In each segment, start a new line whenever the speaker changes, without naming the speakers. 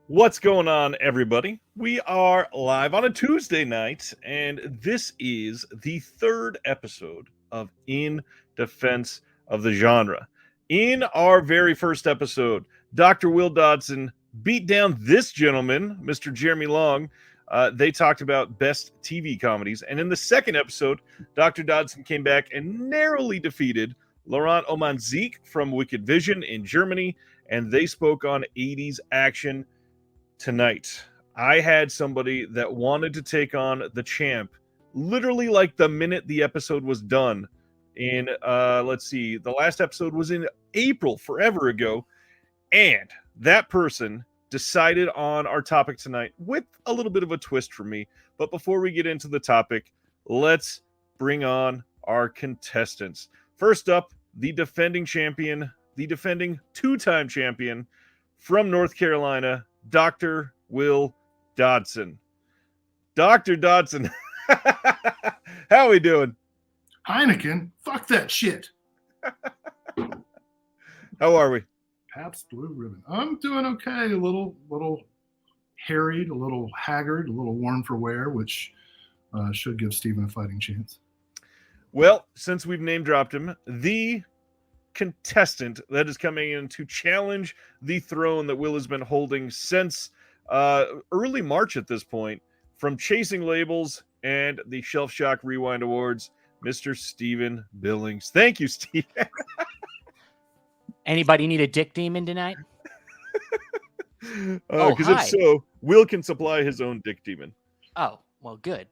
What's going on, everybody? We are live on a Tuesday night, and this is the third episode of In Defense of the Genre. In our very first episode, Dr. Will Dodson beat down this gentleman, Mr. Jeremy Long. They talked about best TV comedies. And in the second episode, Dr. Dodson came back and narrowly defeated Laurent Omanzik from Wicked Vision in Germany, and they spoke on 80s action. Tonight, I had somebody that wanted to take on the champ literally like the minute the episode was done. In let's see, the last episode was in April, forever ago, and that person decided on our topic tonight with a little bit of a twist for me. But before we get into the topic, let's bring on our contestants. First up, the defending champion, the defending two-time champion from North Carolina, Dr. Will Dodson. Dr. Dodson, how we doing?
Heineken, fuck that shit.
How are we?
Pabst Blue Ribbon. I'm doing okay. A little harried, a little haggard, a little worn for wear, which should give Steven a fighting chance.
Well, since we've name dropped him, the contestant that is coming in to challenge the throne that Will has been holding since early March at this point, from Chasing Labels and the Shelf Shock Rewind Awards, Mr. Stephen Billings. Thank you, Stephen.
Anybody need a dick demon tonight?
Because if so, Will can supply his own dick demon.
Oh, well, good.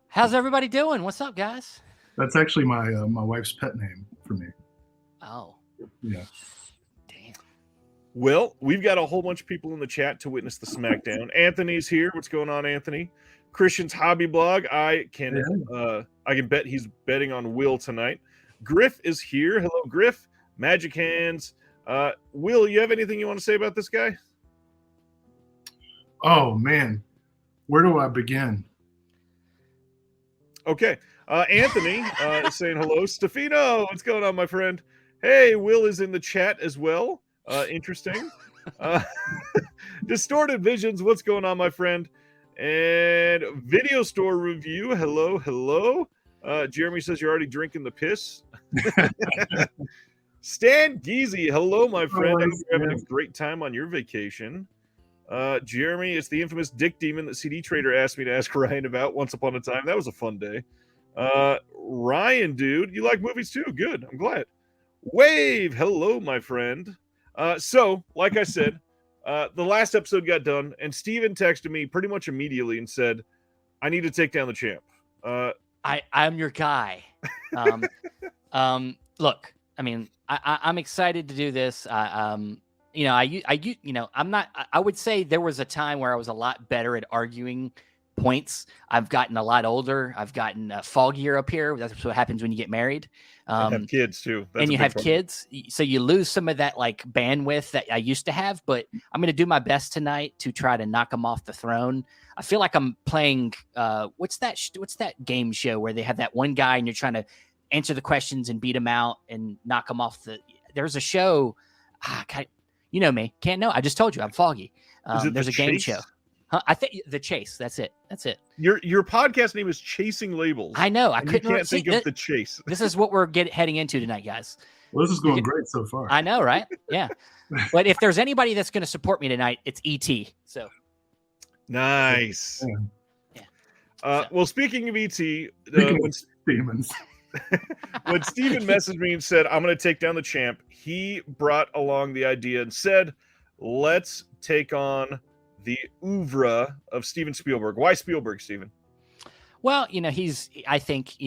How's everybody doing? What's up, guys?
That's actually my wife's pet name for me.
Oh.
Yeah.
Damn.
Well, we've got a whole bunch of people in the chat to witness the SmackDown. Anthony's here. What's going on, Anthony? Christian's hobby blog. I can bet he's betting on Will tonight. Griff is here. Hello, Griff. Magic Hands. Will, you have anything you want to say about this guy?
Oh man, where do I begin?
Okay. Anthony is saying hello. Stefano, what's going on, my friend? Hey, Will is in the chat as well. Interesting. Distorted Visions, what's going on, my friend? And Video Store Review, hello. Jeremy says you're already drinking the piss. Stan Geezy, hello, my friend. I hope you're having a great time on your vacation. Jeremy, it's the infamous dick demon that CD Trader asked me to ask Ryan about once upon a time. That was a fun day. Ryan, dude, you like movies too? Good, I'm glad. Wave, hello, my friend. So, like I said, the last episode got done, and Steven texted me pretty much immediately and said, I need to take down the champ.
I'm your guy. Look, I mean, I'm excited to do this. I'm not. I would say there was a time where I was a lot better at arguing points. I've gotten a lot older. I've gotten foggier up here. That's what happens when you get married.
I have kids too.
And you have kids, so you lose some of that like bandwidth that I used to have. But I'm going to do my best tonight to try to knock him off the throne. I feel like I'm playing. What's that game show where they have that one guy and you're trying to answer the questions and beat him out and knock him off the. There's a show. You know me. Can't know. I just told you I'm foggy. There's a game show. Huh? I think The Chase. That's it.
Your podcast name is Chasing Labels.
I know. I couldn't
can't think of The Chase.
This is what we're heading into tonight, guys.
Well, this is going great so far.
I know, right? Yeah. But if there's anybody that's going to support me tonight, it's ET. So
nice.
Yeah.
Well, speaking of ET,
demons.
when Steven messaged me and said, I'm going to take down the champ, he brought along the idea and said, let's take on the oeuvre of Steven Spielberg. Why Spielberg, Steven?
Well, I think,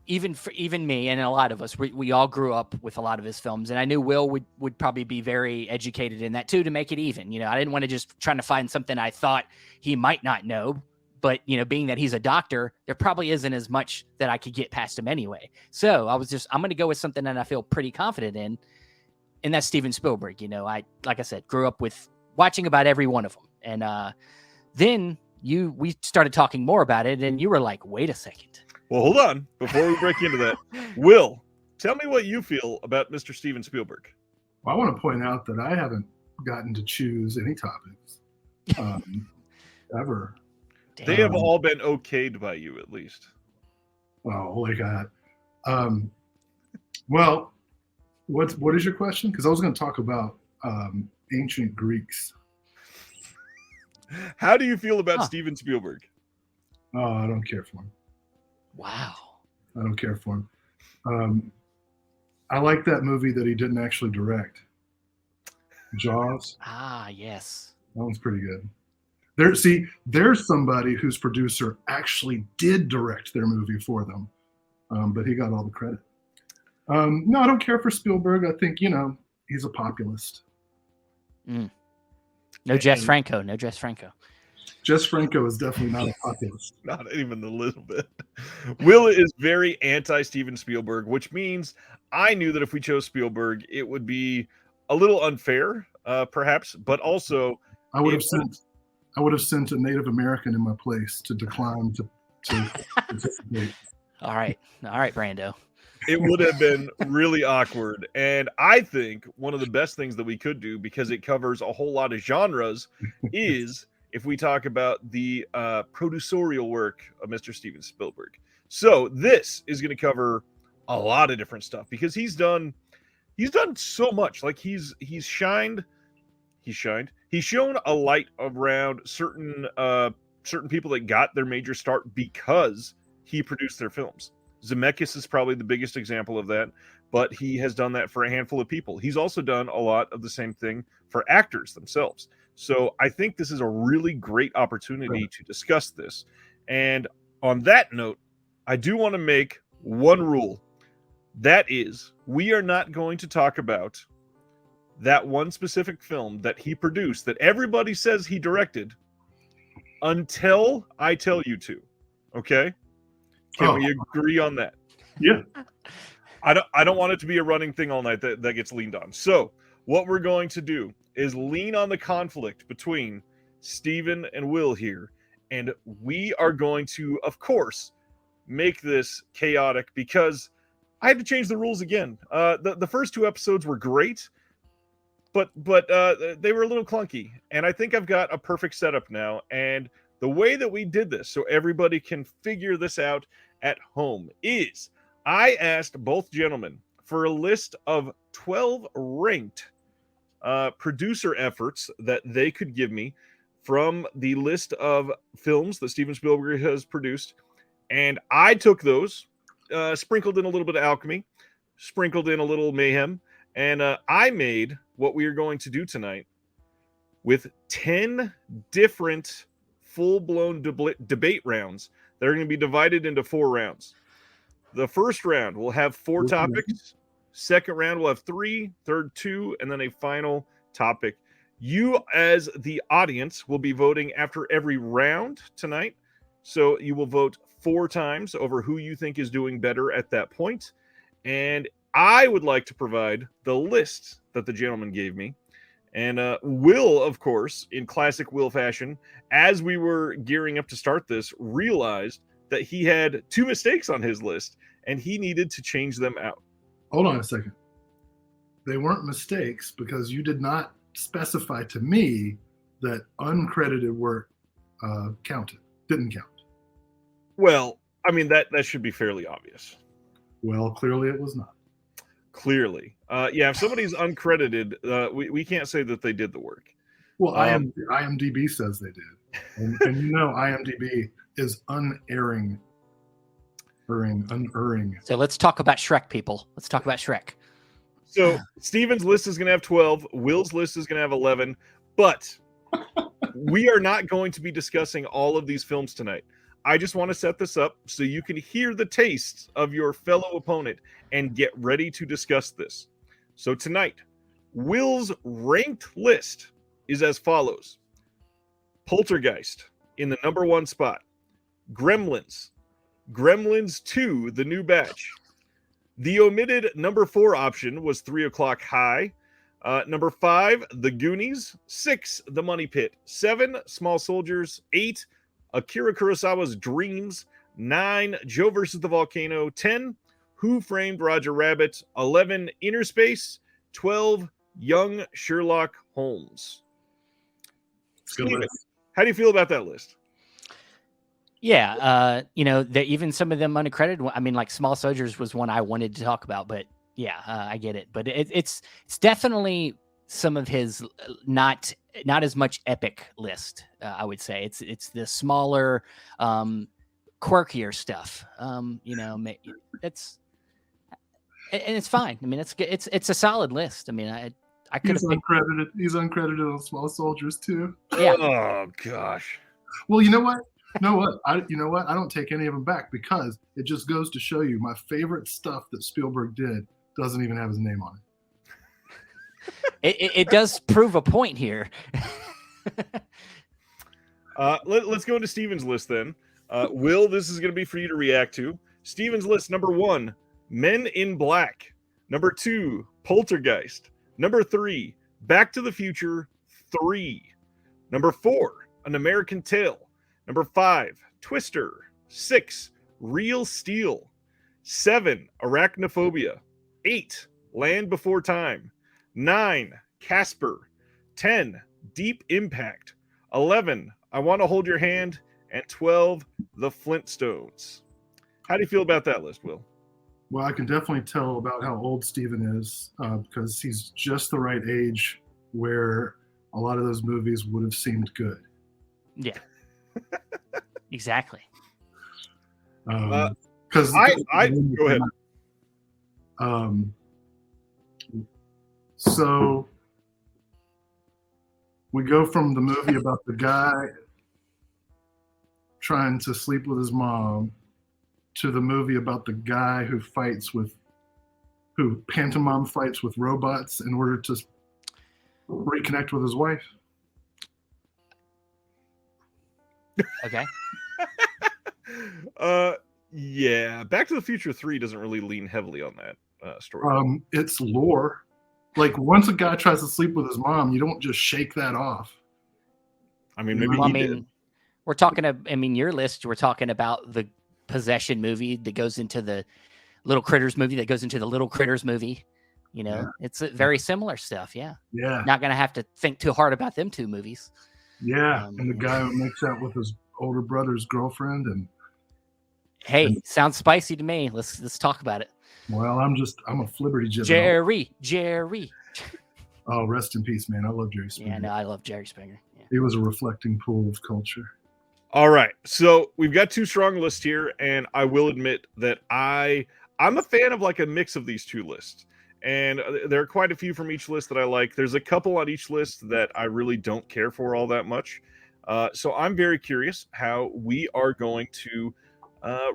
even me and a lot of us, we all grew up with a lot of his films. And I knew Will would probably be very educated in that too, to make it even. I didn't want to just trying to find something I thought he might not know. But, being that he's a doctor, there probably isn't as much that I could get past him anyway. So I'm going to go with something that I feel pretty confident in. And that's Steven Spielberg. Like I said, grew up with watching about every one of them. And then we started talking more about it. And you were like, wait a second.
Well, hold on. Before we break into that, Will, tell me what you feel about Mr. Steven Spielberg.
Well, I want to point out that I haven't gotten to choose any topics ever.
They have all been okayed by you, at least.
Oh, holy God. Well, what is your question? Because I was going to talk about ancient Greeks.
How do you feel about Steven Spielberg?
Oh, I don't care for him.
Wow.
I don't care for him. I like that movie that he didn't actually direct. Jaws.
Ah, yes.
That one's pretty good. There's somebody whose producer actually did direct their movie for them, but he got all the credit. No, I don't care for Spielberg. I think, he's a populist.
No Jess Franco. No Jess Franco.
Jess Franco is definitely not a populist.
Not even a little bit. Will is very anti-Steven Spielberg, which means I knew that if we chose Spielberg, it would be a little unfair, perhaps, but also
I would have sent a Native American in my place to decline to participate.
All right, Brando.
It would have been really awkward. And I think one of the best things that we could do, because it covers a whole lot of genres, is if we talk about the producerial work of Mr. Steven Spielberg. So this is going to cover a lot of different stuff because he's done so much. Like he's shown a light around certain people that got their major start because he produced their films. Zemeckis is probably the biggest example of that, but he has done that for a handful of people. He's also done a lot of the same thing for actors themselves. So I think this is a really great opportunity to discuss this. And on that note, I do want to make one rule. That is, we are not going to talk about that one specific film that he produced that everybody says he directed until I tell you to. Okay? Can we agree on that?
Yeah.
I don't want it to be a running thing all night that gets leaned on. So what we're going to do is lean on the conflict between Steven and Will here. And we are going to, of course, make this chaotic because I had to change the rules again. The first two episodes were great, but they were a little clunky. And I think I've got a perfect setup now. And the way that we did this, so everybody can figure this out at home, is I asked both gentlemen for a list of 12 ranked producer efforts that they could give me from the list of films that Steven Spielberg has produced. And I took those, sprinkled in a little bit of alchemy, sprinkled in a little mayhem, and I made what we are going to do tonight with 10 different full-blown debate rounds that are going to be divided into 4 rounds. The first round will have 4 topics. Second round will have 3, third 2, and then a final topic. You, as the audience, will be voting after every round tonight. So you will vote 4 times over who you think is doing better at that point. And I would like to provide the list that the gentleman gave me. And Will, of course, in classic Will fashion, as we were gearing up to start this, realized that he had 2 mistakes on his list, and he needed to change them out.
Hold on a second. They weren't mistakes because you did not specify to me that uncredited work didn't count.
Well, I mean, that should be fairly obvious.
Well, clearly it was not.
Clearly. Yeah, if somebody's uncredited, we can't say that they did the work.
Well, IMDb says they did. And IMDb is unerring.
So let's talk about Shrek, people. Let's talk about Shrek.
So Steven's list is going to have 12. Will's list is going to have 11. But we are not going to be discussing all of these films tonight. I just want to set this up so you can hear the tastes of your fellow opponent and get ready to discuss this. So tonight, Will's ranked list is as follows. Poltergeist in the number 1 spot. Gremlins 2, The New Batch. The omitted number 4 option was 3 O'Clock High. Number 5, The Goonies. 6, The Money Pit. 7, Small Soldiers. 8, Akira Kurosawa's Dreams. 9, Joe versus the Volcano. 10, Who Framed Roger Rabbit. 11, Inner Space. 12, Young Sherlock Holmes.
Good
Steven,
list.
how do you feel about that list?
Yeah, even some of them unaccredited. I mean, like Small Soldiers was one I wanted to talk about, but yeah, I get it. But it's definitely some of his not as much epic list. I would say it's the smaller, quirkier stuff. It's and it's fine. I mean, it's good. It's a solid list. I mean, I could
He's uncredited. He's uncredited on Small Soldiers too.
Yeah.
Oh gosh.
Well, you know what? I don't take any of them back because it just goes to show you my favorite stuff that Spielberg did doesn't even have his name on it.
It does prove a point here.
Let's go into Steven's list then. Will, this is going to be for you to react to. Steven's list: number 1, Men in Black. Number 2, Poltergeist. Number 3, Back to the Future 3. Number 4, An American Tale. Number 5, Twister. 6, Real Steel. 7, Arachnophobia. 8, Land Before Time. 9, Casper. 10, Deep Impact. 11, I Want to Hold Your Hand. And 12, The Flintstones. How do you feel about that list, Will?
Well, I can definitely tell about how old Steven is because he's just the right age where a lot of those movies would have seemed good.
Yeah. Exactly.
Because
I go ahead.
So we go from the movie about the guy trying to sleep with his mom to the movie about the guy who pantomime fights with robots in order to reconnect with his wife.
Okay.
Yeah. Back to the Future 3 doesn't really lean heavily on that story.
It's lore. Like once a guy tries to sleep with his mom, you don't just shake that off.
I mean, maybe he did.
We're talking. Your list. We're talking about the Possession movie that goes into the Little Critters movie that goes into the Little Critters movie. It's very similar stuff. Yeah.
Yeah.
Not gonna have to think too hard about them two movies.
Yeah, and the guy who makes out with his older brother's girlfriend, and
hey, sounds spicy to me. Let's talk about it.
Well, I'm a flibberty gibbet.
Jerry.
Oh, rest in peace, man. I love Jerry Springer.
Yeah, no, I love Jerry Springer. Yeah.
He was a reflecting pool of culture.
All right, so we've got 2 strong lists here, and I will admit that I'm a fan of like a mix of these 2 lists. And there are quite a few from each list that I like. There's a couple on each list that I really don't care for all that much. So I'm very curious how we are going to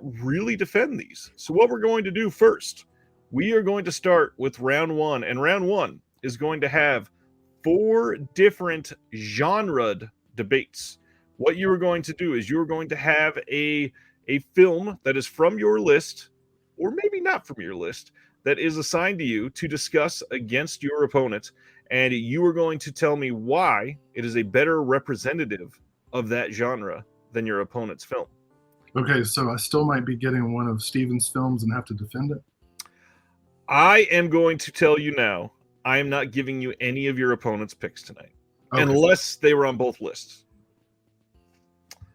really defend these. So what we're going to do first, we are going to start with round 1. And round 1 is going to have 4 different genre debates. What you are going to do is you're going to have a film that is from your list, or maybe not from your list, that is assigned to you to discuss against your opponent, and you are going to tell me why it is a better representative of that genre than your opponent's film.
Okay, so I still might be getting one of Steven's films and have to defend it?
I am going to tell you now, I am not giving you any of your opponent's picks tonight,
Okay.
unless they were on both lists.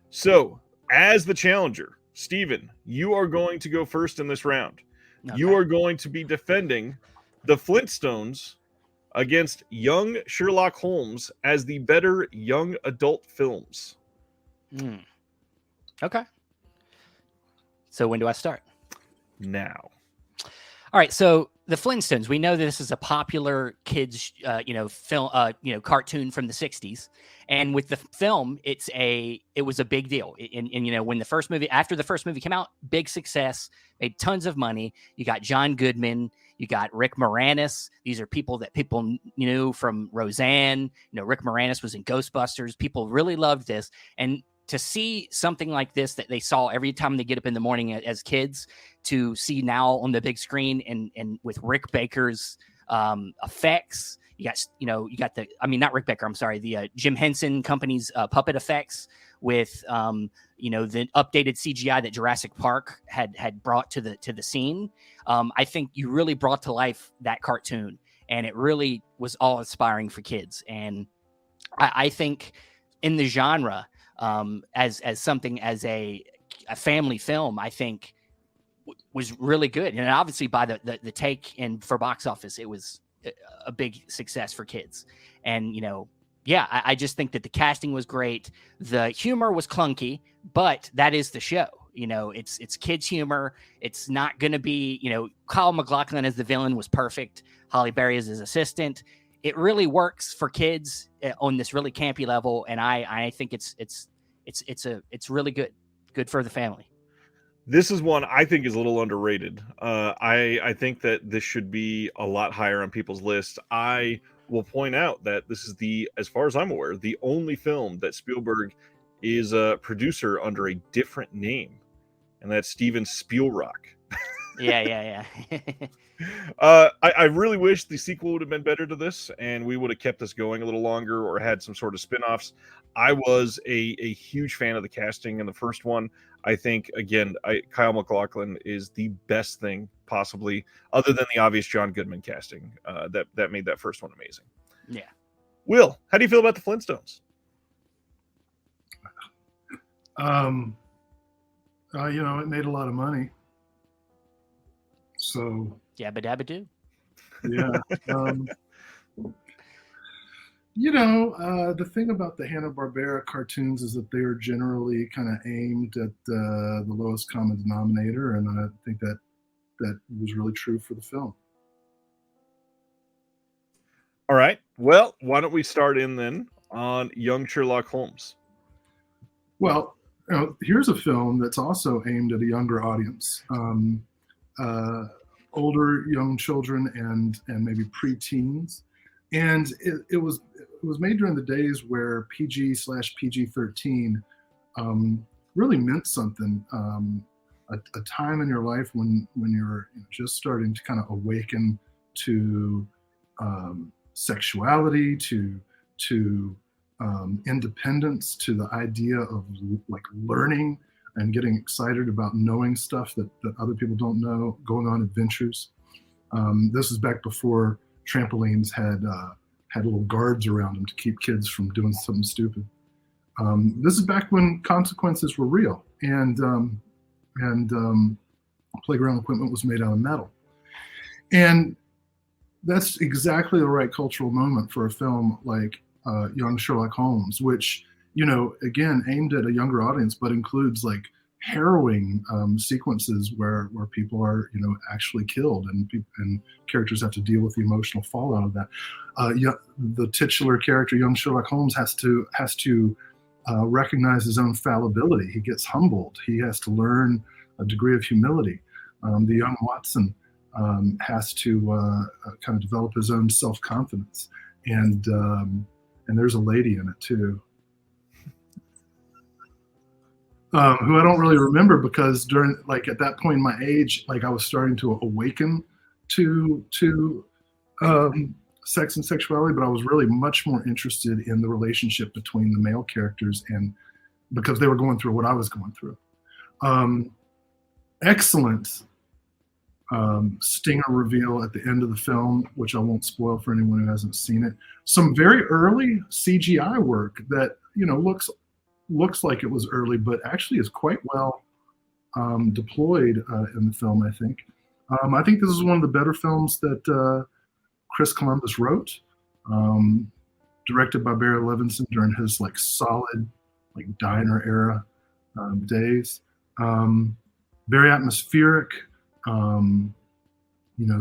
So, as the challenger, Steven, you are going to go first in this round. Okay. You are going to be defending the Flintstones against young Sherlock Holmes as the better young adult films.
Okay. So when do I start?
Now.
All right. So the Flintstones, we know this is a popular kids, film, cartoon from the 60s. And with the film, it was a big deal. And when after the first movie came out, big success, made tons of money. You got John Goodman, you got Rick Moranis. These are people that people knew from Roseanne. Rick Moranis was in Ghostbusters. People really loved this. And to see something like this that they saw every time they get up in the morning as kids, to see now on the big screen and with Rick Baker's effects, not Rick Baker, I'm sorry, the Jim Henson Company's puppet effects with the updated CGI that Jurassic Park had brought to the scene. I think you really brought to life that cartoon. and it really was all inspiring for kids. And I think in the genre, as something as a family film, I think was really good. And obviously by the take and for box office, it was a big success for kids. And, I just think that the casting was great. The humor was clunky, but that is the show. It's kids humor. It's not going to be, Kyle MacLachlan as the villain was perfect. Halle Berry as his assistant. It really works for kids on this really campy level. And I think it's really good for the family.
This is one I think is a little underrated. I think that this should be a lot higher on people's lists. I will point out that this is as far as I'm aware, the only film that Spielberg is a producer under a different name, and that's Steven Spielrock.
Yeah.
I really wish the sequel would have been better to this, and we would have kept this going a little longer or had some sort of spin-offs. I was a huge fan of the casting in the first one. I think, again, Kyle MacLachlan is the best thing possibly, other than the obvious John Goodman casting that made that first one amazing.
Yeah.
Will, how do you feel about the Flintstones?
It made a lot of money. So
Yabba dabba do.
Yeah. The thing about the Hanna-Barbera cartoons is that they are generally kind of aimed at the lowest common denominator, and I think that was really true for the film.
All right. Well, why don't we start in then on Young Sherlock Holmes?
Well, here's a film that's also aimed at a younger audience. Older young children and maybe preteens, and it was made during the days where PG/PG-13 really meant something. A time in your life when you're just starting to kind of awaken to sexuality, to independence, to the idea of like learning and getting excited about knowing stuff that other people don't know, going on adventures. This is back before trampolines had little guards around them to keep kids from doing something stupid. This is back when consequences were real, and playground equipment was made out of metal. And that's exactly the right cultural moment for a film like Young Sherlock Holmes, which, again, aimed at a younger audience, but includes like harrowing sequences where people are, actually killed, and characters have to deal with the emotional fallout of that. The titular character, Young Sherlock Holmes, has to recognize his own fallibility. He gets humbled. He has to learn a degree of humility. The young Watson has to kind of develop his own self-confidence, and there's a lady in it too, who I don't really remember, because during, like, at that point in my age, like, I was starting to awaken to sex and sexuality, but I was really much more interested in the relationship between the male characters, and because they were going through what I was going through. Excellent stinger reveal at the end of the film, which I won't spoil for anyone who hasn't seen it. Some very early CGI work that looks like it was early, but actually is quite well deployed in the film, I think. I think this is one of the better films that Chris Columbus wrote, directed by Barry Levinson during his like solid like diner era days. Very atmospheric,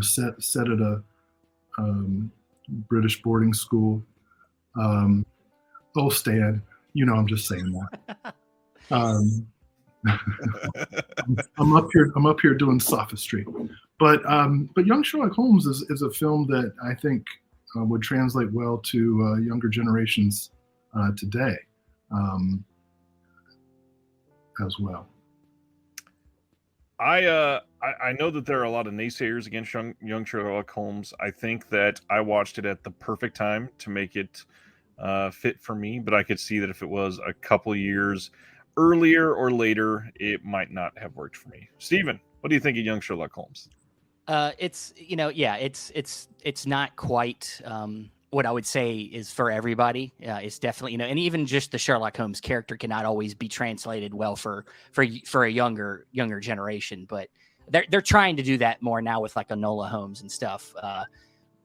set at a British boarding school. Oh, Stan, I'm just saying that. I'm up here doing sophistry, but Young Sherlock Holmes is a film that I think would translate well to younger generations today as well.
I know that there are a lot of naysayers against young Sherlock Holmes. I think that I watched it at the perfect time to make it fit for me, but I could see that if it was a couple years earlier or later, it might not have worked for me. Steven, what do you think of Young Sherlock Holmes?
It's it's not quite what I would say is for everybody. It's definitely and even just the Sherlock Holmes character cannot always be translated well for a younger generation. But they're trying to do that more now with like Enola Holmes and stuff.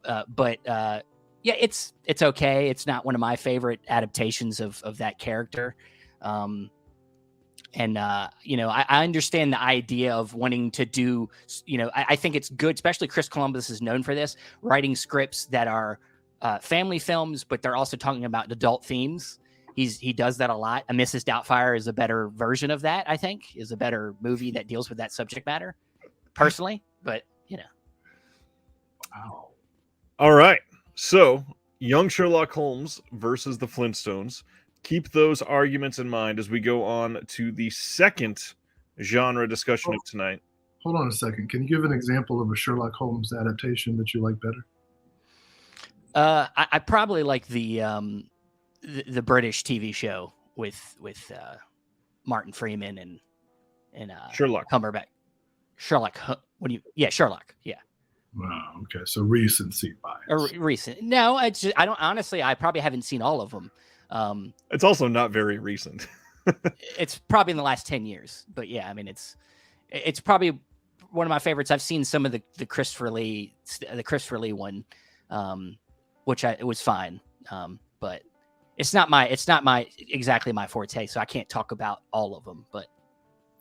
But yeah, it's okay. It's not one of my favorite adaptations of that character. I understand the idea of wanting to do, I think it's good, especially Chris Columbus is known for this, writing scripts that are family films, but they're also talking about adult themes. He does that a lot. A Mrs. Doubtfire is a better version of that, I think, is a better movie that deals with that subject matter, personally. But,
Wow.
All right. So, young Sherlock Holmes versus the Flintstones. Keep those arguments in mind as we go on to the second genre discussion of tonight.
Hold on a second. Can you give an example of a Sherlock Holmes adaptation that you like better?
I probably like the British TV show with Martin Freeman and
Sherlock.
Cumberbatch. Sherlock. Sherlock. Yeah.
Wow. Okay. So recency bias.
Or recent. No, it's just, I don't honestly. I probably haven't seen all of them.
It's also not very recent.
It's probably in the last 10 years, but yeah, I mean, it's probably one of my favorites. I've seen some of the Christopher Lee one, which it was fine. But it's not exactly my forte. So I can't talk about all of them, but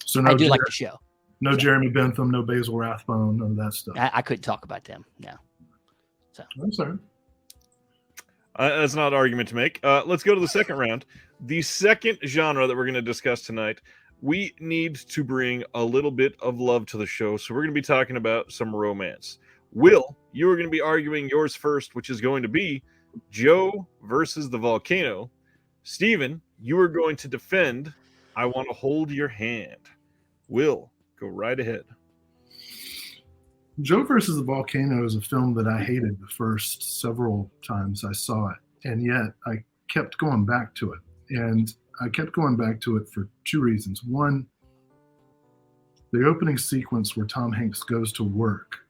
so
I do like the show.
No Jeremy Bentham, no Basil Rathbone, none of that stuff.
I couldn't talk about them. No. So
I'm sorry.
That's not an argument to make. Let's go to the second round. The second genre that we're going to discuss tonight, we need to bring a little bit of love to the show. So we're going to be talking about some romance. Will, you are going to be arguing yours first, which is going to be Joe versus the Volcano. Steven, you are going to defend I Want to Hold Your Hand. Will, go right ahead.
Joe versus the Volcano is a film that I hated the first several times I saw it, and yet I kept going back to it. And I kept going back to it for two reasons. One, the opening sequence where Tom Hanks goes to work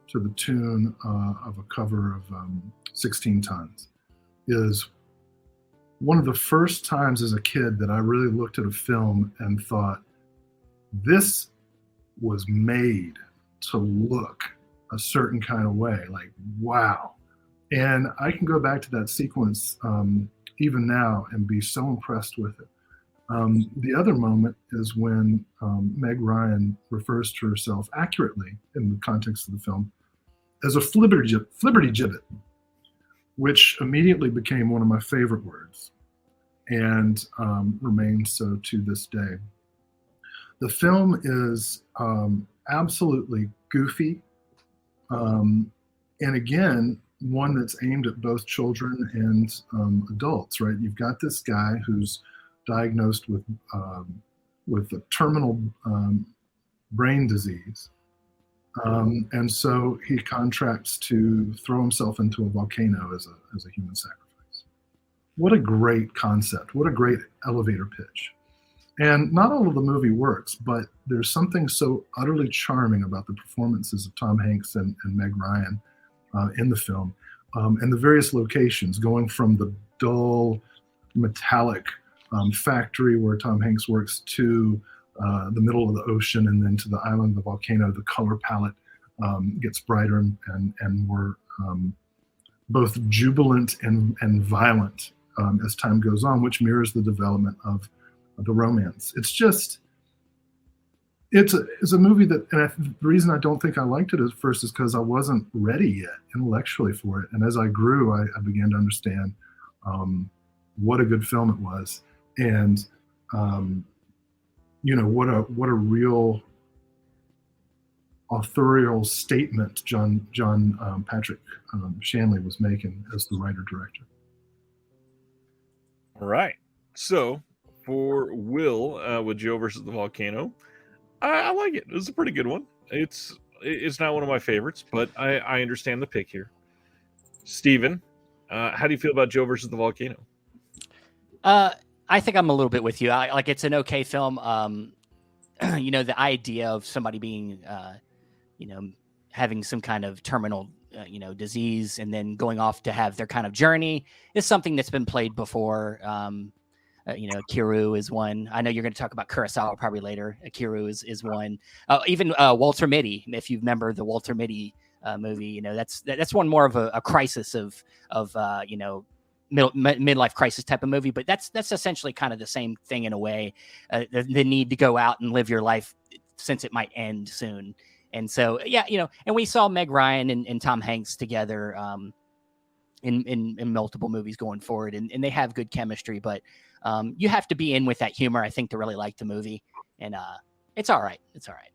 to the tune of a cover of 16 Tons is one of the first times as a kid that I really looked at a film and thought, this was made to look a certain kind of way, like, wow. And I can go back to that sequence even now and be so impressed with it. The other moment is when Meg Ryan refers to herself accurately in the context of the film as a flibbertigibbet, which immediately became one of my favorite words and remains so to this day. The film is absolutely goofy. And again, one that's aimed at both children and adults, right? You've got this guy who's diagnosed with a terminal brain disease. And so he contracts to throw himself into a volcano as a human sacrifice. What a great concept. What a great elevator pitch. And not all of the movie works, but there's something so utterly charming about the performances of Tom Hanks and Meg Ryan in the film, and the various locations, going from the dull, metallic factory where Tom Hanks works to the middle of the ocean and then to the island of the volcano. The color palette gets brighter and more both jubilant and violent as time goes on, which mirrors the development of the romance. It's a movie that, and the reason I don't think I liked it at first is because I wasn't ready yet intellectually for it. And as I grew, I began to understand what a good film it was, and what a real authorial statement John Patrick Shanley was making as the writer director.
All right, so for Will with Joe versus the Volcano, I like it. It's a pretty good one. It's not one of my favorites, but I understand the pick here. Steven, how do you feel about Joe versus the Volcano?
I think I'm a little bit with you. Like, it's an okay film. The idea of somebody being, having some kind of terminal, disease, and then going off to have their kind of journey is something that's been played before. Kiru is one. I know you're going to talk about Kurosawa probably later. Kiru is one. Even Walter Mitty, if you remember the Walter Mitty movie, that's one more of a crisis of midlife crisis type of movie. But that's essentially kind of the same thing in a way. The need to go out and live your life since it might end soon. And so, and we saw Meg Ryan and Tom Hanks together in multiple movies going forward, and they have good chemistry, but you have to be in with that humor, I think, to really like the movie. And it's all right. It's all right.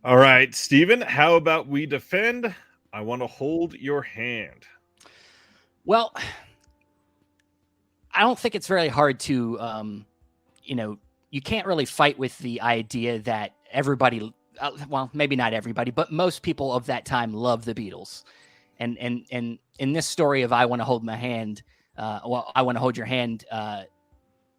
All right, Steven, how about we defend? I want to hold your hand.
Well, I don't think it's very hard to, you can't really fight with the idea that everybody, well, maybe not everybody, but most people of that time love the Beatles. And in this story of I Want to Hold My Hand, I Want to Hold Your Hand,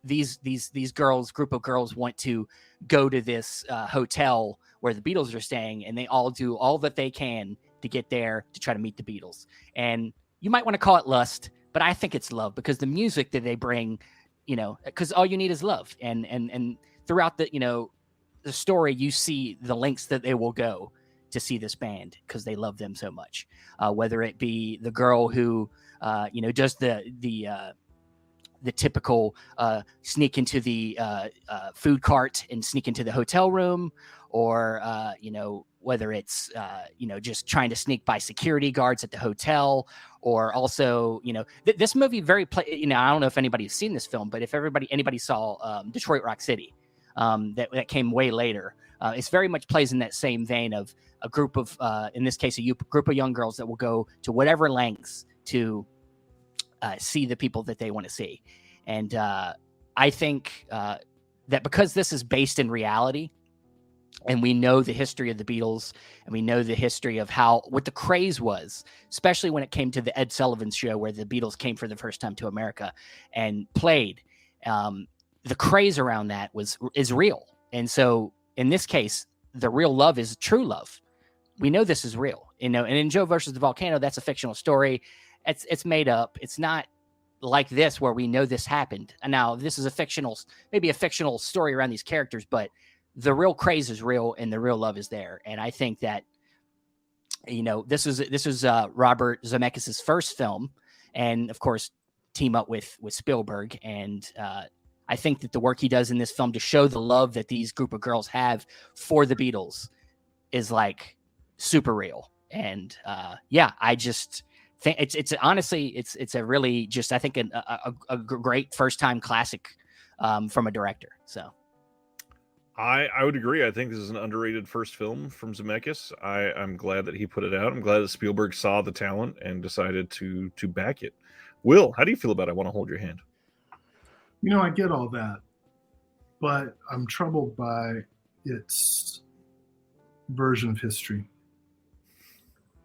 these group of girls want to go to this hotel where the Beatles are staying, and they all do all that they can to get there to try to meet the Beatles. And you might want to call it lust, but I think it's love, because the music that they bring, because all you need is love. And throughout the story, you see the lengths that they will go to see this band because they love them so much. Whether it be the girl who, does the typical sneak into the food cart and sneak into the hotel room, or whether it's just trying to sneak by security guards at the hotel, or also this movie I don't know if anybody's seen this film, but if anybody saw Detroit Rock City, that came way later, it's very much plays in that same vein of a group of in this case a group of young girls that will go to whatever lengths to see the people that they want to see. And I think that because this is based in reality, and we know the history of the Beatles, and we know the history of what the craze was, especially when it came to the Ed Sullivan Show, where the Beatles came for the first time to America and played. The craze around that is real. And so in this case, the real love is true love. We know this is real, and in Joe versus the Volcano, that's a fictional story. It's made up. It's not like this where we know this happened. And now this is maybe a fictional story around these characters, but the real craze is real and the real love is there. And I think that, this is Robert Zemeckis' first film, and of course team up with Spielberg. And I think that the work he does in this film to show the love that these group of girls have for the Beatles is like super real. And I just think it's honestly, it's a really just, I think a great first time classic from a director. So
I would agree. I think this is an underrated first film from Zemeckis. I'm glad that he put it out. I'm glad that Spielberg saw the talent and decided to back it. Will, how do you feel about I Want to Hold Your Hand?
I get all that, but I'm troubled by its version of history.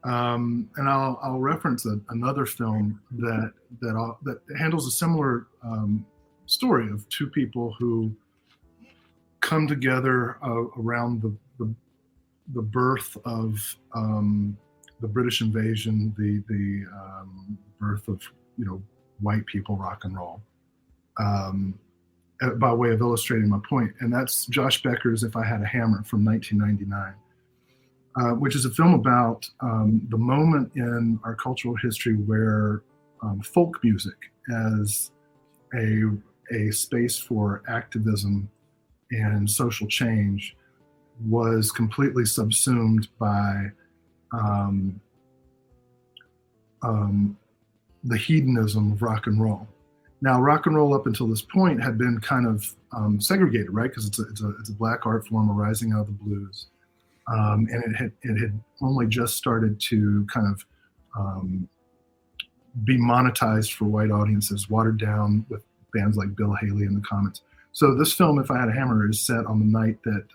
And I'll reference another film that handles a similar story of two people who come together around the birth of the British invasion, the birth of white people rock and roll, by way of illustrating my point. And that's Josh Becker's If I Had a Hammer from 1999, which is a film about the moment in our cultural history where folk music as a space for activism and social change was completely subsumed by the hedonism of rock and roll. Now, rock and roll up until this point had been kind of segregated, right? Because it's a black art form arising out of the blues, and it had only just started to kind of be monetized for white audiences, watered down with bands like Bill Haley and the Comets. So this film, If I Had a Hammer, is set on the night that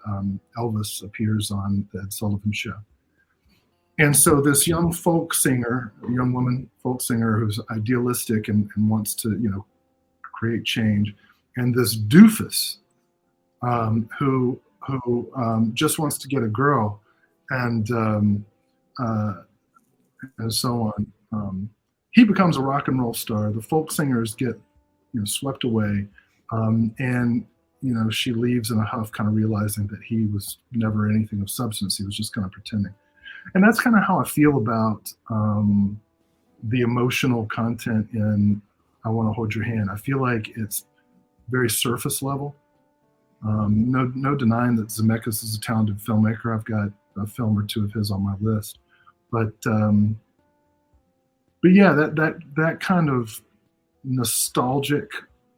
Elvis appears on the Ed Sullivan Show. And so this young woman folk singer who's idealistic and wants to, create change, and this doofus who just wants to get a girl, and so on. He becomes a rock and roll star. The folk singers get swept away, and she leaves in a huff, kind of realizing that he was never anything of substance. He was just kind of pretending. And that's kind of how I feel about the emotional content in I Want to Hold Your Hand. I feel like it's very surface level. No denying that Zemeckis is a talented filmmaker. I've got a film or two of his on my list, but yeah, that kind of nostalgic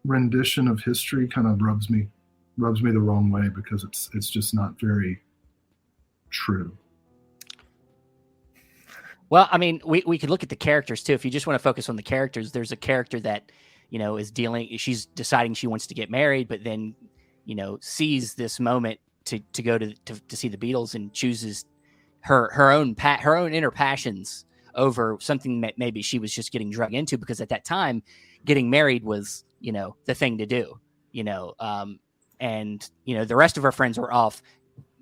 rendition of history kind of rubs me the wrong way, because it's just not very true.
Well, I mean, we could look at the characters too. If you just want to focus on the characters, there's a character that, she's deciding she wants to get married, but then, sees this moment to go to see the Beatles and chooses her own inner passions over something that maybe she was just getting drugged into, because at that time, getting married was, the thing to do, and, the rest of her friends were off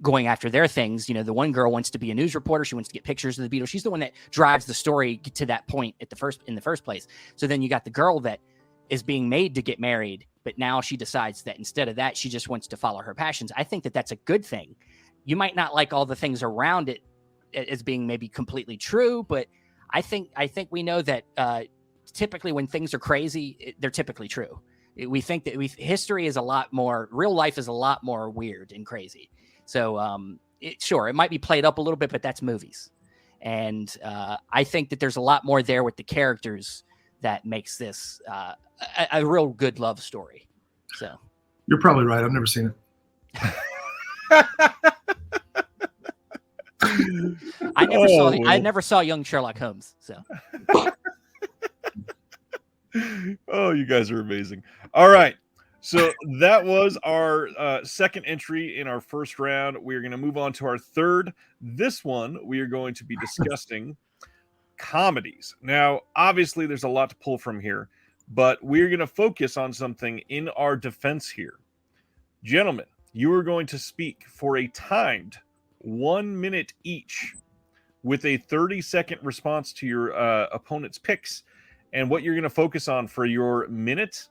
going after their things. The one girl wants to be a news reporter. She wants to get pictures of the Beatles. She's the one that drives the story to that point in the first place. So then you got the girl that is being made to get married, but now she decides that instead of that, she just wants to follow her passions. I think that that's a good thing. You might not like all the things around it as being maybe completely true, but I think we know that typically when things are crazy, they're typically true. We think that history is a lot more, real life is a lot more weird and crazy. So sure, it might be played up a little bit, but that's movies. And I think that there's a lot more there with the characters that makes this a real good love story. So
you're probably right. I've never seen it.
I never saw Young Sherlock Holmes. So.
Oh, you guys are amazing. All right. So that was our second entry in our first round. We're going to move on to our third. This one, we are going to be discussing comedies. Now, obviously, there's a lot to pull from here, but we're going to focus on something in our defense here. Gentlemen, you are going to speak for a timed 1 minute each with a 30-second response to your opponent's picks. And what you're going to focus on for your minute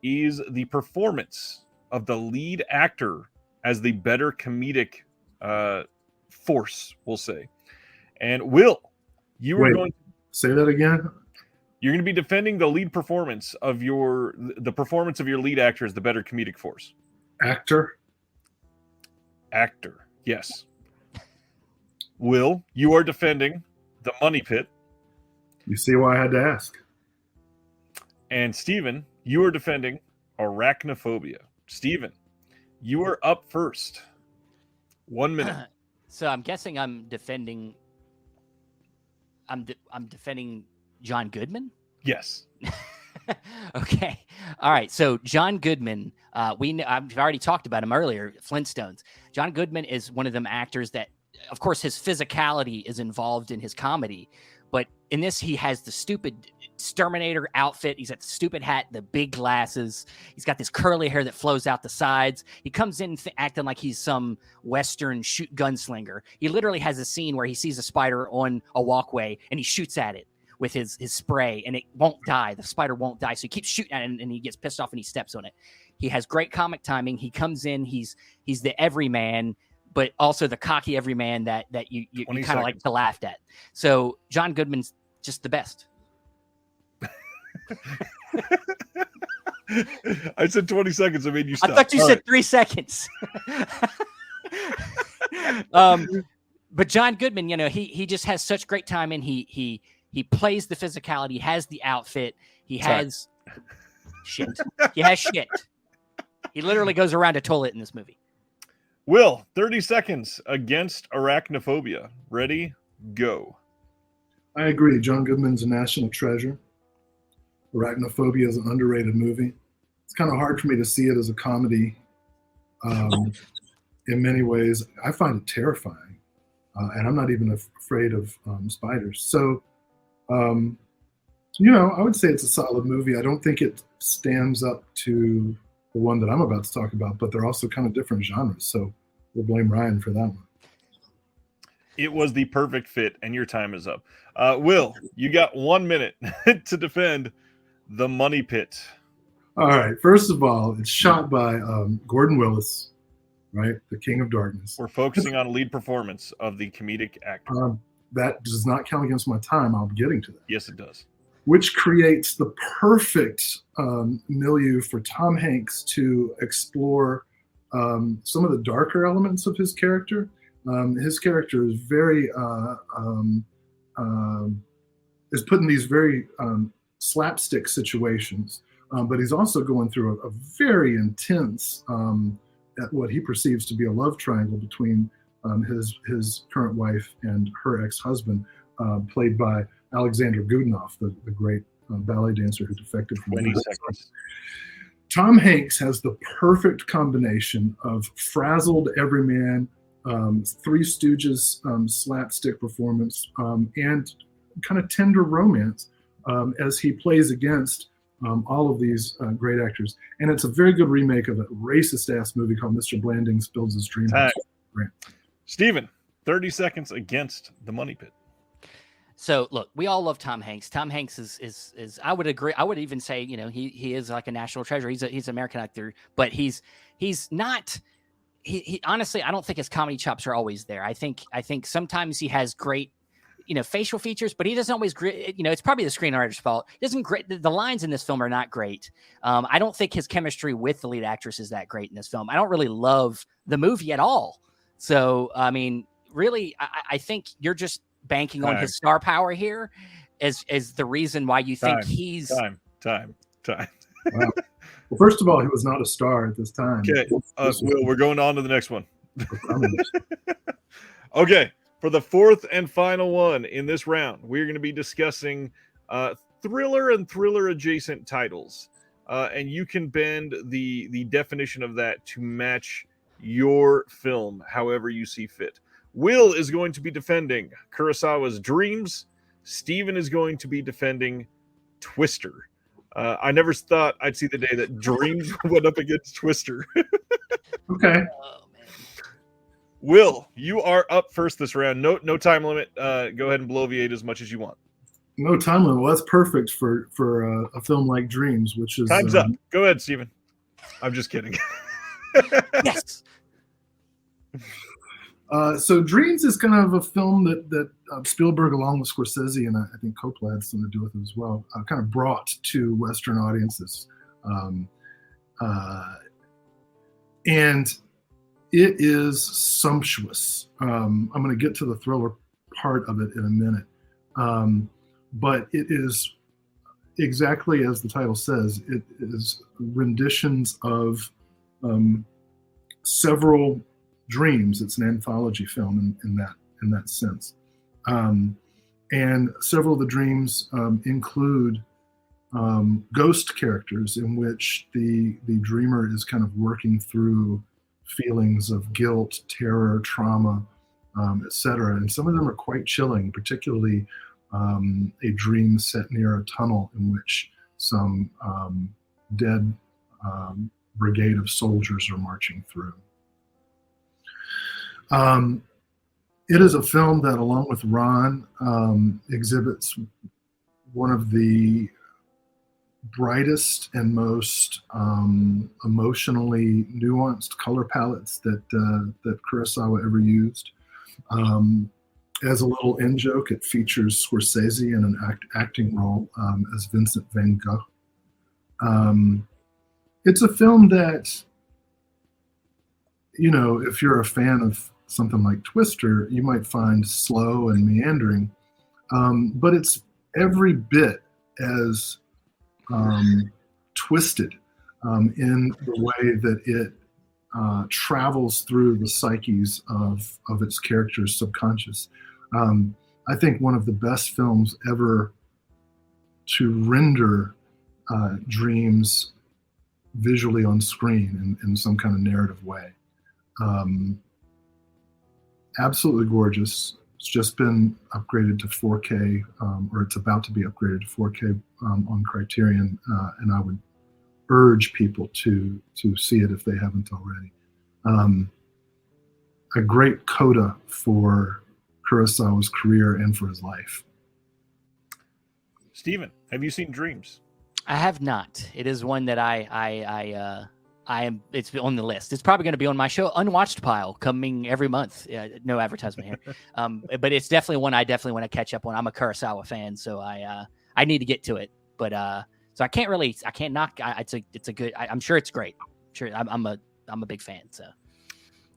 is the performance of the lead actor as the better comedic force, we'll say. And Will, you are going to
say that again.
You're going to be defending the lead performance of the performance of your lead actor as the better comedic force.
Actor,
yes. Will, you are defending the Money Pit.
You see why I had to ask.
And Steven, you are defending Arachnophobia. Steven, you are up first. 1 minute.
So I'm guessing I'm defending John Goodman?
Yes.
Okay. All right. So John Goodman, I've already talked about him earlier, Flintstones. John Goodman is one of them actors that, of course, his physicality is involved in his comedy. But in this, he has the stupid Terminator outfit. He's got the stupid hat, the big glasses. He's got this curly hair that flows out the sides. He comes in acting like he's some Western gunslinger. He literally has a scene where he sees a spider on a walkway and he shoots at it with his spray, and it won't die. The spider won't die. So he keeps shooting at it, and he gets pissed off and he steps on it. He has great comic timing. He comes in. He's the everyman, but also the cocky everyman that you kind of like to laugh at. So John Goodman's just the best.
I said 20 seconds. I made you stop.
I thought you said 3 seconds. But John Goodman, he just has such great timing. He plays the physicality. He has the outfit. He has shit. He has shit. He literally goes around a toilet in this movie.
Will, 30 seconds against Arachnophobia. Ready, go.
I agree. John Goodman's a national treasure. Arachnophobia is an underrated movie. It's kind of hard for me to see it as a comedy. In many ways, I find it terrifying. And I'm not even afraid of spiders. So, I would say it's a solid movie. I don't think it stands up to the one that I'm about to talk about, but they're also kind of different genres. So we'll blame Ryan for that one.
It was the perfect fit, and your time is up. Will, you got 1 minute to defend The Money Pit.
All right. First of all, it's shot by Gordon Willis, right? The King of Darkness.
We're focusing on lead performance of the comedic actor.
That does not count against my time. I'll be getting to that.
Yes, it does.
Which creates the perfect milieu for Tom Hanks to explore some of the darker elements of his character. His character is very is put in these very slapstick situations, but he's also going through a very intense, at what he perceives to be a love triangle between his current wife and her ex-husband, played by Alexander Goodenough, the great ballet dancer who defected from
20
the
seconds.
Tom Hanks has the perfect combination of frazzled everyman, Three Stooges slapstick performance, and kind of tender romance as he plays against all of these great actors. And it's a very good remake of a racist-ass movie called Mr. Blandings Builds His Dream House.
Stephen, 30 seconds against The Money Pit.
So look, we all love Tom Hanks. Tom Hanks is I would agree. I would even say, you know, he is like a national treasure. He's an American actor, but he's not. He honestly, I don't think his comedy chops are always there. I think sometimes he has great, you know, facial features, but he doesn't always. You know, it's probably the screenwriter's fault. He doesn't great. The lines in this film are not great. I don't think his chemistry with the lead actress is that great in this film. I don't really love the movie at all. So I mean, really, I think you're just banking on his star power here as the reason why you think he's
time.
Wow. Well, first of all, he was not a star at this time.
Okay, Will, we're going on to the next one. Okay, for the fourth and final one in this round, we're going to be discussing thriller and thriller adjacent titles, and you can bend the definition of that to match your film however you see fit. Will is going to be defending Kurosawa's Dreams. Steven is going to be defending Twister. I never thought I'd see the day that Dreams went up against Twister.
Okay.
Oh, man.
Will, you are up first this round. No time limit. Go ahead and bloviate as much as you want.
No time limit. Well, that's perfect for a film like Dreams, which is
Time's up. Go ahead, Steven. I'm just kidding.
Yes.
So Dreams is kind of a film that Spielberg, along with Scorsese, and I think Coppola had something to do with it as well, kind of brought to Western audiences. And it is sumptuous. I'm going to get to the thriller part of it in a minute. But it is exactly as the title says, it is renditions of several dreams. It's an anthology film in that sense. And several of the dreams include ghost characters in which the dreamer is kind of working through feelings of guilt, terror, trauma, etc. And some of them are quite chilling, particularly a dream set near a tunnel in which some dead brigade of soldiers are marching through. It is a film that, along with Ron, exhibits one of the brightest and most emotionally nuanced color palettes that Kurosawa ever used. As a little in joke, it features Scorsese in an acting role as Vincent van Gogh. It's a film that, you know, if you're a fan of something like Twister, you might find slow and meandering, but it's every bit as twisted in the way that it travels through the psyches of its characters' subconscious. I think one of the best films ever to render dreams visually on screen in some kind of narrative way. Absolutely gorgeous. It's just been upgraded to 4K, or it's about to be upgraded to 4K on Criterion, and I would urge people to see it if they haven't already. A great coda for Kurosawa's career and for his life.
Steven, have you seen Dreams?
I have not. It is one that I am. It's on the list. It's probably going to be on my show Unwatched pile coming every month. No advertisement here, but it's definitely one I definitely want to catch up on. I'm a Kurosawa fan, so I need to get to it. But so I can't knock. It's a good. I'm sure it's great. Sure, I'm a big fan. So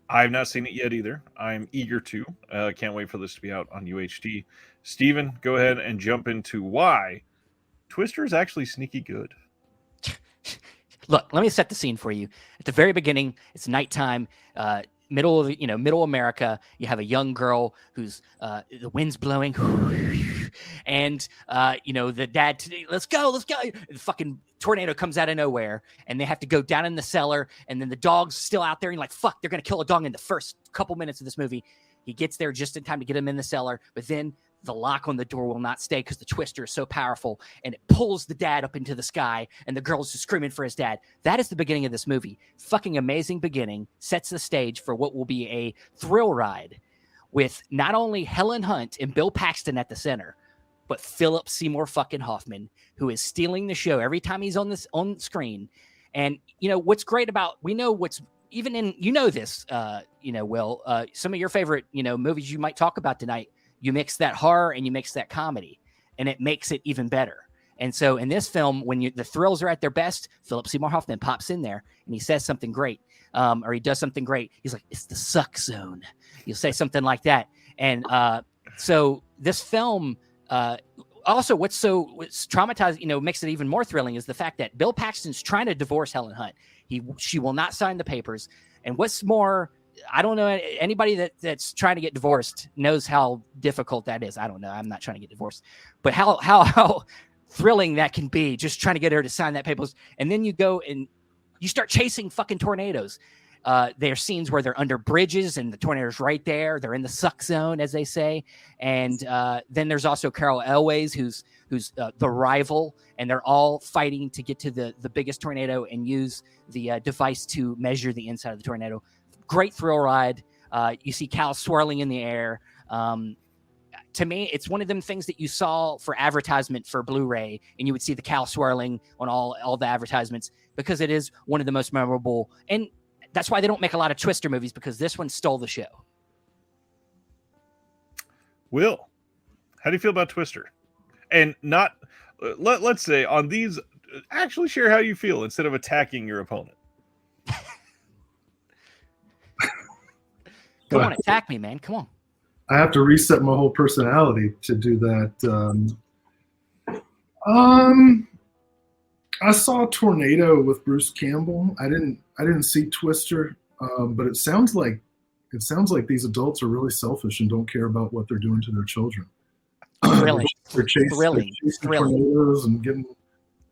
I've not seen it yet either. I'm eager to. Can't wait for this to be out on UHD. Steven, go ahead and jump into why Twister is actually sneaky good.
Look, let me set the scene for you. At the very beginning, it's nighttime, middle America. You have a young girl who's the wind's blowing, and the dad, let's go. The fucking tornado comes out of nowhere, and they have to go down in the cellar, and then the dog's still out there, and you're like, fuck, they're gonna kill a dog in the first couple minutes of this movie. He gets there just in time to get him in the cellar, but then the lock on the door will not stay because the twister is so powerful, and it pulls the dad up into the sky, and the girl's just screaming for his dad. That is the beginning of this movie. Fucking amazing beginning. Sets the stage for what will be a thrill ride with not only Helen Hunt and Bill Paxton at the center, but Philip Seymour fucking Hoffman, who is stealing the show every time he's on screen. And what's great about, we know what's even in, this, Will, some of your favorite, movies you might talk about tonight. You mix that horror and you mix that comedy, and it makes it even better. And so in this film, when the thrills are at their best, Philip Seymour Hoffman pops in there and he says something great, or he does something great. He's like, it's the suck zone. You'll say something like that. And so this film, also what's traumatizing, makes it even more thrilling is the fact that Bill Paxton's trying to divorce Helen Hunt. She will not sign the papers. And what's more, I don't know, anybody that's trying to get divorced knows how difficult that is. I don't know. I'm not trying to get divorced, but how thrilling that can be, just trying to get her to sign that papers. And then you go and you start chasing fucking tornadoes. There are scenes where they're under bridges and the tornado's right there. They're in the suck zone, as they say. And then there's also Carol Elways, who's the rival, and they're all fighting to get to the biggest tornado and use the device to measure the inside of the tornado. Great thrill ride. You see Cal swirling in the air. To me, it's one of them things that you saw for advertisement for Blu-ray, and you would see the cow swirling on all the advertisements, because it is one of the most memorable. And that's why they don't make a lot of Twister movies, because this one stole the show.
Will, how do you feel about Twister? And not, let's say on these, actually share how you feel instead of attacking your opponent.
Come on, attack me, man. Come on.
I have to reset my whole personality to do that. I saw Tornado with Bruce Campbell. I didn't see Twister, but it sounds like these adults are really selfish and don't care about what they're doing to their children.
Thrilling.
They're chasing tornadoes and getting,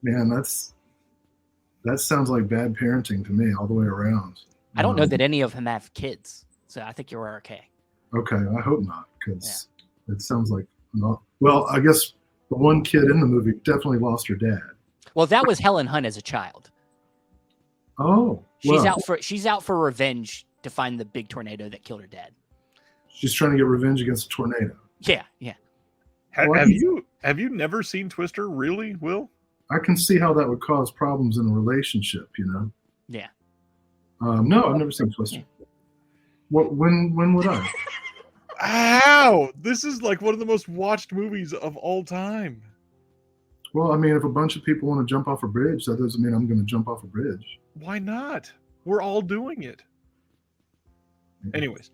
man, that sounds like bad parenting to me all the way around.
I don't know that any of them have kids, so I think you're okay.
Okay, I hope not, because it sounds like not. Well, I guess the one kid in the movie definitely lost her dad.
Well, that was Helen Hunt as a child.
Oh,
she's out for revenge to find the big tornado that killed her dad.
She's trying to get revenge against a tornado.
Yeah.
Have you never seen Twister, really, Will?
I can see how that would cause problems in a relationship,
Yeah.
No, I've never seen Twister. When would I?
How? This is like one of the most watched movies of all time.
Well, I mean, if a bunch of people want to jump off a bridge, that doesn't mean I'm going to jump off a bridge.
Why not? We're all doing it. Anyways,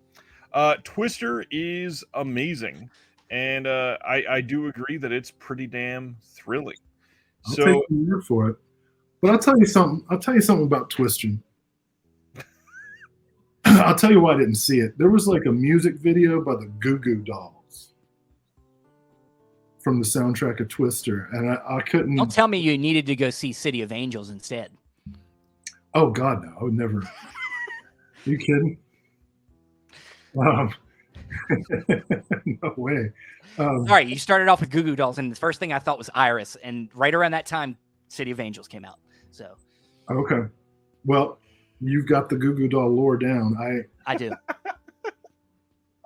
Twister is amazing, and I do agree that it's pretty damn thrilling.
I'll take your word for it. But I'll tell you something. About Twister. I'll tell you why I didn't see it. There was like a music video by the Goo Goo Dolls from the soundtrack of Twister, and I couldn't.
Don't tell me you needed to go see City of Angels instead.
Oh God, no! I would never. Are you kidding? No way.
All right, you started off with Goo Goo Dolls, and the first thing I thought was Iris, and right around that time, City of Angels came out. So.
Okay. Well, you've got the Goo Goo Doll lore down.
I do.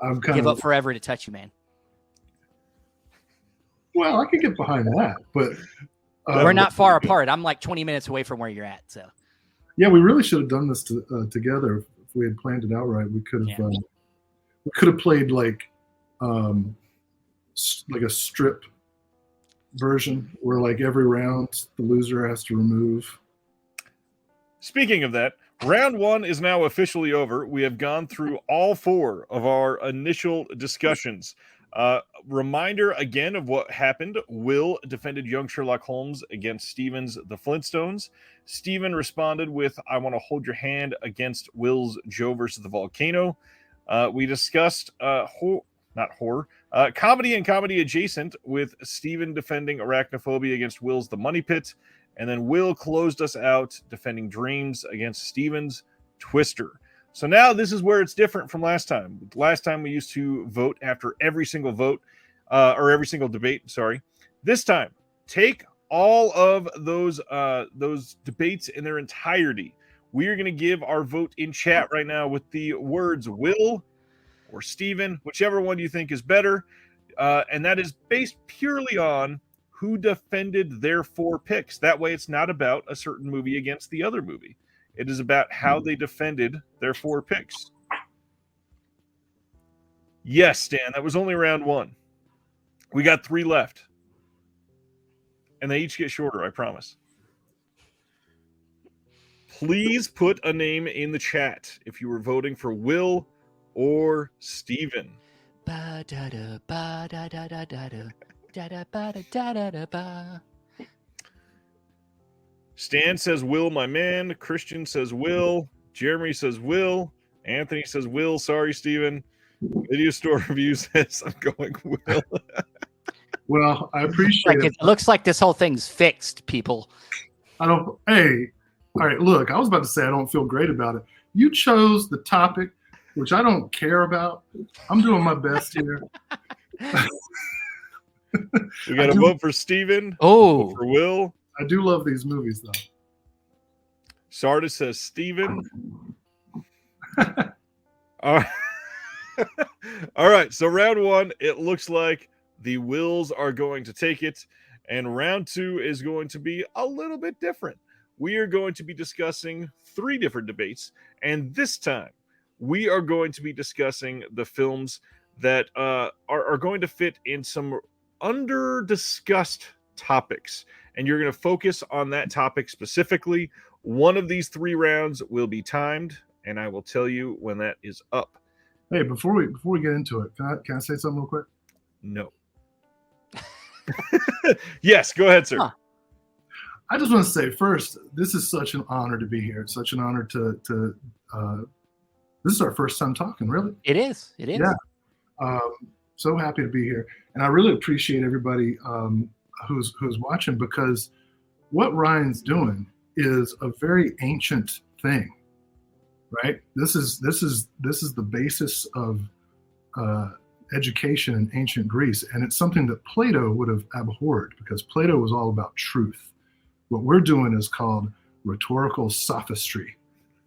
I'm kind
Give
of
up forever to touch you, man.
well. I could get behind that, but
We're not far apart. I'm like 20 minutes away from where you're at. So
yeah, we really should have done this together. If we had planned it out right, we could have played like a strip version where like every round the loser has to remove.
Speaking of that, round one is now officially over. We have gone through all four of our initial discussions. Reminder again of what happened. Will defended young Sherlock Holmes against Stephen's The Flintstones. Stephen responded with I Want to Hold Your Hand against Will's Joe versus the Volcano. We discussed not horror, comedy and comedy adjacent with Stephen defending Arachnophobia against Will's The Money Pit. And then Will closed us out defending Dreams against Stephen's Twister. So now this is where it's different from last time. Last time we used to vote after every single vote, or every single debate, sorry. This time, take all of those debates in their entirety. We are going to give our vote in chat right now with the words Will or Stephen, whichever one you think is better. And that is based purely on who defended their four picks. That way it's not about a certain movie against the other movie. It is about how they defended their four picks. Yes, Stan, that was only round one. We got 3 left. And they each get shorter, I promise. Please put a name in the chat if you were voting for Will or Stephen.
Ba-da-da, ba-da-da-da-da-da. Da-da-ba-da-da-da-da-ba.
Stan says Will, my man. Christian says Will. Jeremy says Will. Anthony says Will. Sorry, Stephen. Video Store Review says I'm going Will.
Well, I appreciate
it. Looks like this whole thing's fixed, people.
All right, look, I was about to say I don't feel great about it. You chose the topic, which I don't care about. I'm doing my best here.
We got a vote for Stephen.
Oh,
for Will.
I do love these movies, though.
Sardis says Stephen. All right. So round one, it looks like the Wills are going to take it. And round two is going to be a little bit different. We are going to be discussing 3 different debates. And this time, we are going to be discussing the films that are going to fit in some under-discussed topics. And you're going to focus on that topic specifically. One of these 3 rounds will be timed, and I will tell you when that is up.
Hey, before we get into it, can I say something real quick?
No. Yes, go ahead, sir.
Huh.
I just want to say first, this is such an honor to be here. It's such an honor to this is our first time talking, really.
It is.
Yeah. So happy to be here. And I really appreciate everybody who's watching, because what Ryan's doing is a very ancient thing, right? This is the basis of education in ancient Greece, and it's something that Plato would have abhorred, because Plato was all about truth. What we're doing is called rhetorical sophistry,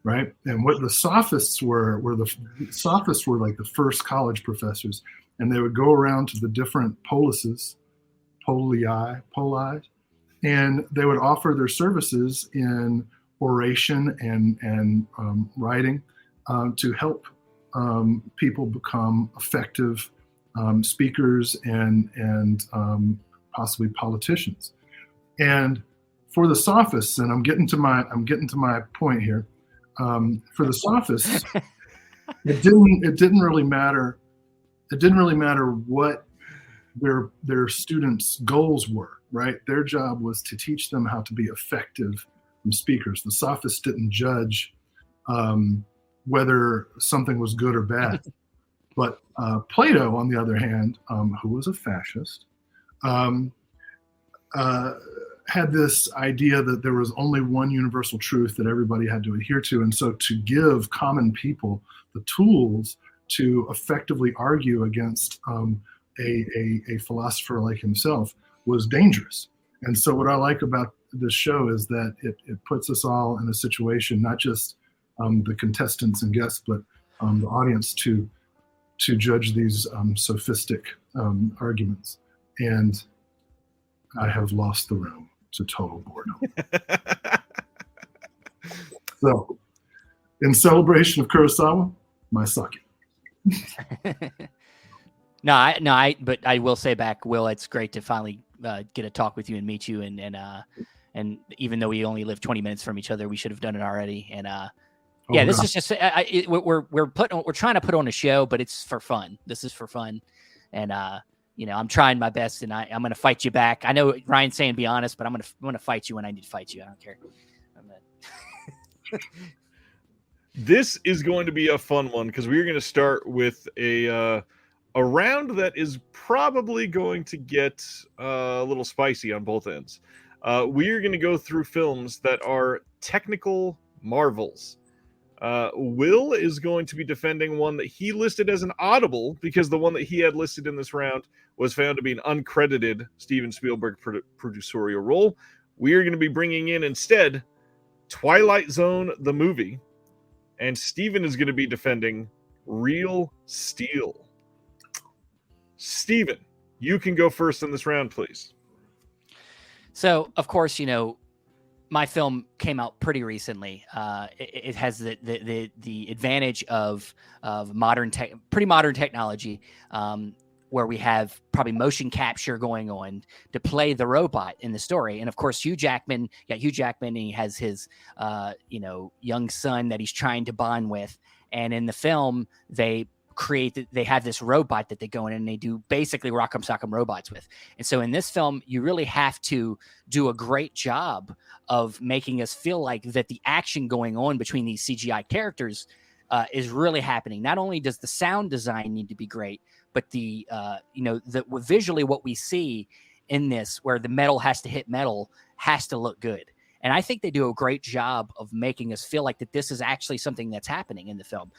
right? And what the sophists were like the first college professors, and they would go around to the different polises, polii, and they would offer their services in oration and writing to help people become effective speakers and possibly politicians. And for the sophists, and I'm getting to my point here. For the sophists, it didn't really matter. It didn't really matter what their students' goals were, right? Their job was to teach them how to be effective speakers. The sophists didn't judge whether something was good or bad. But Plato, on the other hand, who was a fascist, had this idea that there was only one universal truth that everybody had to adhere to. And so to give common people the tools to effectively argue against a philosopher like himself was dangerous. And so what I like about this show is that it puts us all in a situation, not just the contestants and guests, but the audience, to to judge these sophistic arguments, and I have lost the room to total boredom. So, in celebration of Kurosawa, my sake.
But I will say back, Will, it's great to finally get a talk with you and meet you, and even though we only live 20 minutes from each other, we should have done it already. And this is just we're trying to put on a show, but it's for fun. This is for fun, and I'm trying my best, and I'm going to fight you back. I know Ryan's saying be honest, but I'm going to fight you when I need to fight you. I don't care.
This is going to be a fun one because we're going to start with a round that is probably going to get a little spicy on both ends. We're going to go through films that are technical marvels. Will is going to be defending one that he listed as an audible because the one that he had listed in this round was found to be an uncredited Steven Spielberg producerial role. We are going to be bringing in instead Twilight Zone, the movie, and Steven is going to be defending Real Steel. Steven, you can go first in this round, please.
So, of course, my film came out pretty recently. It has the advantage of pretty modern technology, where we have probably motion capture going on to play the robot in the story. And of course, Hugh Jackman, and he has his young son that he's trying to bond with. And in the film, they have this robot that they go in and they do basically Rock'em Sock'em Robots with. And so in this film, you really have to do a great job of making us feel like that the action going on between these CGI characters is really happening. Not only does the sound design need to be great, but the visually what we see in this, where the metal has to hit metal, has to look good. And I think they do a great job of making us feel like that this is actually something that's happening in the film.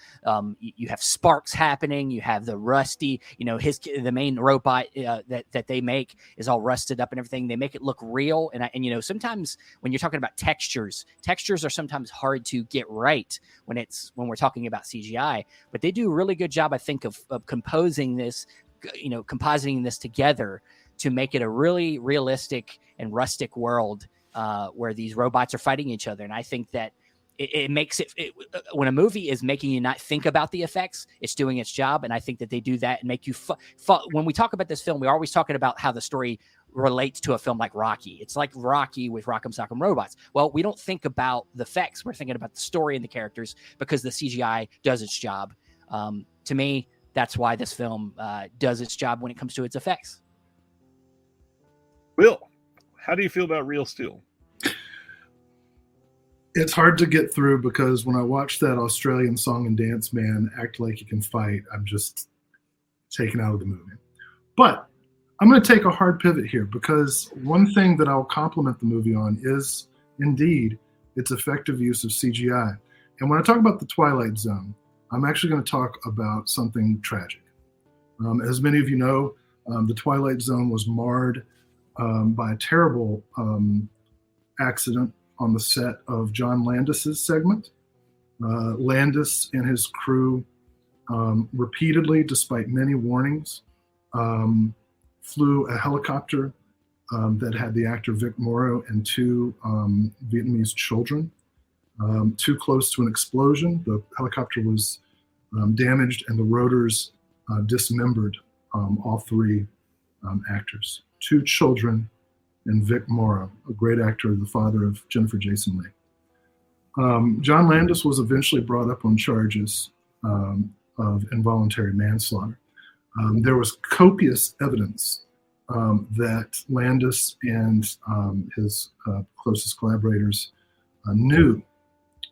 You have sparks happening. You have the rusty, the main robot that they make is all rusted up and everything. They make it look real. And sometimes when you're talking about textures are sometimes hard to get right when we're talking about CGI. But they do a really good job, I think, of compositing this together to make it a really realistic and rustic world. Where these robots are fighting each other. And I think that it makes it when a movie is making you not think about the effects, it's doing its job. And I think that they do that and make you when we talk about this film, we're always talking about how the story relates to a film like Rocky. It's like Rocky with Rock'em Sock'em Robots. Well, we don't think about the effects. We're thinking about the story and the characters because the CGI does its job. To me, that's why this film does its job when it comes to its effects.
Will, how do you feel about Real Steel?
It's hard to get through because when I watch that Australian song and dance man act like he can fight, I'm just taken out of the movie. But I'm going to take a hard pivot here because one thing that I'll compliment the movie on is indeed its effective use of CGI. And when I talk about the Twilight Zone, I'm actually going to talk about something tragic. As many of you know, the Twilight Zone was marred by a terrible accident on the set of John Landis's segment. Landis and his crew repeatedly, despite many warnings, flew a helicopter that had the actor Vic Morrow and two Vietnamese children too close to an explosion. The helicopter was damaged and the rotors dismembered all three actors. Two children, and Vic Morrow, a great actor, the father of Jennifer Jason Leigh. John Landis was eventually brought up on charges of involuntary manslaughter. There was copious evidence that Landis and his closest collaborators knew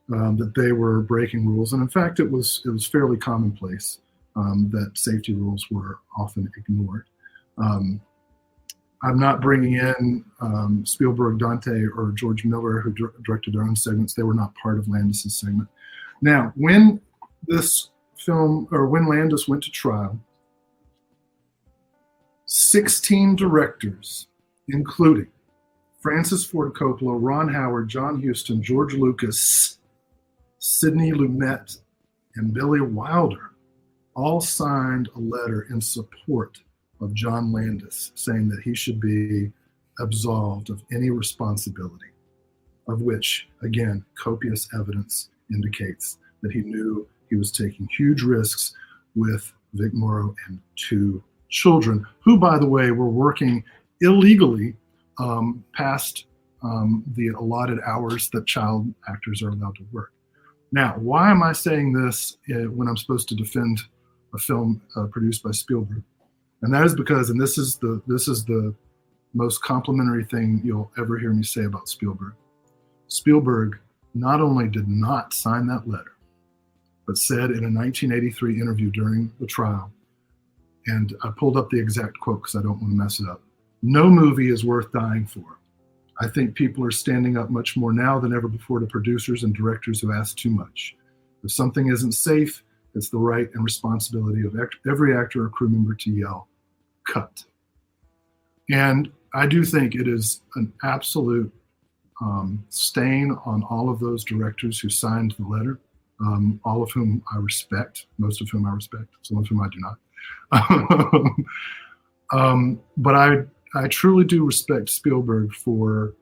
that they were breaking rules, and in fact, it was fairly commonplace that safety rules were often ignored. I'm not bringing in Spielberg, Dante, or George Miller, who directed their own segments. They were not part of Landis's segment. Now, when Landis went to trial, 16 directors, including Francis Ford Coppola, Ron Howard, John Huston, George Lucas, Sidney Lumet, and Billy Wilder, all signed a letter in support of John Landis, saying that he should be absolved of any responsibility, of which, again, copious evidence indicates that he knew he was taking huge risks with Vic Morrow and 2 children, who, by the way, were working illegally past the allotted hours that child actors are allowed to work. Now, why am I saying this when I'm supposed to defend a film produced by Spielberg? And that is because, and this is the most complimentary thing you'll ever hear me say about Spielberg. Spielberg not only did not sign that letter, but said in a 1983 interview during the trial, and I pulled up the exact quote because I don't want to mess it up, "No movie is worth dying for. I think people are standing up much more now than ever before to producers and directors who ask too much. If something isn't safe, it's the right and responsibility of every actor or crew member to yell, 'Cut.'" And I do think it is an absolute stain on all of those directors who signed the letter, all of whom I respect, most of whom I respect, some of whom I do not. But I truly do respect Spielberg for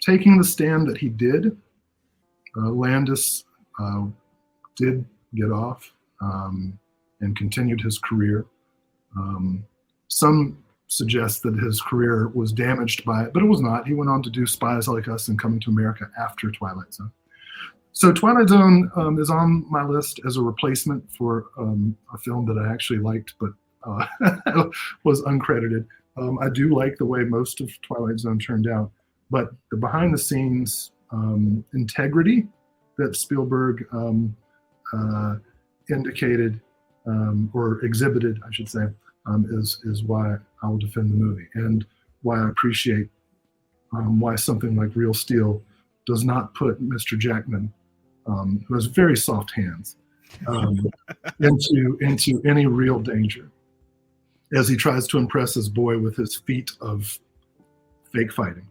taking the stand that he did. Landis did get off and continued his career. Some suggest that his career was damaged by it, but it was not. He went on to do Spies Like Us and Coming to America after Twilight Zone. So Twilight Zone is on my list as a replacement for a film that I actually liked, but was uncredited. I do like the way most of Twilight Zone turned out, but the behind-the-scenes integrity that Spielberg indicated or exhibited, I should say, is why I will defend the movie, and why I appreciate why something like Real Steel does not put Mr. Jackman, who has very soft hands, into any real danger as he tries to impress his boy with his feat of fake fighting.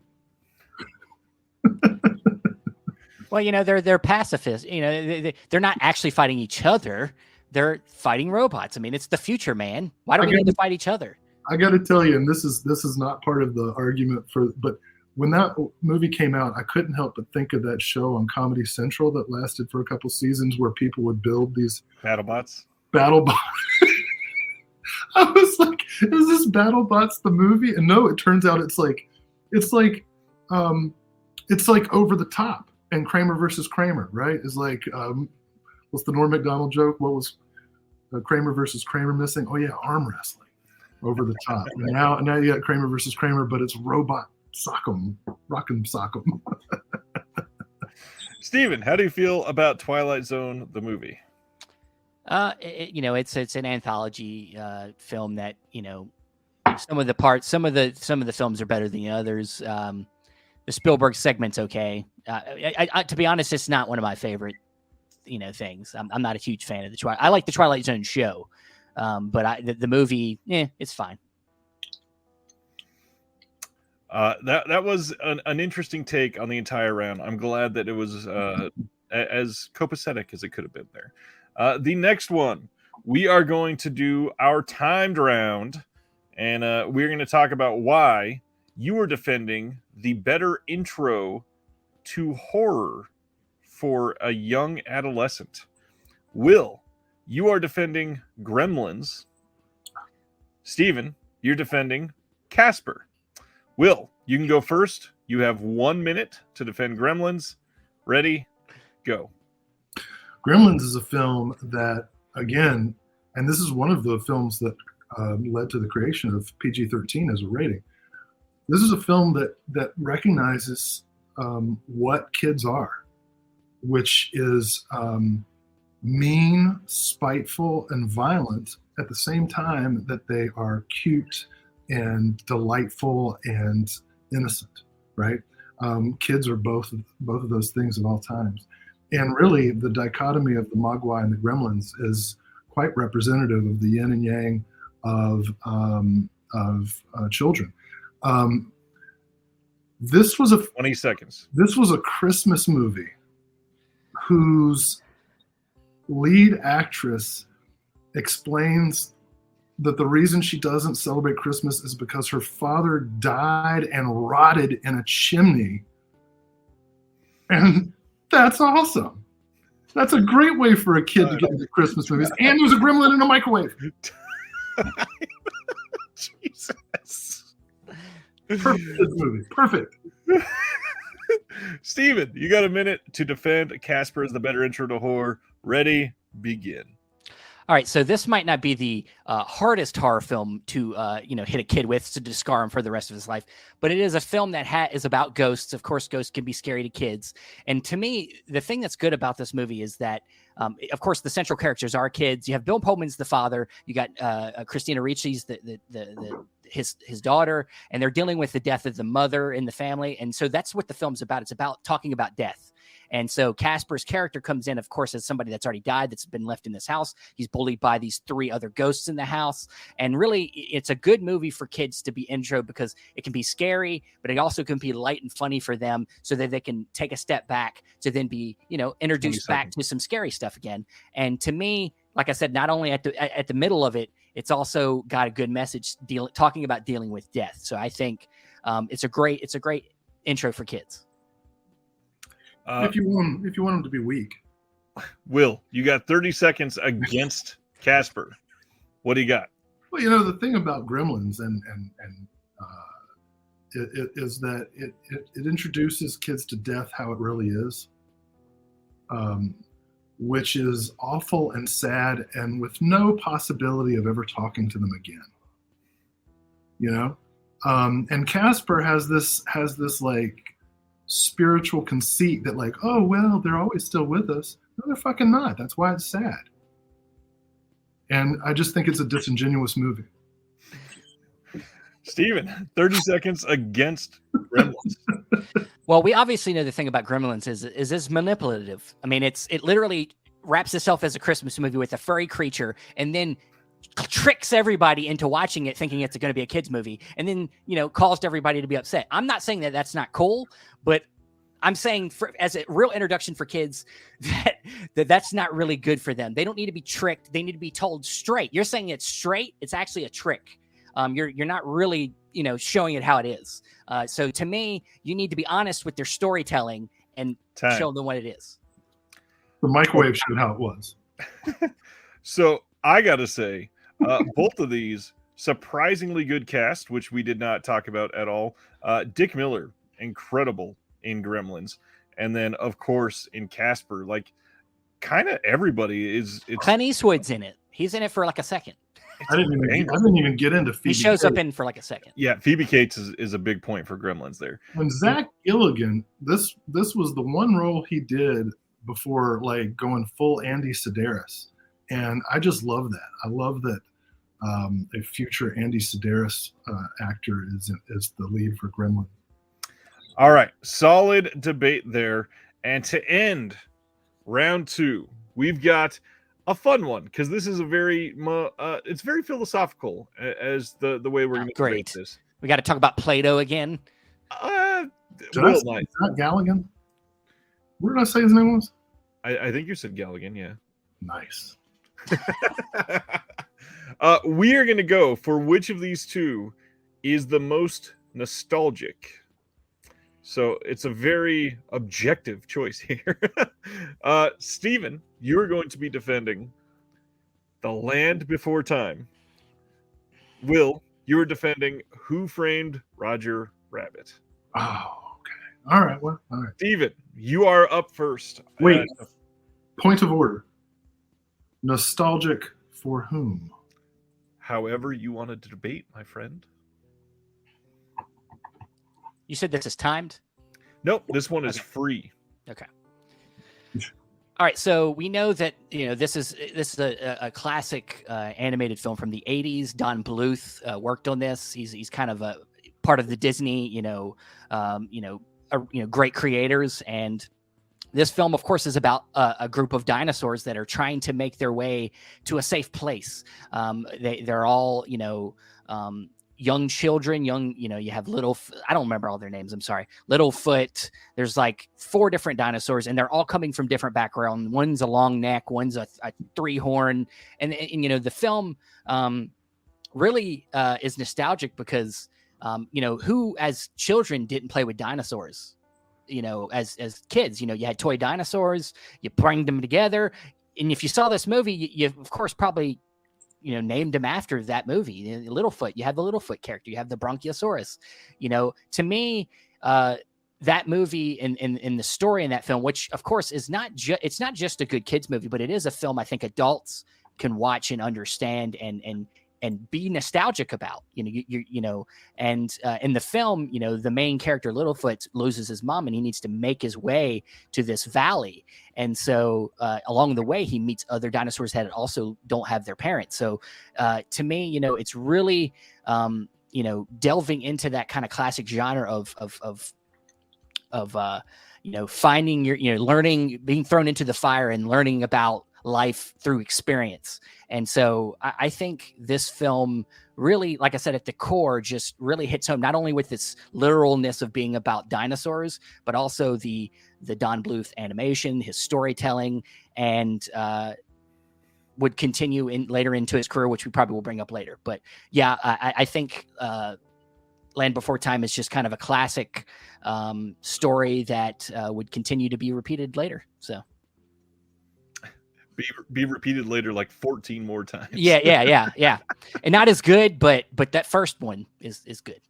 Well, they're pacifists. They're not actually fighting each other. They're fighting robots. I mean, it's the future, man. Why do we need to fight each other?
I got to tell you, and this is not part of the argument but when that movie came out, I couldn't help but think of that show on Comedy Central that lasted for a couple seasons where people would build these
BattleBots.
I was like, is this BattleBots the movie? And no, it turns out it's like Over the Top and Kramer versus Kramer, right? It's like, what's the Norm Macdonald joke? What was Kramer versus Kramer missing? Oh yeah, arm wrestling. Over the Top. And now you got Kramer versus Kramer, but it's robot sock'em, rock'em sock'em.
Steven, how do you feel about Twilight Zone, the movie?
It's an anthology film that, some of the films are better than the others. The Spielberg segment's okay. I to be honest, it's not one of my favorite, things. I'm not a huge fan of I like the Twilight Zone show, but the movie, it's fine.
That was an interesting take on the entire round. I'm glad that it was as copacetic as it could have been there. The next one, we are going to do our timed round, and we're going to talk about why you are defending the better intro to horror for a young adolescent. Will, you are defending Gremlins. Steven, you're defending Casper. Will, you can go first. You have 1 minute to defend Gremlins. Ready? Go.
Gremlins is a film that, again, and this is one of the films that led to the creation of PG-13 as a rating. This is a film that recognizes what kids are, which is mean, spiteful, and violent at the same time that they are cute and delightful and innocent, right? Kids are both of those things at all times. And really, the dichotomy of the Mogwai and the Gremlins is quite representative of the yin and yang of children. This was
20 seconds.
This was a Christmas movie whose lead actress explains that the reason she doesn't celebrate Christmas is because her father died and rotted in a chimney. And that's awesome. That's a great way for a kid to get into Christmas movies. And there's a gremlin in a microwave.
Jesus.
Perfect kids movie. Perfect.
Steven, you got a minute to defend Casper as the better intro to horror. Ready, begin.
All right, so this might not be the hardest horror film to hit a kid with to scar him for the rest of his life, but it is a film that is about ghosts. Of course, ghosts can be scary to kids, and to me, the thing that's good about this movie is that, of course, the central characters are kids. You have Bill Pullman's the father. You got Christina Ricci's his daughter, and they're dealing with the death of the mother in the family, and so that's what the film's about. It's about talking about death. And so Casper's character comes in, of course, as somebody that's already died, that's been left in this house. He's bullied by these 3 other ghosts in the house. And really, it's a good movie for kids to be intro because it can be scary, but it also can be light and funny for them so that they can take a step back to then be, introduced back to some scary stuff again. And to me, like I said, not only at the middle of it, it's also got a good message talking about dealing with death. So I think it's a great intro for kids.
If you want them to be weak.
Will, you got 30 seconds against Casper. What do you got?
Well, the thing about Gremlins and it is that it introduces kids to death how it really is, which is awful and sad and with no possibility of ever talking to them again. And Casper has this like spiritual conceit that like, oh, well, they're always still with us. No, they're fucking not. That's why it's sad. And I just think it's a disingenuous movie.
Steven, 30 seconds against Gremlins.
Well, we obviously know the thing about Gremlins is it's manipulative. I mean, it literally wraps itself as a Christmas movie with a furry creature and then tricks everybody into watching it thinking it's going to be a kid's movie and then, caused everybody to be upset. I'm not saying that that's not cool, but I'm saying as a real introduction for kids that's not really good for them. They don't need to be tricked. They need to be told straight. You're saying it's straight. It's actually a trick. You're not really, showing it how it is. So to me, you need to be honest with their storytelling and show them what it is.
The microwave showed how it was.
So I got to say, both of these surprisingly good cast, which we did not talk about at all. Dick Miller, incredible in Gremlins. And then, of course, in Casper, like kind of everybody is.
Clint Eastwood's in it. He's in it for like a second.
I didn't even get into Phoebe.
He shows
Cates.
Up in for like a second.
Yeah, Phoebe Cates is a big point for Gremlins there.
When Zach Gilligan, this was the one role he did before like going full Andy Sedaris. And I just love that. I love that a future Andy Sedaris actor is the lead for Gremlins.
All right, solid debate there. And to end round 2, we've got a fun one because this is a very it's very philosophical as the way we're going to debate this.
We got to talk about Plato again.
Is that Galligan? What did I say his name was?
I think you said Galligan. Yeah.
Nice.
We are going to go for which of these two is the most nostalgic. So it's a very objective choice here. Steven, you're going to be defending The Land Before Time. Will, you're defending Who Framed Roger Rabbit.
Oh, okay. All right. Well, all right.
Steven, you are up first.
Wait. Point of order. Nostalgic for whom?
However you wanted to debate, my friend.
You said this is timed?
Nope, this one is free.
Okay. All right, so we know that this is a classic animated film from the 80s. Don Bluth worked on this. He's kind of a part of the Disney, great creators. And this film, of course, is about a group of dinosaurs that are trying to make their way to a safe place. They're all, young children, you have I don't remember all their names. I'm sorry. Littlefoot. There's like 4 different dinosaurs, and they're all coming from different backgrounds. One's a long neck, one's a 3-horn. And the film really is nostalgic because, who as children didn't play with dinosaurs, as kids, you had toy dinosaurs, you bring them together. And if you saw this movie, you of course probably named him after that movie. Littlefoot, you have the Littlefoot character, you have the Bronchiosaurus. To me, that movie and the story in that film, which of course is it's not just a good kids movie, but it is a film I think adults can watch and understand and be nostalgic about. And in the film, the main character Littlefoot loses his mom and he needs to make his way to this valley. And so along the way, he meets other dinosaurs that also don't have their parents. So to me, it's really, delving into that kind of classic genre of finding learning, being thrown into the fire and learning about life through experience. And so I think this film really, like I said, at the core, just really hits home, not only with its literalness of being about dinosaurs, but also the Don Bluth animation, his storytelling, and would continue later into his career, which we probably will bring up later. But yeah, I think Land Before Time is just kind of a classic story that would continue to be repeated later. So
be repeated later like 14 more times.
Yeah. And not as good, but that first one is good.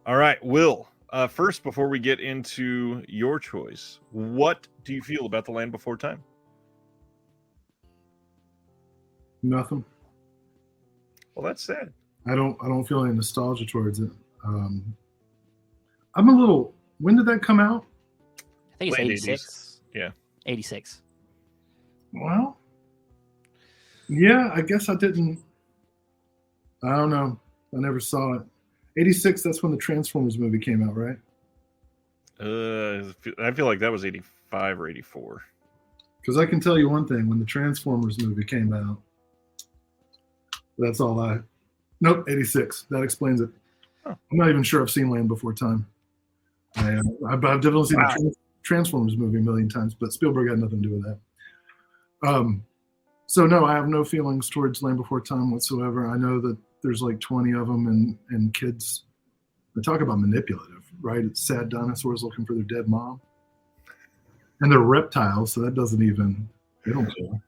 All right, Will. First, before we get into your choice, what do you feel about The Land Before Time?
Nothing.
Well, that's sad.
I don't feel any nostalgia towards it. I'm a little. When did that come out?
I think it's
Late
86.
80s. Yeah,
86.
Well, yeah, I guess I didn't. I don't know. I never saw it. 86, that's when the Transformers movie came out, right?
I feel like that was 85 or 84.
Because I can tell you one thing. When the Transformers movie came out, that's all I... Nope, 86. That explains it.
Huh. I'm
not even sure I've seen Land Before Time. I've definitely seen the Transformers movie a million times, but Spielberg had nothing to do with that. So no, I have no feelings towards Land Before Time whatsoever. I know that there's like 20 of them, and kids, they talk about manipulative, right? It's sad dinosaurs looking for their dead mom, and they're reptiles, so that doesn't even, they don't care.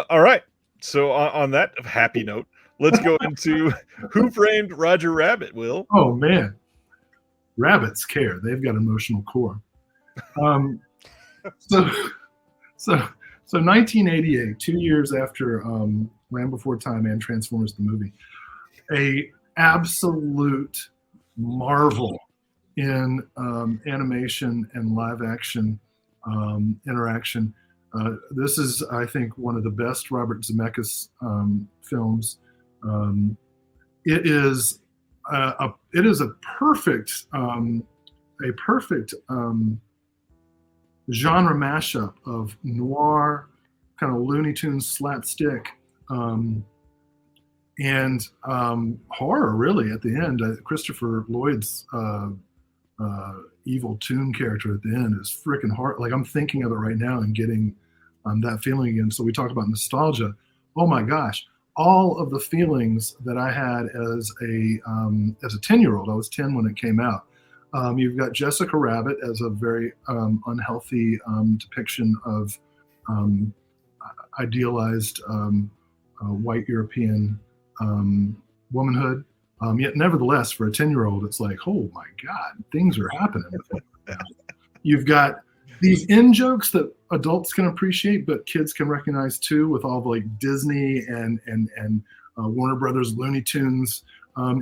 All right. So on that happy note, let's go into Who Framed Roger Rabbit, Will?
Oh man, rabbits care. They've got emotional core. So 1988, 2 years after Land Before Time and Transformers the movie, a absolute marvel in animation and live action interaction. This is, I think, one of the best Robert Zemeckis films. It is a perfect genre mashup of noir, kind of Looney Tunes slapstick, and horror. Really, at the end, Christopher Lloyd's evil Toon character at the end is freaking hard. Like, I'm thinking of it right now and getting that feeling again. So we talk about nostalgia. Oh my gosh, all of the feelings that I had as a 10-year-old. I was 10 when it came out. You've got Jessica Rabbit as a very unhealthy depiction of idealized white European womanhood. Yet nevertheless, for a 10-year-old, it's like, oh my God, things are happening. You've got these in-jokes that adults can appreciate, but kids can recognize too, with all the like Disney and Warner Brothers Looney Tunes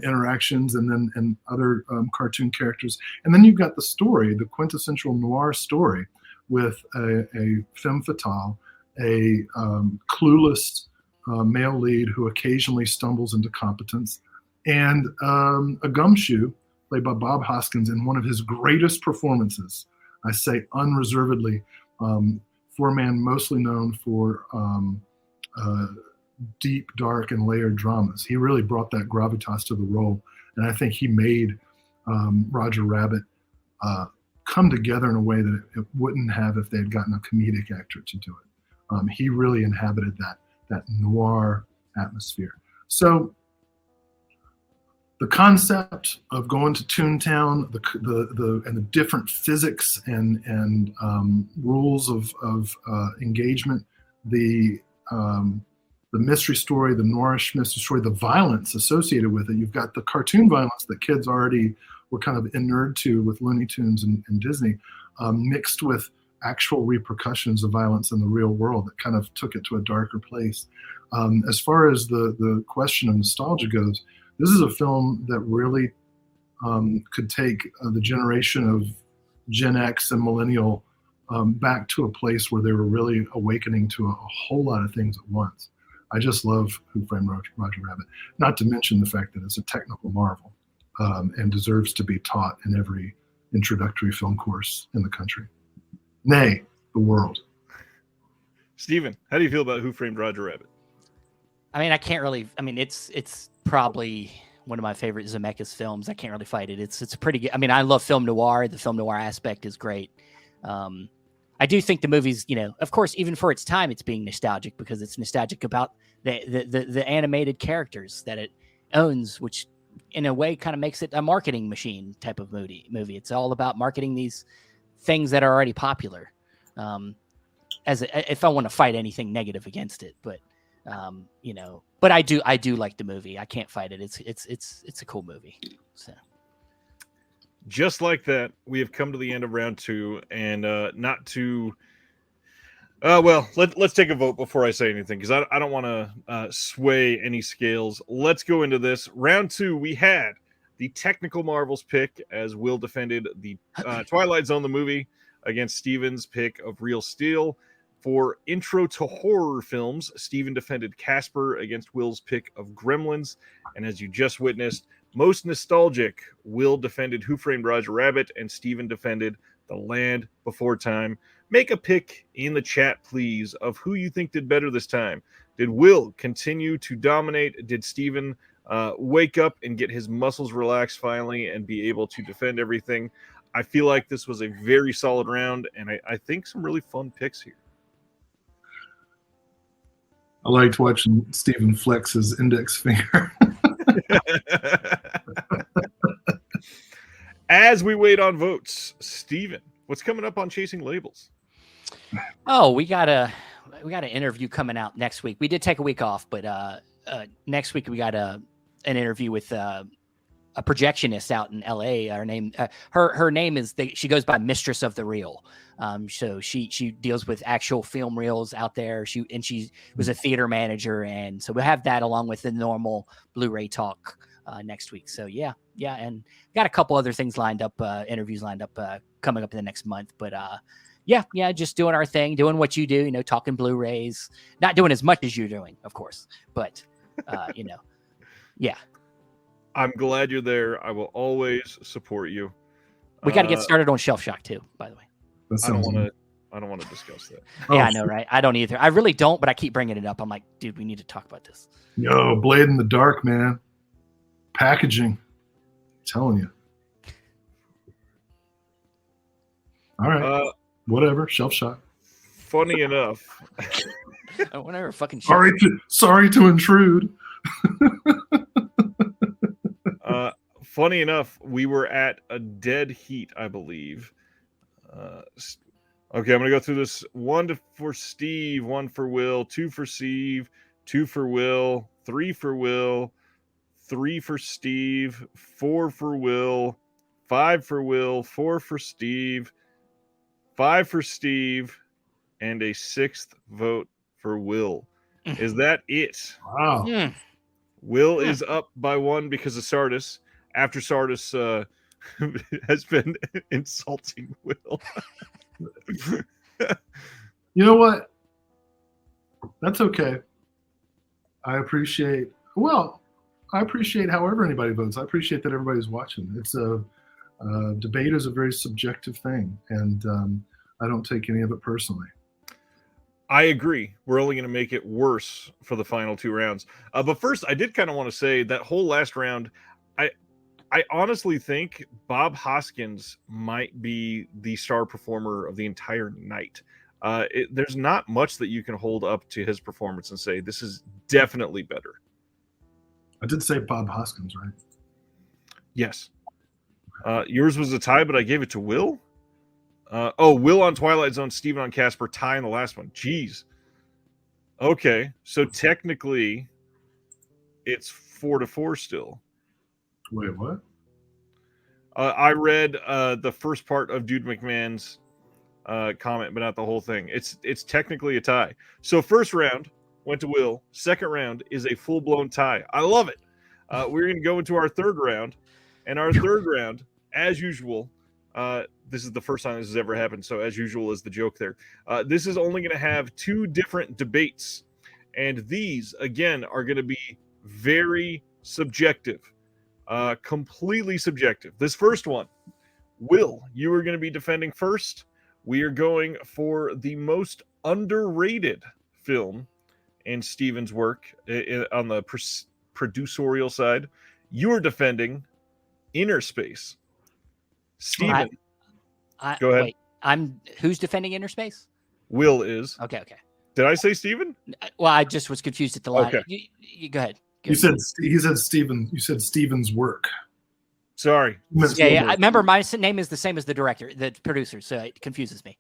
interactions, and other cartoon characters. And then you've got the story, the quintessential noir story, with a femme fatale, a clueless male lead who occasionally stumbles into competence, and a gumshoe played by Bob Hoskins in one of his greatest performances. I say unreservedly, for a man mostly known for deep, dark, and layered dramas. He really brought that gravitas to the role, and I think he made Roger Rabbit come together in a way that it wouldn't have if they had gotten a comedic actor to do it. He really inhabited that noir atmosphere. So the concept of going to Toontown, the different physics and rules of engagement, the mystery story, the noirish mystery story, the violence associated with it. You've got the cartoon violence that kids already were kind of inured to with Looney Tunes and Disney, mixed with actual repercussions of violence in the real world that kind of took it to a darker place. As far as the question of nostalgia goes, this is a film that really could take the generation of Gen X and Millennial back to a place where they were really awakening to a whole lot of things at once. I just love Who Framed Roger Rabbit, not to mention the fact that it's a technical marvel and deserves to be taught in every introductory film course in the country. Nay, the world.
Steven, how do you feel about Who Framed Roger Rabbit?
I mean, it's probably one of my favorite Zemeckis films. I can't really fight it. It's a pretty good. I mean, I love film noir. The film noir aspect is great. I do think the movie's, of course, even for its time, it's being nostalgic because it's nostalgic about the animated characters that it owns, which in a way kind of makes it a marketing machine type of movie. It's all about marketing these things that are already popular. If I want to fight anything negative against it, but but I do like the movie. I can't fight it. It's a cool movie. So.
Just like that, we have come to the end of round 2, and not to. Let's take a vote before I say anything because I don't want to sway any scales. Let's go into this round 2. We had the technical marvels pick as Will defended the Twilight Zone the movie against Steven's pick of Real Steel. For intro to horror films, Steven defended Casper against Will's pick of Gremlins, and as you just witnessed, most nostalgic, Will defended Who Framed Roger Rabbit, and Steven defended The Land Before Time. Make a pick in the chat, please, of who you think did better this time. Did Will continue to dominate? Did Steven wake up and get his muscles relaxed finally and be able to defend everything? I feel like this was a very solid round, and I think some really fun picks here.
I liked watching Steven flex his index finger.
As we wait on votes, Steven, what's coming up on Chasing Labels?
Oh, we got an interview coming out next week. We did take a week off, but next week we got an interview with a projectionist out in LA. Her name is she goes by Mistress of the Reel. So she deals with actual film reels out there. She was a theater manager, and so we'll have that along with the normal Blu-ray talk next week. So yeah, and got a couple other things lined up, interviews lined up coming up in the next month. But yeah, just doing our thing, doing what you do, talking Blu-rays, not doing as much as you're doing, of course, but yeah.
I'm glad you're there. I will always support you.
We got to get started on Shelf Shock too, by the way.
I don't want to discuss that.
Yeah, I know, right? I don't either. I really don't, but I keep bringing it up. I'm like, dude, we need to talk about this.
Yo, Blade in the Dark, man. Packaging. I'm telling you. All right. Whatever. Shelf Shock.
Funny enough.
Whatever. Fucking.
Sorry to intrude.
Funny enough, we were at a dead heat, I believe. Okay, I'm going to go through this. 1 for Steve, 1 for Will, 2 for Steve, 2 for Will, 3 for Will, 3 for Steve, 4 for Will, 5 for Will, 4 for Steve, 5 for Steve, and a 6th vote for Will. Is that it?
Wow.
Will is up by 1 because of Sardis. After Sardis has been insulting Will.
You know what? That's okay. I appreciate however anybody votes. I appreciate that everybody's watching. It's debate is a very subjective thing, and I don't take any of it personally.
I agree. We're only going to make it worse for the final 2 rounds. But first, I did kind of want to say that whole last round, I I honestly think Bob Hoskins might be the star performer of the entire night. There's not much that you can hold up to his performance and say this is definitely better.
I did say Bob Hoskins, right?
Yes. Yours was a tie, but I gave it to Will. Will on Twilight Zone, Steven on Casper, tie in the last one. Jeez. Okay, so technically, it's 4-4 still.
Wait, what?
I read the first part of Dude McMahon's comment, but not the whole thing. It's technically a tie. So first round went to Will. Second round is a full-blown tie. I love it. We're going to go into our third round, and our third round, as usual, this is the first time this has ever happened, so as usual is the joke there. This is only going to have 2 different debates, and these, again, are going to be very subjective, completely subjective. This first one, Will, you are going to be defending first. We are going for the most underrated film in Steven's work on the producerial side. You are defending Inner Space. Steven, go ahead.
Wait, who's defending Inner Space?
Will is.
Okay.
Did I say Steven?
Well, I just was confused at the line.
Okay.
You go ahead.
He said Steven. You said Steven's work.
Sorry.
Yeah. I remember my name is the same as the director, the producer, so it confuses me.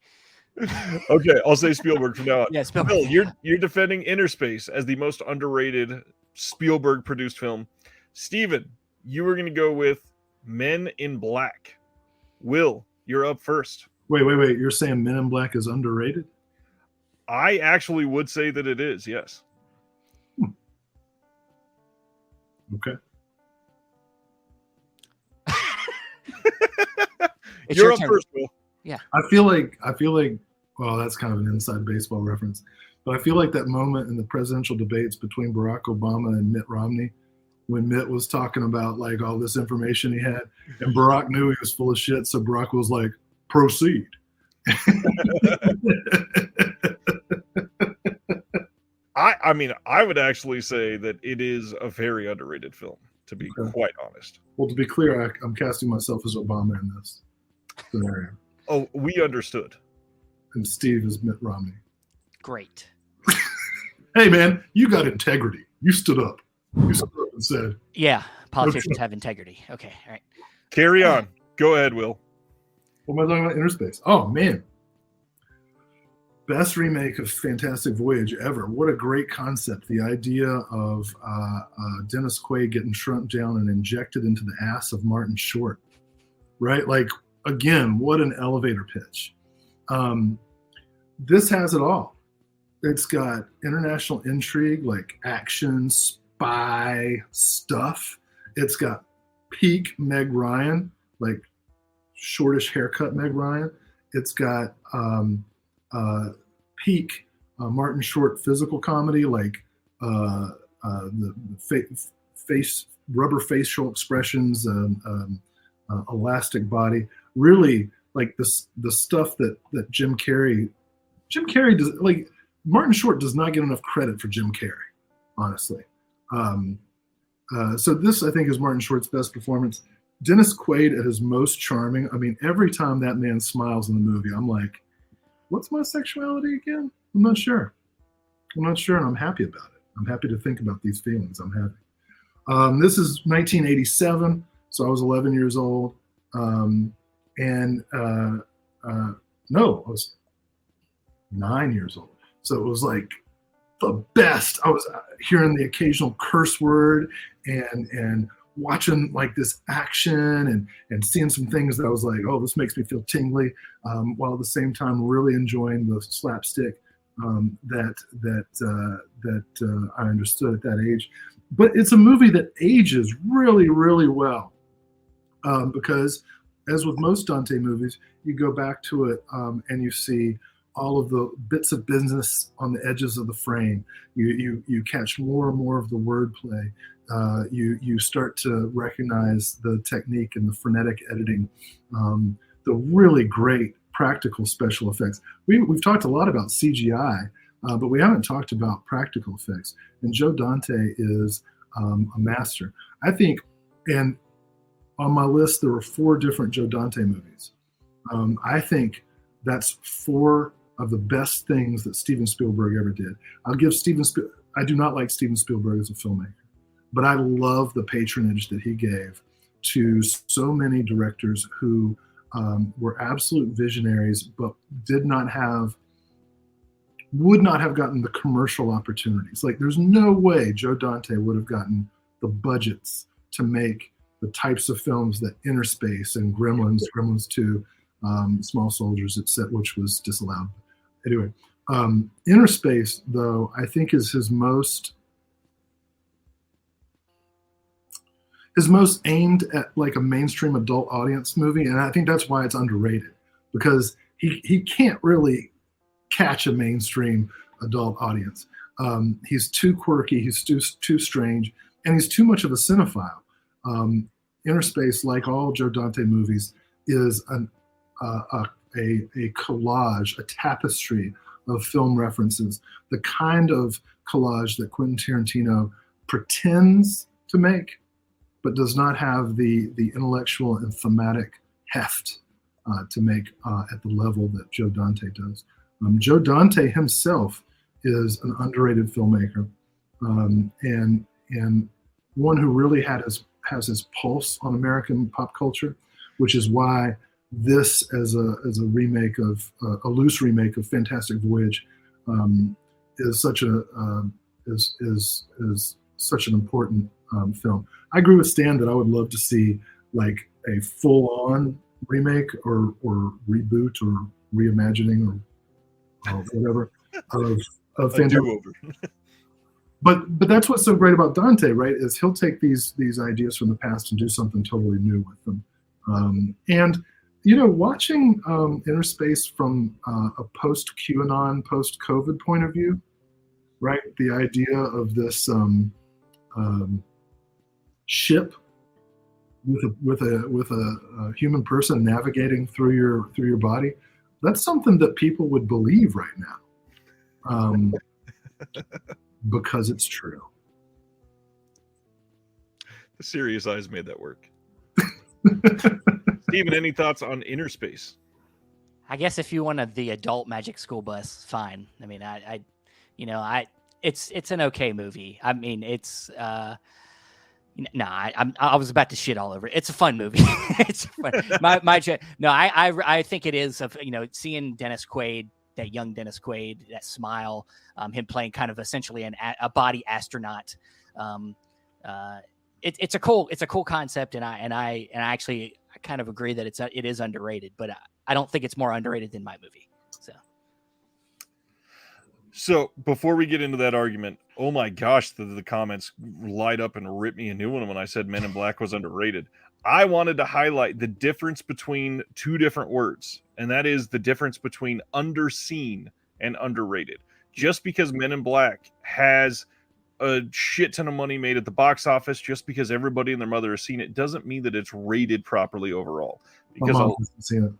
Okay, I'll say Spielberg from now on.
Yeah, Spielberg.
Will, you're defending Inner Space as the most underrated Spielberg produced film. Steven, you were going to go with Men in Black. Will, you're up first.
Wait. You're saying Men in Black is underrated?
I actually would say that it is, yes.
Okay.
You're up first, Will.
Yeah.
I feel like well, that's kind of an inside baseball reference, but I feel like that moment in the presidential debates between Barack Obama and Mitt Romney, when Mitt was talking about like all this information he had, and Barack knew he was full of shit, so Barack was like, "Proceed."
I mean, I would actually say that it is a very underrated film, to be quite honest.
Well, to be clear, I'm casting myself as Obama in this scenario.
Oh, we understood.
And Steve is Mitt Romney.
Great.
Hey, man, you got integrity. You stood up. You stood up and said,
"Yeah, politicians have integrity." Okay, all right.
Carry on. Go ahead, Will.
What am I talking about? Inner Space. Oh, man. Best remake of Fantastic Voyage ever. What a great concept. The idea of Dennis Quaid getting shrunk down and injected into the ass of Martin Short. Right? Like, again, what an elevator pitch. This has it all. It's got international intrigue, like action, spy stuff. It's got peak Meg Ryan, like shortish haircut Meg Ryan. It's got peak Martin Short physical comedy, like the face, rubber facial expressions, elastic body. Really, like the stuff that Jim Carrey does. Like Martin Short does not get enough credit for Jim Carrey, honestly. So this, I think, is Martin Short's best performance. Dennis Quaid at his most charming. I mean, every time that man smiles in the movie, I'm like, what's my sexuality again? I'm not sure, and I'm happy about it. I'm happy to think about these feelings I'm having. This is 1987, so I was 11 years old. No, I was 9 years old. So it was like the best. I was hearing the occasional curse word and watching like this action and seeing some things that I was like, oh, this makes me feel tingly, while at the same time really enjoying the slapstick that I understood at that age. But it's a movie that ages really, really well, because as with most Dante movies, you go back to it and you see all of the bits of business on the edges of the frame. You catch more and more of the wordplay. You start to recognize the technique and the frenetic editing, the really great practical special effects. We've talked a lot about CGI but we haven't talked about practical effects. And Joe Dante is a master. I think, and on my list, there were 4 different Joe Dante movies. I think that's 4 of the best things that Steven Spielberg ever did. I do not like Steven Spielberg as a filmmaker, but I love the patronage that he gave to so many directors who were absolute visionaries, but would not have gotten the commercial opportunities. Like, there's no way Joe Dante would have gotten the budgets to make the types of films that Inner Space and Gremlins 2, Small Soldiers, etc., which was disallowed. Anyway, Inner Space, though, I think is his most aimed at like a mainstream adult audience movie, and I think that's why it's underrated, because he can't really catch a mainstream adult audience. He's too quirky, he's too strange, and he's too much of a cinephile. Inner Space, like all Joe Dante movies, is a collage, a tapestry of film references, the kind of collage that Quentin Tarantino pretends to make, but does not have the intellectual and thematic heft to make at the level that Joe Dante does. Joe Dante himself is an underrated filmmaker, and one who really has his pulse on American pop culture, which is why this, as a remake of a loose remake of Fantastic Voyage, is such an important film. I agree with Stan that I would love to see like a full-on remake or reboot or reimagining or whatever of Fantastic. But that's what's so great about Dante, right? Is he'll take these ideas from the past and do something totally new with them. And watching Inner Space from a post-QAnon, post-COVID point of view, right? The idea of this ship with a human person navigating through your body, that's something that people would believe right now, because it's true.
The serious eyes made that work. Steven, any thoughts on Inner Space?
I guess if you wanted the adult Magic School Bus, fine. I mean, it's an okay movie. I mean, it's I was about to shit all over it. It's a fun movie. It's fun. I think it is. Seeing Dennis Quaid, that young Dennis Quaid, that smile, him playing kind of essentially a body astronaut. It's a cool concept, and I actually kind of agree that it is underrated, but I don't think it's more underrated than my movie.
So before we get into that argument, oh my gosh, the comments light up and rip me a new one when I said Men in Black was underrated. I wanted to highlight the difference between 2 different words, and that is the difference between underseen and underrated. Just because Men in Black has a shit ton of money made at the box office, just because everybody and their mother has seen it, doesn't mean that it's rated properly overall. Because
my mom hasn't seen it.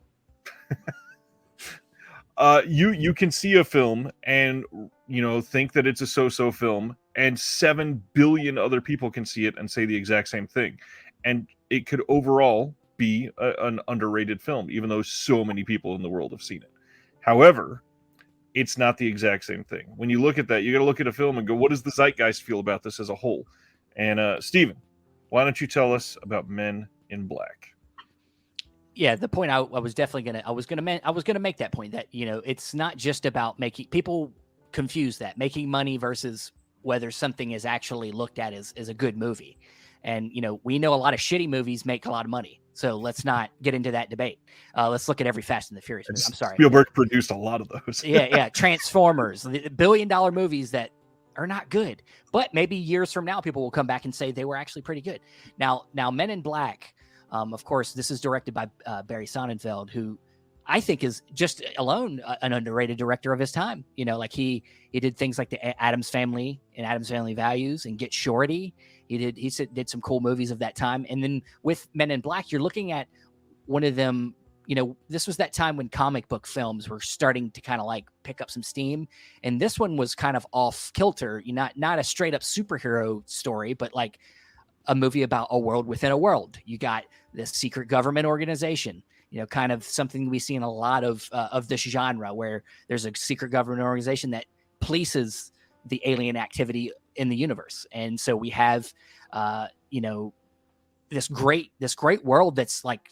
You can see a film and think that it's a so-so film, and 7 billion other people can see it and say the exact same thing, and it could overall be an underrated film, even though so many people in the world have seen it. However, it's not the exact same thing. When you look at that, you got to look at a film and go, what does the zeitgeist feel about this as a whole? And Steven, why don't you tell us about Men in Black?
Yeah, the point I was definitely I was gonna make that point, that it's not just about making people confuse that making money versus whether something is actually looked at as a good movie. And we know a lot of shitty movies make a lot of money, so let's not get into that debate. Let's look at every Fast and the Furious movie. I'm sorry,
Spielberg produced a lot of those.
yeah, Transformers, the $1 billion movies that are not good, but maybe years from now people will come back and say they were actually pretty good. Now Men in Black. Of course, this is directed by Barry Sonnenfeld, who I think is just alone an underrated director of his time. Like he did things like the Addams Family and Addams Family Values and Get Shorty. He did some cool movies of that time. And then with Men in Black, you're looking at one of them this was that time when comic book films were starting to kind of like pick up some steam. And this one was kind of off kilter, not a straight up superhero story, but like a movie about a world within a world. You got this secret government organization, kind of something we see in a lot of this genre, where there's a secret government organization that polices the alien activity in the universe. And so we have, this great world that's like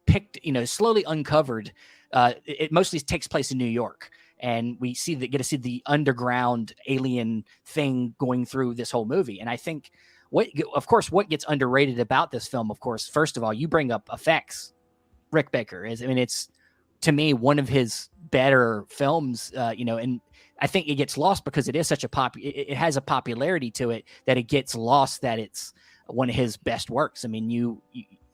picked, slowly uncovered. It mostly takes place in New York, and we get to see the underground alien thing going through this whole movie. And I think what gets underrated about this film, of course, first of all, you bring up effects. Rick Baker it's to me one of his better films, and I think it gets lost because it is such it has a popularity to it that it gets lost that it's one of his best works. I mean, you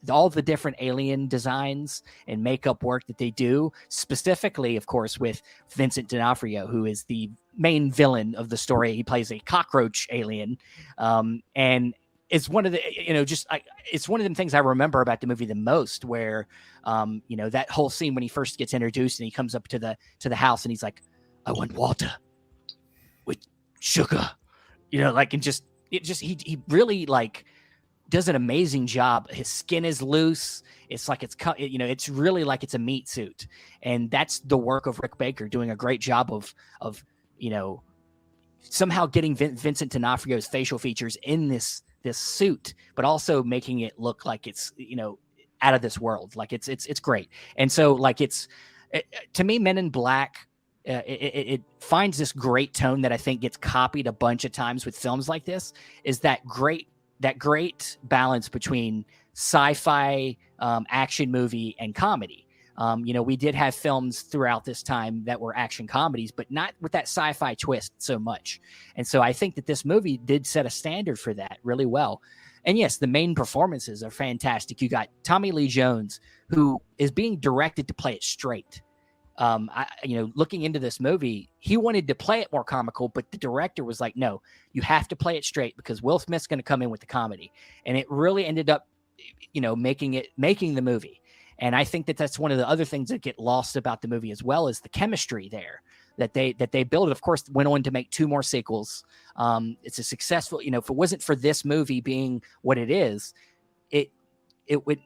all the different alien designs and makeup work that they do, specifically, of course, with Vincent D'Onofrio, who is the main villain of the story. He plays a cockroach alien, and it's one of the, it's one of them things I remember about the movie the most, where, that whole scene when he first gets introduced and he comes up to the house and he's like, "I want water with sugar," he really like does an amazing job. His skin is loose. It's like it's really like it's a meat suit, and that's the work of Rick Baker doing a great job of somehow getting Vincent D'Onofrio's facial features in this suit, but also making it look like it's out of this world. Like it's great. And so like to me, Men in Black, it finds this great tone that I think gets copied a bunch of times with films like this. Is that great balance between sci-fi, action movie, and comedy. We did have films throughout this time that were action comedies, but not with that sci-fi twist so much. And so I think that this movie did set a standard for that really well. And yes, the main performances are fantastic. You got Tommy Lee Jones, who is being directed to play it straight. Looking into this movie, he wanted to play it more comical, but the director was like, "No, you have to play it straight because Will Smith's going to come in with the comedy." And it really ended up, making the movie. And I think that that's one of the other things that get lost about the movie as well, is the chemistry there that they built. Of course, went on to make 2 more sequels. It's a successful, if it wasn't for this movie being what it is, it would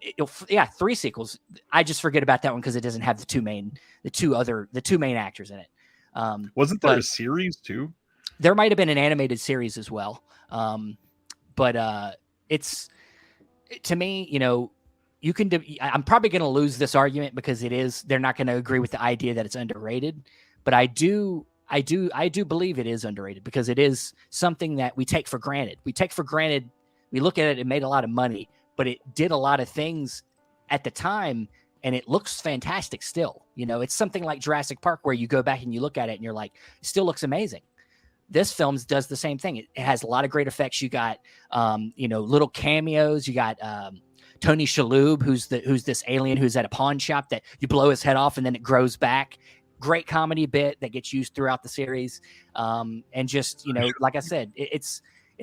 3 sequels. I just forget about that one because it doesn't have the two main actors in it.
Wasn't there a series too?
There might have been an animated series as well. But it's, to me, you can. I'm probably going to lose this argument because they're not going to agree with the idea that it's underrated. But I do believe it is underrated because it is something that we take for granted. We look at it, it made a lot of money, but it did a lot of things at the time, and it looks fantastic still. It's something like Jurassic Park, where you go back and you look at it and you're like, it still looks amazing. This film does the same thing. It has a lot of great effects. You got, little cameos. You got Tony Shalhoub, who's this alien who's at a pawn shop that you blow his head off and then it grows back. Great comedy bit that gets used throughout the series. And just, like I said, it's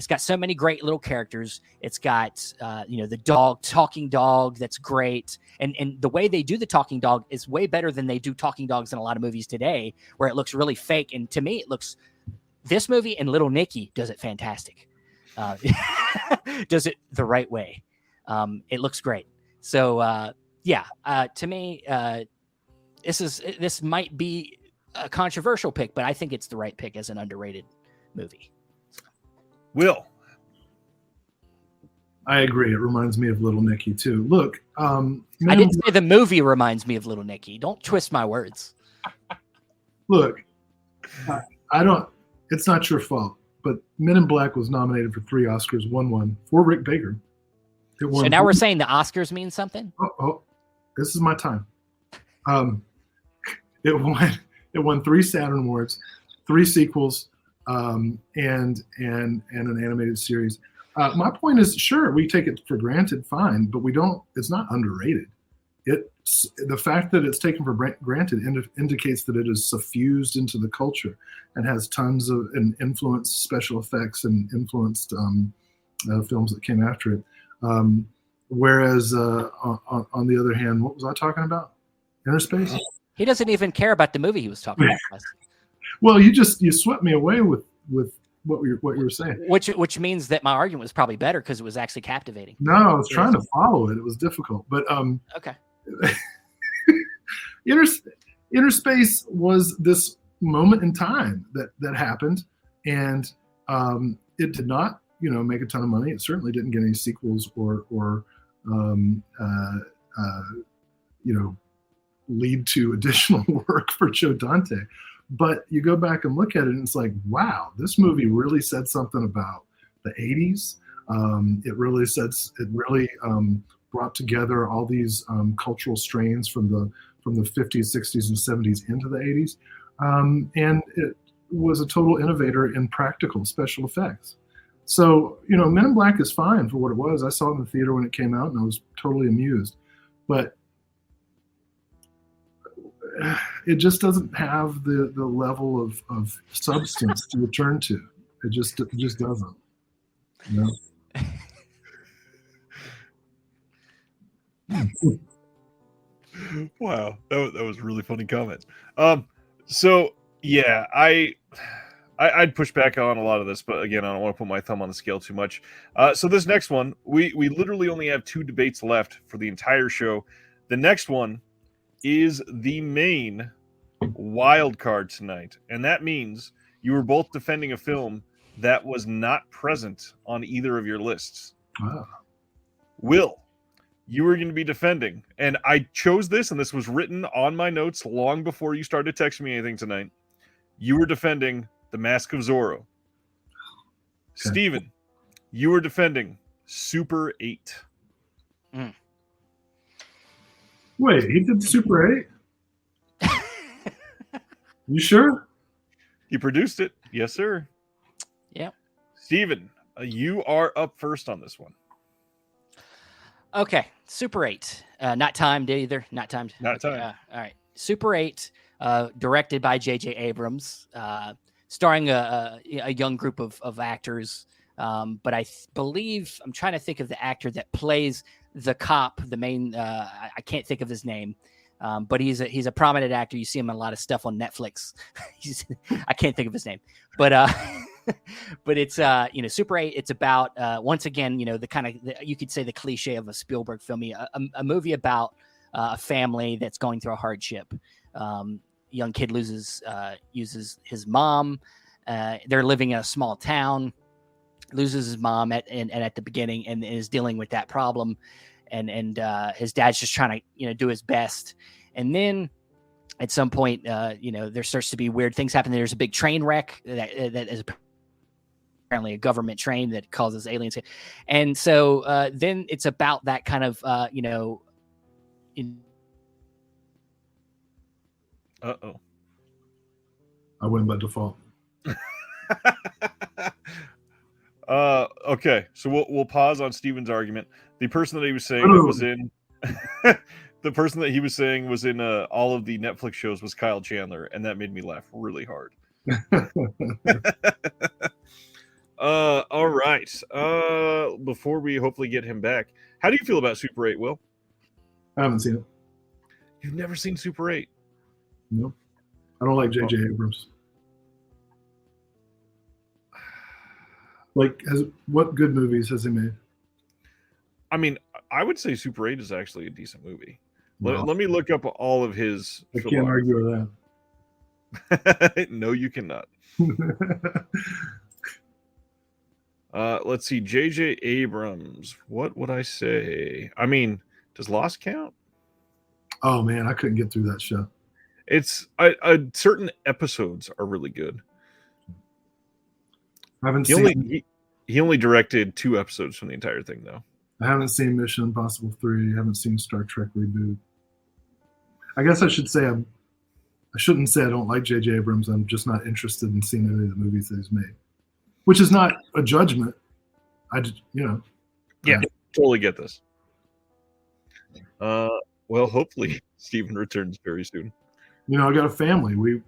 got so many great little characters. It's got, the talking dog. That's great. And the way they do the talking dog is way better than they do talking dogs in a lot of movies today, where it looks really fake. And to me, this movie and Little Nicky does it fantastic. Does it the right way. It looks great. So, to me, this might be a controversial pick, but I think it's the right pick as an underrated movie.
Will.
I agree. It reminds me of Little Nicky too. Look,
I didn't say the movie reminds me of Little Nicky. Don't twist my words.
Look, I don't. It's not your fault, but Men in Black was nominated for 3 Oscars, won 1 for Rick Baker.
It won. So now we're saying the Oscars mean something?
Oh, this is my time. It won 3 Saturn Awards, 3 sequels, and an animated series. My point is, sure, we take it for granted, fine, but we don't. It's not underrated. The fact that it's taken for granted indicates that it is suffused into the culture and has tons of and influenced special effects and influenced films that came after it. Whereas on the other hand, what was I talking about? Inner Space.
He doesn't even care about the movie he was talking about.
Well, you swept me away with what you were saying.
Which means that my argument was probably better because it was actually captivating.
No, I was trying to follow it. It was difficult, but
okay.
Inner Space was this moment in time that happened, and it did not, make a ton of money. It certainly didn't get any sequels or lead to additional work for Joe Dante. But you go back and look at it, and it's like, wow, this movie really said something about the 80s. It really brought together all these cultural strains from the 50s, 60s, and 70s into the 80s. And it was a total innovator in practical special effects. So, Men in Black is fine for what it was. I saw it in the theater when it came out, and I was totally amused. But it just doesn't have the level of substance to return to. It just doesn't.
Wow, that was a really funny comment. So yeah, I'd push back on a lot of this, but again, I don't want to put my thumb on the scale too much. So this next one, we literally only have 2 debates left for the entire show. The next one is the main wild card tonight, and that means you were both defending a film that was not present on either of your lists.
Wow.
Will, you were going to be defending, and I chose this, and this was written on my notes long before you started texting me anything tonight. You were defending The Mask of Zorro. Okay. Steven, you were defending Super 8.
Wait, he did Super 8? You sure?
He produced it. Yes, sir.
Yeah.
Steven, you are up first on this one.
Okay. Super 8. Not timed either. Not timed.
Not timed.
All right. Super 8, directed by J.J. Abrams, starring a young group of actors. But I believe, I'm trying to think of the actor that plays the cop, the main, I can't think of his name. But he's a prominent actor. You see him in a lot of stuff on Netflix. I can't think of his name, but but it's Super 8. It's about once again, the kind of you could say the cliche of a Spielberg film, a movie about a family that's going through a hardship. Young kid uses his mom. They're living in a small town. Loses his mom at the beginning and is dealing with that problem. And his dad's just trying to, do his best. And then at some point, there starts to be weird things happen. There's a big train wreck that is apparently a government train that causes aliens. And so then it's about that kind of, Uh-oh.
I win by default.
Okay, so we'll pause on Steven's argument. The person that he was saying was in the person that he was saying was in all of the Netflix shows was Kyle Chandler, and that made me laugh really hard. All right. Before we hopefully get him back, how do you feel about Super 8, Will?
I haven't seen it.
You've never seen Super 8?
No. I don't like J.J. Abrams. Like, what good movies has he made?
I mean, I would say Super 8 is actually a decent movie.
Wow.
Let me look up all of his.
I can't argue with
that. No, you cannot. Let's see. J.J. Abrams. What would I say? I mean, does Lost count?
Oh, man, I couldn't get through that show.
It's certain episodes are really good.
I haven't seen.
He only directed 2 episodes from the entire thing, though.
I haven't seen Mission Impossible 3. I haven't seen Star Trek Reboot. I guess I should say I shouldn't say I don't like J.J. Abrams. I'm just not interested in seeing any of the movies that he's made, which is not a judgment. I just,
Yeah, totally get this. Well, hopefully Steven returns very soon.
I got a family. We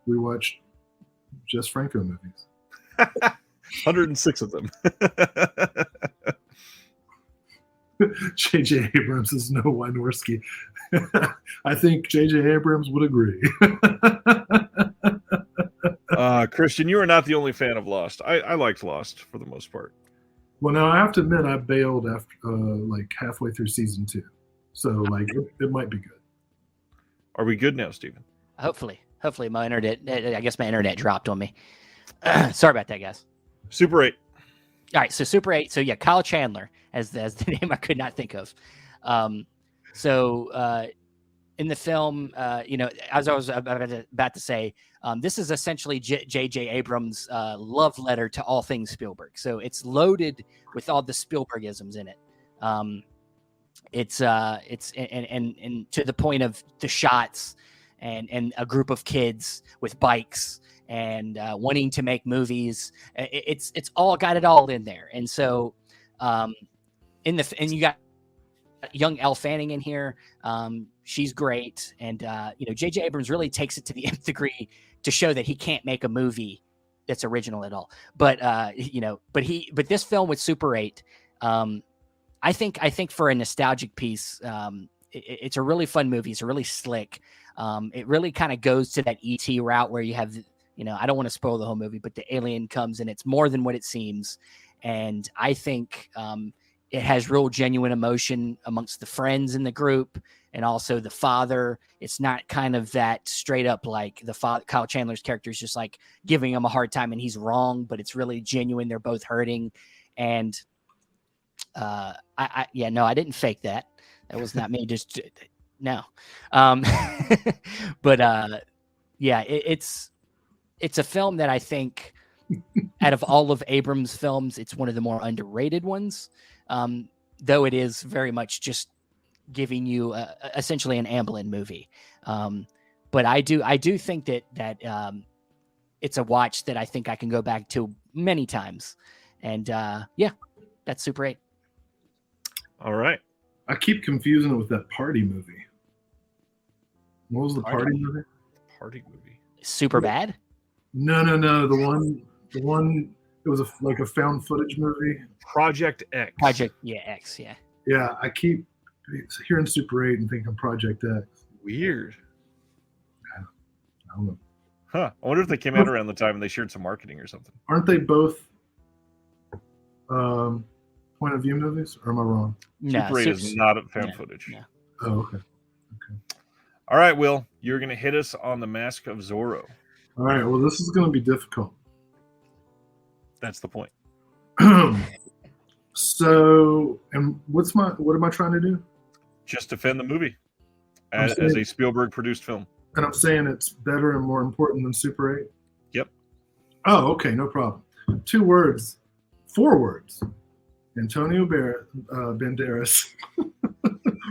watch Jess Franco movies.
106 of them.
J.J. Abrams is no Wynorski. I think J.J. Abrams would agree.
Christian, you are not the only fan of Lost. I liked Lost for the most part.
Well, now I have to admit I bailed after like halfway through season 2, so like it might be good.
Are we good now, Stephen?
Hopefully my internet. I guess my internet dropped on me. Sorry about that, guys.
Super 8.
All right, so Super 8. So yeah, Kyle Chandler as the name I could not think of. In the film, as I was about to say, this is essentially J.J. Abrams' love letter to all things Spielberg. So it's loaded with all the Spielbergisms in it. It's to the point of the shots and a group of kids with bikes and wanting to make movies. It's all got it all in there. And so and you got young Elle Fanning in here. She's great. And J.J. Abrams really takes it to the nth degree to show that he can't make a movie that's original at all. But this film with Super 8, I think for a nostalgic piece, it's a really fun movie. It's a really slick. It really kind of goes to that E.T. route where you have, I don't want to spoil the whole movie, but the alien comes and it's more than what it seems. And I think it has real genuine emotion amongst the friends in the group and also the father. It's not kind of that straight up like the father, Kyle Chandler's character is just like giving him a hard time and he's wrong, but it's really genuine. They're both hurting. And I didn't fake that. That was not me. Just no. It's a film that I think out of all of Abrams' films, it's one of the more underrated ones. Though it is very much just giving you essentially an Amblin movie. But I do think that it's a watch that I think I can go back to many times. And that's Super 8.
All right.
I keep confusing it with that party movie. What was the party movie?
Party movie.
Super Bad?
No. The one. It was like a found footage movie.
Project X.
X. Yeah.
Yeah, I keep hearing Super 8 and thinking Project X.
Weird.
I don't know.
Huh. I wonder if they came out around the time and they shared some marketing or something.
Aren't they both point of view movies? Or am I wrong?
No,
Super 8 is not found footage.
No.
Oh, okay.
All right, Will, you're going to hit us on The Mask of Zorro.
All right. Well, this is going to be difficult.
That's the point.
So, and what am I trying to do?
Just defend the movie as a Spielberg produced film.
And I'm saying it's better and more important than Super 8?
Yep.
Oh, okay. No problem. 4 words. Antonio Banderas.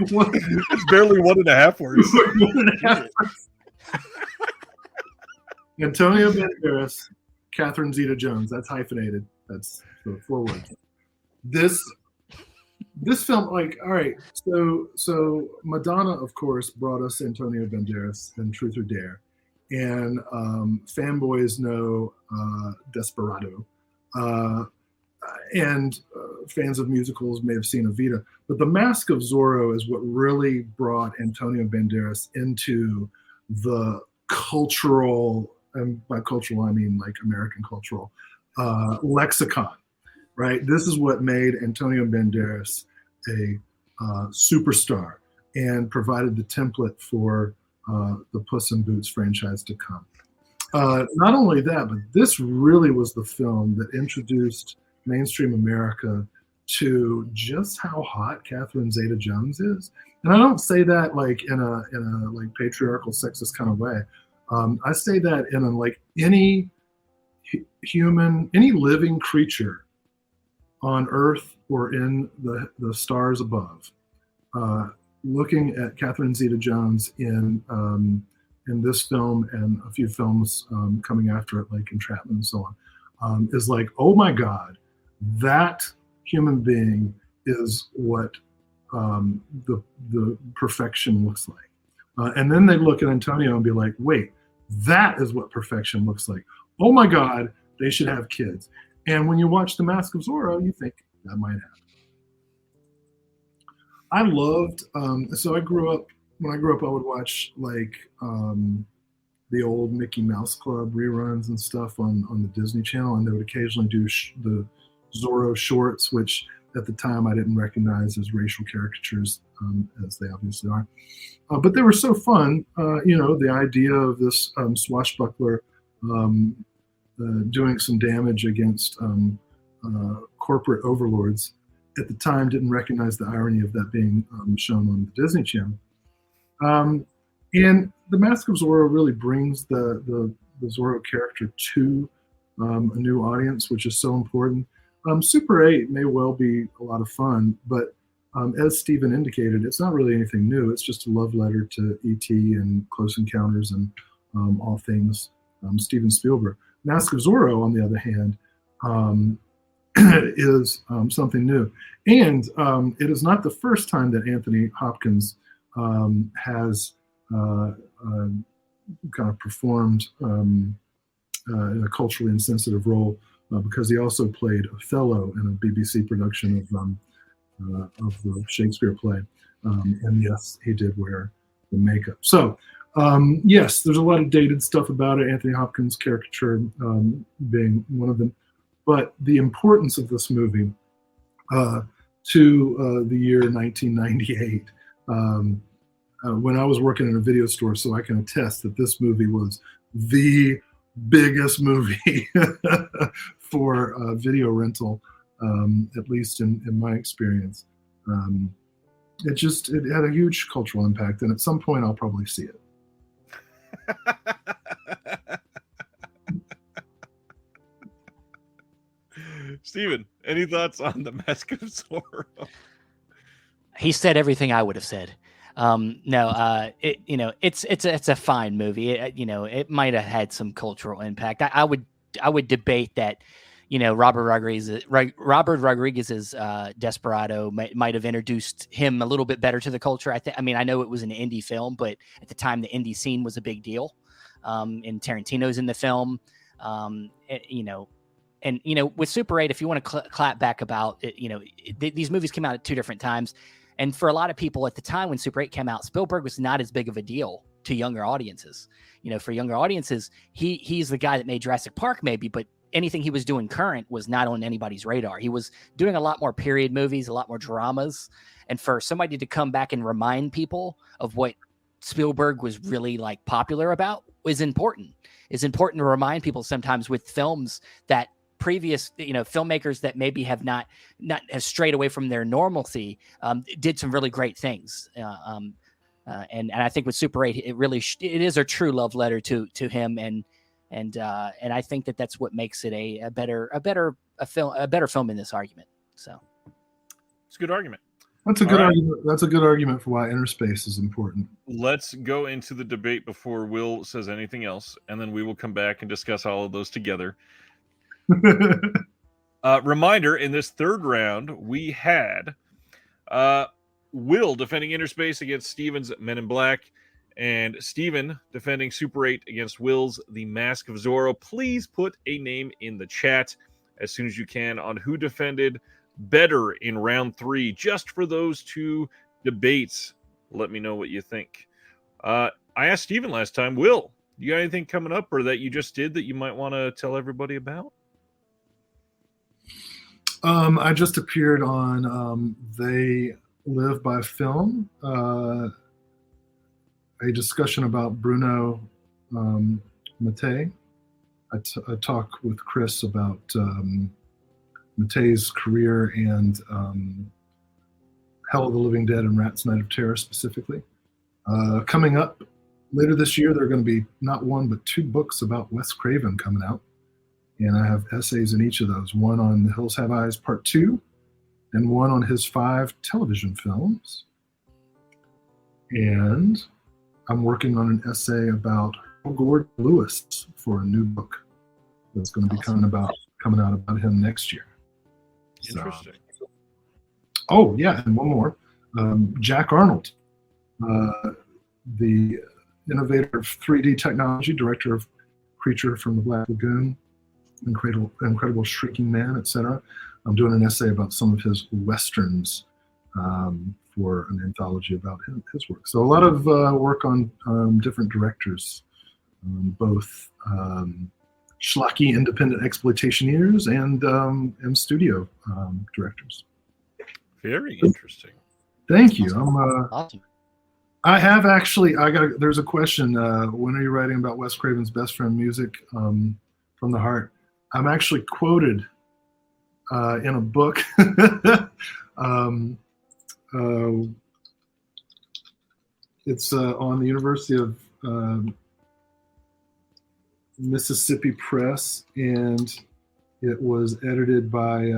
It's barely 1.5 words.
1.5 words. Antonio Banderas, Catherine Zeta-Jones. That's hyphenated. That's 4 words. This film, like, all right. So Madonna, of course, brought us Antonio Banderas in Truth or Dare, and fanboys know Desperado, and fans of musicals may have seen Evita. But The Mask of Zorro is what really brought Antonio Banderas into the cultural, and by cultural I mean like American cultural lexicon, right? This is what made Antonio Banderas a superstar and provided the template for the Puss in Boots franchise to come. Not only that, but this really was the film that introduced mainstream America to just how hot Catherine Zeta-Jones is. And I don't say that like in a like patriarchal sexist kind of way. I say that in a, like any human, any living creature on Earth or in the stars above, looking at Catherine Zeta-Jones in this film and a few films coming after it, like Entrapment and so on, is like, oh my God, that human being is what the perfection looks like. And then they look at Antonio and be like, wait, that is what perfection looks like. Oh my God, they should have kids. And when you watch The Mask of Zorro, you think that might happen. I loved. So I grew up. When I grew up, I would watch like the old Mickey Mouse Club reruns and stuff on the Disney Channel, and they would occasionally do the Zorro shorts, which at the time I didn't recognize as racial caricatures, as they obviously are. But they were so fun. The idea of this swashbuckler um, doing some damage against corporate overlords at the time didn't recognize the irony of that being shown on the Disney Channel. And the Mask of Zorro really brings the Zorro character to a new audience, which is so important. Super 8 may well be a lot of fun, but as Stephen indicated, it's not really anything new. It's just a love letter to E.T. and Close Encounters and all things Steven Spielberg. Mask of Zorro, on the other hand, is something new. And it is not the first time that Anthony Hopkins has kind of performed in a culturally insensitive role, because he also played Othello in a BBC production of the Shakespeare play. And yes, he did wear the makeup. So yes, there's a lot of dated stuff about it, Anthony Hopkins' caricature being one of them. But the importance of this movie to the year 1998, when I was working in a video store, so I can attest that this movie was the biggest movie for video rental, at least in my experience. It had a huge cultural impact, and at some point I'll probably see it.
Steven, any thoughts on the Mask of Zorro?
He said everything I would have said. It's a fine movie. It might have had some cultural impact. I would debate that. Robert Rodriguez's Desperado might have introduced him a little bit better to the culture. I know it was an indie film, but at the time the indie scene was a big deal. And Tarantino's in the film. With Super 8, if you want to clap back about it, these movies came out at two different times. And for a lot of people at the time when Super 8 came out, Spielberg was not as big of a deal to younger audiences. For younger audiences, he's the guy that made Jurassic Park maybe, but anything he was doing current was not on anybody's radar. He was doing a lot more period movies, a lot more dramas. And for somebody to come back and remind people of what Spielberg was really like popular about is important. It's important to remind people sometimes with films that previous filmmakers that maybe have not have strayed away from their normalcy did some really great things, and I think with Super 8 it is a true love letter to him, and I think that's what makes it a better film in this argument. So
it's a good argument.
That's a good argument. That's a good argument for why inner space is important.
Let's go into the debate before Will says anything else, and then we will come back and discuss all of those together. Reminder, in this third round, we had Will defending Inner Space against Steven's Men in Black, and Steven defending Super 8 against Will's The Mask of Zorro. Please put a name in the chat as soon as you can on who defended better in round 3, just for those two debates. Let me know what you think. I asked Steven last time, Will, you got anything coming up or that you just did that you might want to tell everybody about?
I just appeared on They Live by Film, a discussion about Bruno Mattei. I talk with Chris about Mattei's career and Hell of the Living Dead and Rat's Night of Terror specifically. Coming up later this year, there are going to be not one but 2 books about Wes Craven coming out. And I have essays in each of those, one on The Hills Have Eyes Part 2 and one on his 5 television films. And I'm working on an essay about Gordon Lewis for a new book that's going to be coming out about him next year.
Interesting.
Oh, yeah, and one more. Jack Arnold, the innovator of 3D technology, director of Creature from the Black Lagoon, Incredible Shrieking Man, etc. I'm doing an essay about some of his westerns for an anthology about his work. So a lot of work on different directors, both schlocky independent exploitationeers and studio directors.
Very interesting.
Thank you.
Awesome.
I have actually. There's a question. When are you writing about Wes Craven's best friend music from the heart? I'm actually quoted in a book. It's on the University of Mississippi Press, and it was edited by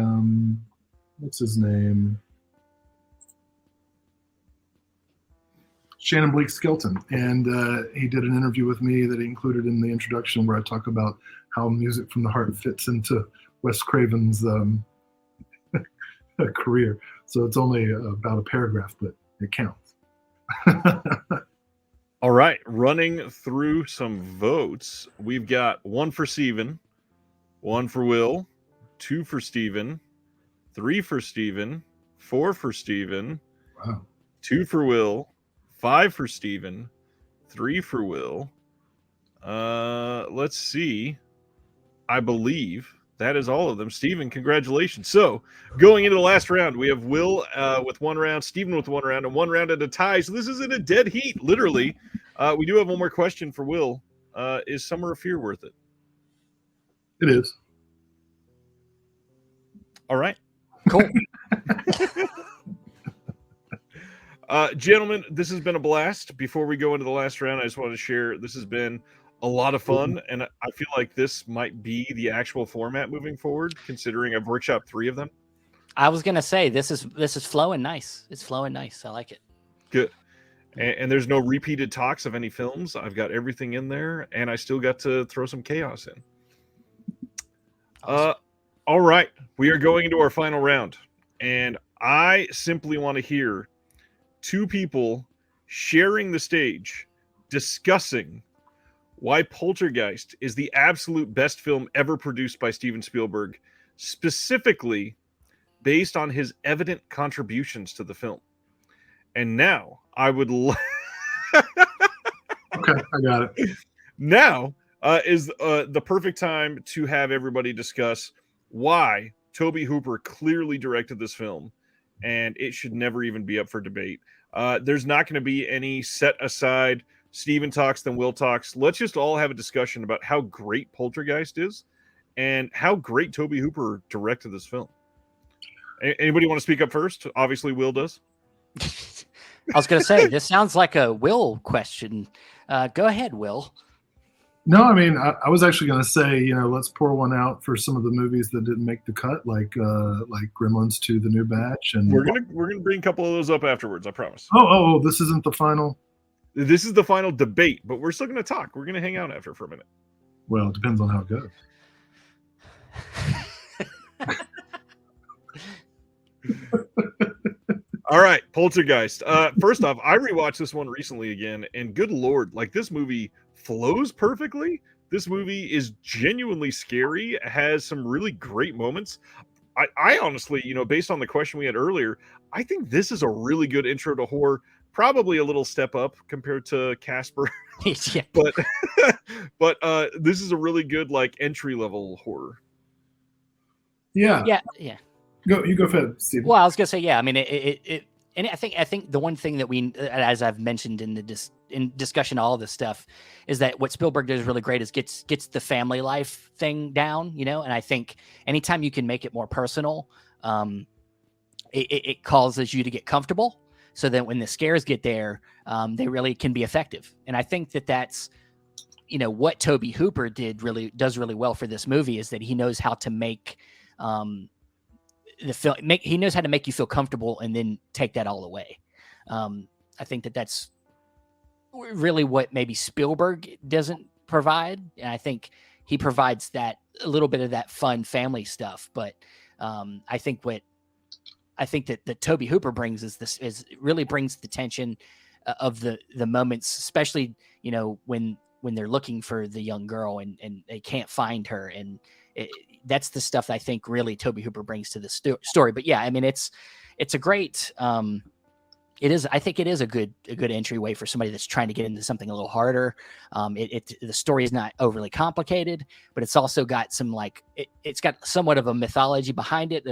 what's his name? Shannon Bleak Skelton, and he did an interview with me that he included in the introduction where I talk about how music from the heart fits into Wes Craven's career. So it's only about a paragraph, but it counts.
All right, running through some votes, we've got 1 for Steven, 1 for Will, 2 for Steven, 3 for Steven, 4 for Steven,
Wow.
2 for Will, 5 for Steven, 3 for Will. Let's see. I believe that is all of them. Steven, congratulations. So going into the last round, we have Will with 1 round, Steven with 1 round, and 1 round at a tie. So this is in a dead heat, literally. We do have one more question for Will. Is Summer of Fear worth it?
It is.
All right.
Cool.
Gentlemen, this has been a blast. Before we go into the last round, I just want to share this has been a lot of fun, and I feel like this might be the actual format moving forward, considering I've workshopped 3 of them.
I was gonna say this is flowing nice. It's flowing nice. I like it.
Good. And there's no repeated talks of any films. I've got everything in there, and I still got to throw some chaos in.
Awesome.
All right. We are going into our final round, and I simply want to hear 2 people sharing the stage discussing why Poltergeist is the absolute best film ever produced by Steven Spielberg, specifically based on his evident contributions to the film. And now I would
Okay, I got it.
now is the perfect time to have everybody discuss why Tobe Hooper clearly directed this film, and it should never even be up for debate. There's not going to be any set aside Steven talks, then Will talks. Let's just all have a discussion about how great Poltergeist is and how great Tobe Hooper directed this film. Anybody want to speak up first? Obviously, Will does.
I was gonna say this sounds like a Will question. Go ahead, Will.
No, I mean, I was actually going to say, let's pour one out for some of the movies that didn't make the cut, like Gremlins 2, the new batch, and
We're gonna bring a couple of those up afterwards. I promise.
Oh, this isn't the final.
This is the final debate, but we're still going to talk. We're going to hang out after for a minute.
Well, it depends on how it goes.
All right, Poltergeist. First off, I rewatched this one recently again, and good Lord, like this movie flows perfectly. This movie is genuinely scary, has some really great moments. I honestly, based on the question we had earlier, I think this is a really good intro to horror. Probably a little step up compared to Casper,
Yeah.
but this is a really good entry level horror.
Yeah.
Yeah.
You go ahead, Steve.
Well, I was gonna say, yeah. I mean, and I think the one thing that we, as I've mentioned in discussion, all of this stuff, is that what Spielberg does really great is gets the family life thing down, and I think anytime you can make it more personal, it causes you to get comfortable, so that when the scares get there, they really can be effective. And I think that's, what Tobe Hooper does really well for this movie is that he knows how to make the film he knows how to make you feel comfortable and then take that all away. I think that's really what maybe Spielberg doesn't provide, and I think he provides that a little bit of that fun family stuff. But I think that Tobe Hooper brings is really brings the tension of the moments, especially when they're looking for the young girl and they can't find her, and that's the stuff that I think really Tobe Hooper brings to the story. But yeah, I mean, it's a great It is. I think it is a good entryway for somebody that's trying to get into something a little harder. The story is not overly complicated, but it's also got some it's got somewhat of a mythology behind it.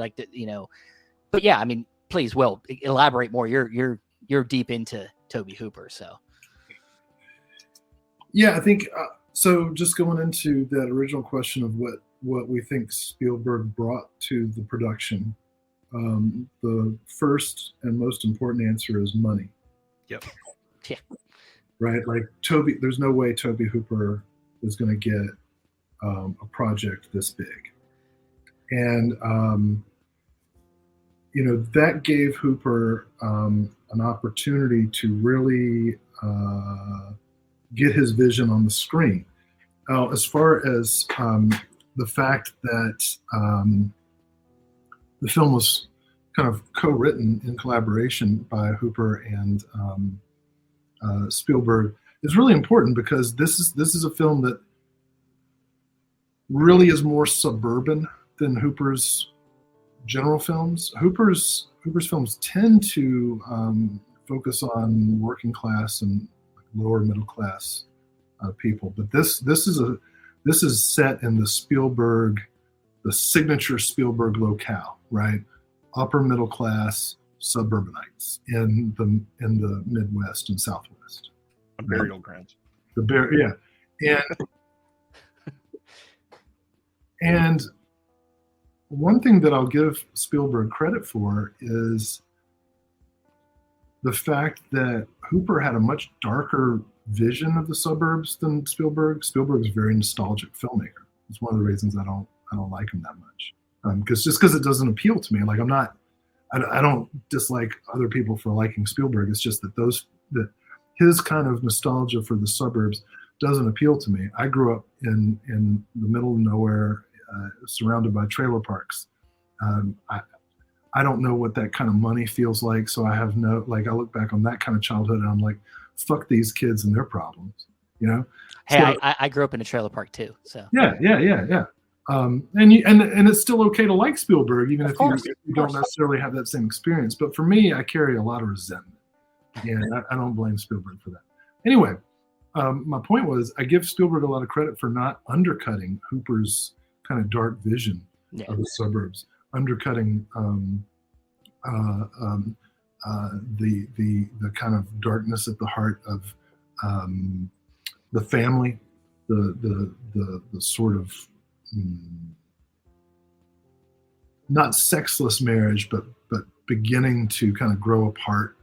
But yeah, I mean, please, Will, elaborate more. You're deep into Tobe Hooper, so.
Yeah, I think so. Just going into that original question of what we think Spielberg brought to the production. The first and most important answer is money.
Yep.
Yeah.
Right. Like there's no way Tobe Hooper is going to get a project this big, and that gave Hooper an opportunity to really get his vision on the screen. As far as the fact that the film was kind of co-written in collaboration by Hooper and Spielberg is really important because this is a film that really is more suburban than Hooper's general films. Hooper's films tend to focus on working class and lower middle class people, but this is set in the signature Spielberg locale, right? Upper middle class suburbanites in the Midwest and Southwest.
On burial grounds.
Yeah. And one thing that I'll give Spielberg credit for is the fact that Hooper had a much darker vision of the suburbs than Spielberg. Spielberg's a very nostalgic filmmaker. It's one of the reasons I don't like him that much. Because it doesn't appeal to me. Like I don't dislike other people for liking Spielberg. It's just that his kind of nostalgia for the suburbs doesn't appeal to me. I grew up in the middle of nowhere, surrounded by trailer parks. I don't know what that kind of money feels like. So I have I look back on that kind of childhood and I'm like, fuck these kids and their problems,
Hey,
So,
I grew up in a trailer park too. So
yeah. And it's still okay to like Spielberg, even if you don't necessarily have that same experience. But for me, I carry a lot of resentment, and I don't blame Spielberg for that. Anyway, my point was I give Spielberg a lot of credit for not undercutting Hooper's kind of dark vision of the suburbs, undercutting the kind of darkness at the heart of the family, the sort of not sexless marriage, but beginning to kind of grow apart,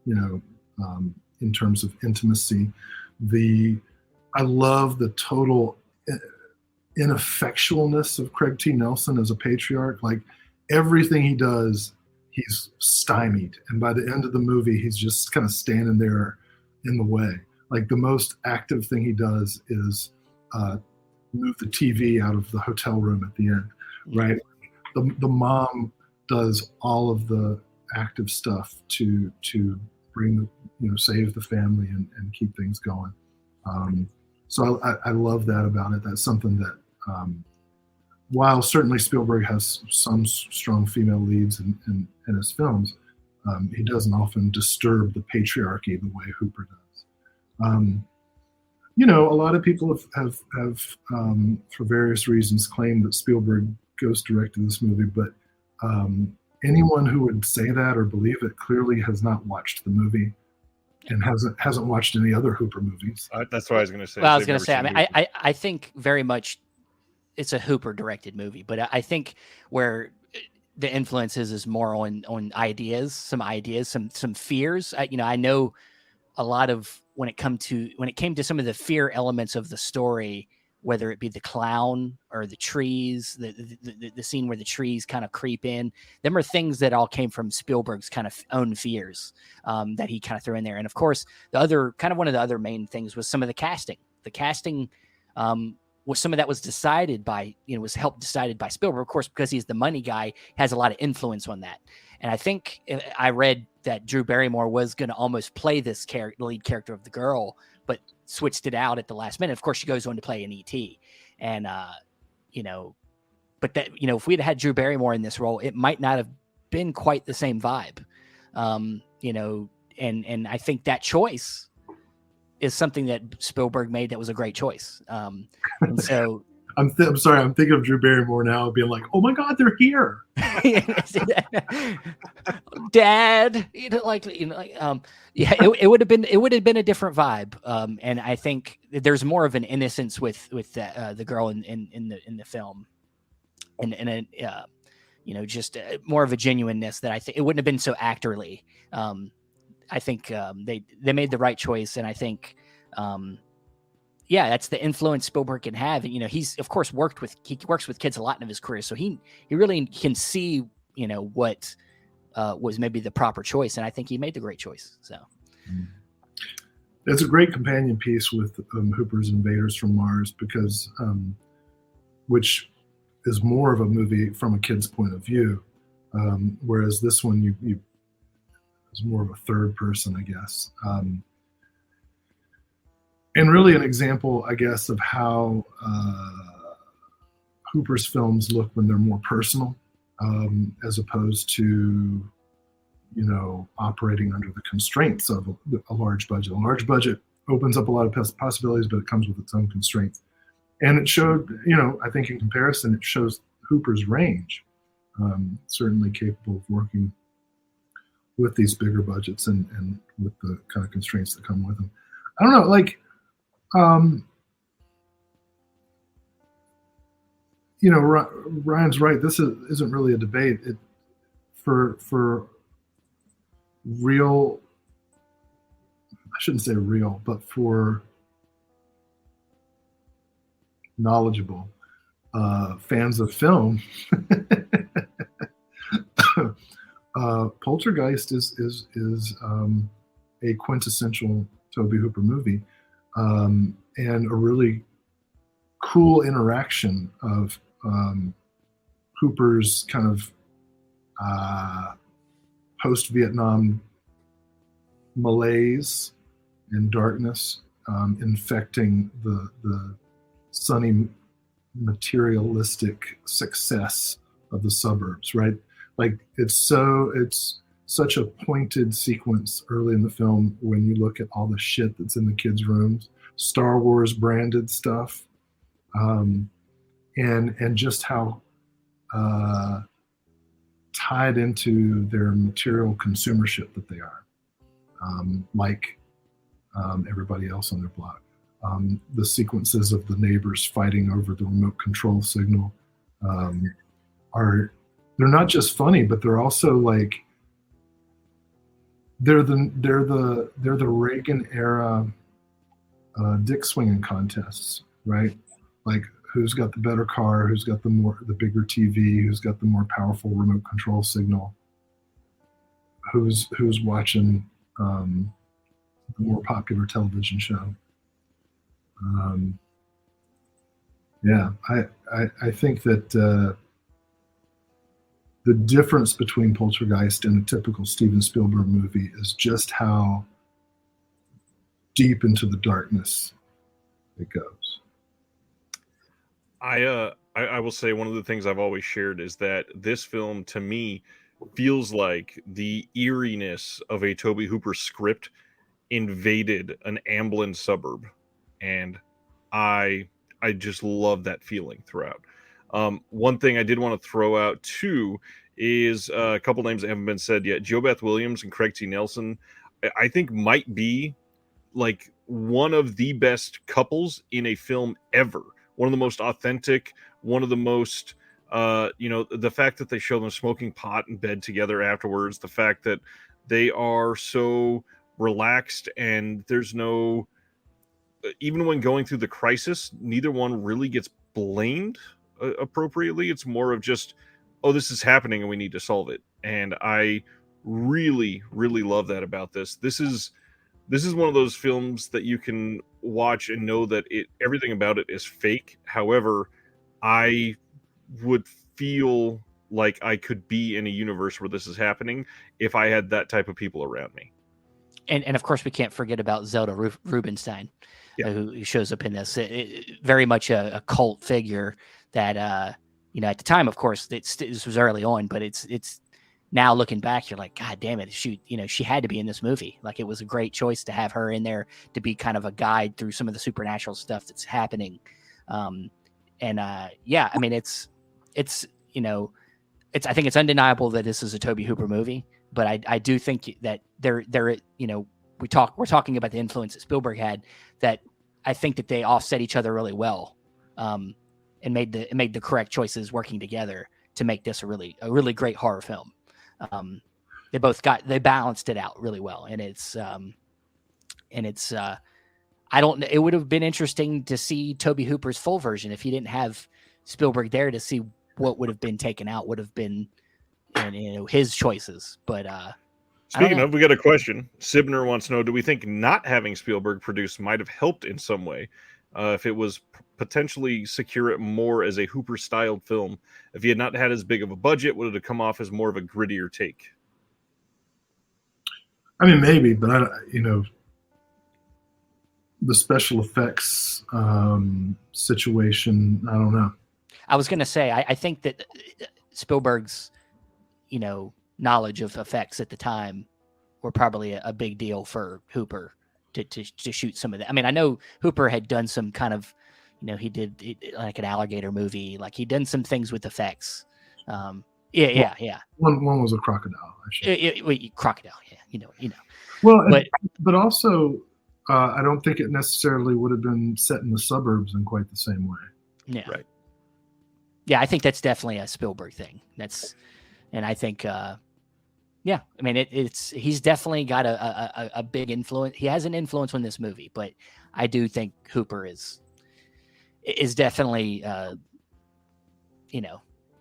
in terms of intimacy. I love the total ineffectualness of Craig T. Nelson as a patriarch. Like everything he does, he's stymied, and by the end of the movie, he's just kind of standing there in the way. Like the most active thing he does is move the TV out of the hotel room at the end, right? The mom does all of the active stuff to bring, save the family and keep things going. So I love that about it. That's something that, while certainly Spielberg has some strong female leads in his films, he doesn't often disturb the patriarchy the way Hooper does. A lot of people have for various reasons claimed that Spielberg ghost directed this movie, but anyone who would say that or believe it clearly has not watched the movie and hasn't watched any other Hooper movies.
That's what I was going to say.
Well, I was going to say, I think very much it's a Hooper directed movie, but I think where the influence is more on ideas, some fears. I know a lot of when it came to some of the fear elements of the story, whether it be the clown or the trees, the scene where the trees kind of creep in, them are things that all came from Spielberg's kind of own fears that he kind of threw in there. And of course, one of the other main things was some of the casting. The casting was some of that was decided by, was helped decided by Spielberg, of course, because he's the money guy, has a lot of influence on that. And I think I read that Drew Barrymore was going to almost play this lead character of the girl, but switched it out at the last minute. Of course, she goes on to play an E.T. And, but that, if we'd had Drew Barrymore in this role, it might not have been quite the same vibe. and I think that choice is something that Spielberg made that was a great choice. And so
I'm sorry, I'm thinking of Drew Barrymore now being like, oh my God, they're here.
Dad, it would have been a different vibe. And I think there's more of an innocence with the girl in the film, and a just more of a genuineness that I think it wouldn't have been so actorly. I think they made the right choice, and I think that's the influence Spielberg can have. And he's of course works with kids a lot in his career, so he really can see what was maybe the proper choice, and I think he made the great choice. So
it's a great companion piece with Hooper's Invaders from Mars, because which is more of a movie from a kid's point of view, whereas this one you is more of a third person, I guess. And really an example, I guess, of how Hooper's films look when they're more personal, as opposed to, operating under the constraints of a large budget. A large budget opens up a lot of possibilities, but it comes with its own constraints. And it showed, I think in comparison, it shows Hooper's range, certainly capable of working with these bigger budgets and with the kind of constraints that come with them. I don't know, Ryan's right. This isn't really a debate. For real, I shouldn't say real, but for knowledgeable fans of film, Poltergeist is a quintessential Tobe Hooper movie, and a really cool interaction of Hooper's kind of post-Vietnam malaise and darkness infecting the sunny materialistic success of the suburbs, right? Like it's such a pointed sequence early in the film when you look at all the shit that's in the kids' rooms, Star Wars branded stuff, and just how tied into their material consumership that they are, like everybody else on their block. The sequences of the neighbors fighting over the remote control signal they're not just funny, but they're also like they're the Reagan era dick swinging contests, right? Like who's got the better car, who's got the bigger TV, who's got the more powerful remote control signal, who's watching the more popular television show. I think that the difference between Poltergeist and a typical Steven Spielberg movie is just how deep into the darkness it goes.
I will say one of the things I've always shared is that this film to me feels like the eeriness of a Tobe Hooper script invaded an Amblin suburb, and I just love that feeling throughout. One thing I did want to throw out too is a couple names that haven't been said yet. JoBeth Williams and Craig T. Nelson, I think might be like one of the best couples in a film ever. One of the most authentic, one of the most, the fact that they show them smoking pot in bed together afterwards, the fact that they are so relaxed and there's no, even when going through the crisis, neither one really gets blamed appropriately. It's more of just, oh, this is happening and we need to solve it. And I really, really love that about this. This is one of those films that you can watch and know that everything about it is fake. However, I would feel like I could be in a universe where this is happening if I had that type of people around me.
And of course, we can't forget about Zelda Rubinstein, who shows up in this. Very much a cult figure that, at the time, of course, this was early on, but it's now looking back, you're like, God damn it, she had to be in this movie. Like, it was a great choice to have her in there to be kind of a guide through some of the supernatural stuff that's happening. Yeah, I mean, it's I think it's undeniable that this is a Tobe Hooper movie, but I do think that we're talking about the influence that Spielberg had, that I think that they offset each other really well, and made the correct choices working together to make this a really great horror film. They balanced it out really well, and it would have been interesting to see Tobe Hooper's full version if he didn't have Spielberg there, to see what would have been taken out, would have been, his choices. But
speaking of, we got a question. Sibner wants to know, do we think not having Spielberg produce might have helped in some way? If it was potentially secure it more as a Hooper-styled film, if he had not had as big of a budget, would it have come off as more of a grittier take?
I mean, maybe, but the special effects situation, I don't know.
I was going to say, I think that Spielberg's, knowledge of effects at the time were probably a big deal for Hooper to shoot some of that. I mean, I know Hooper had done some kind of, he did like an alligator movie, like he'd done some things with effects. Yeah.
One was a crocodile.
Crocodile, yeah,
Well, but also, I don't think it necessarily would have been set in the suburbs in quite the same way.
Yeah.
Right.
Yeah, I think that's definitely a Spielberg thing. And I think, yeah, I mean, he's definitely got a big influence. He has an influence on this movie, but I do think Hooper is definitely,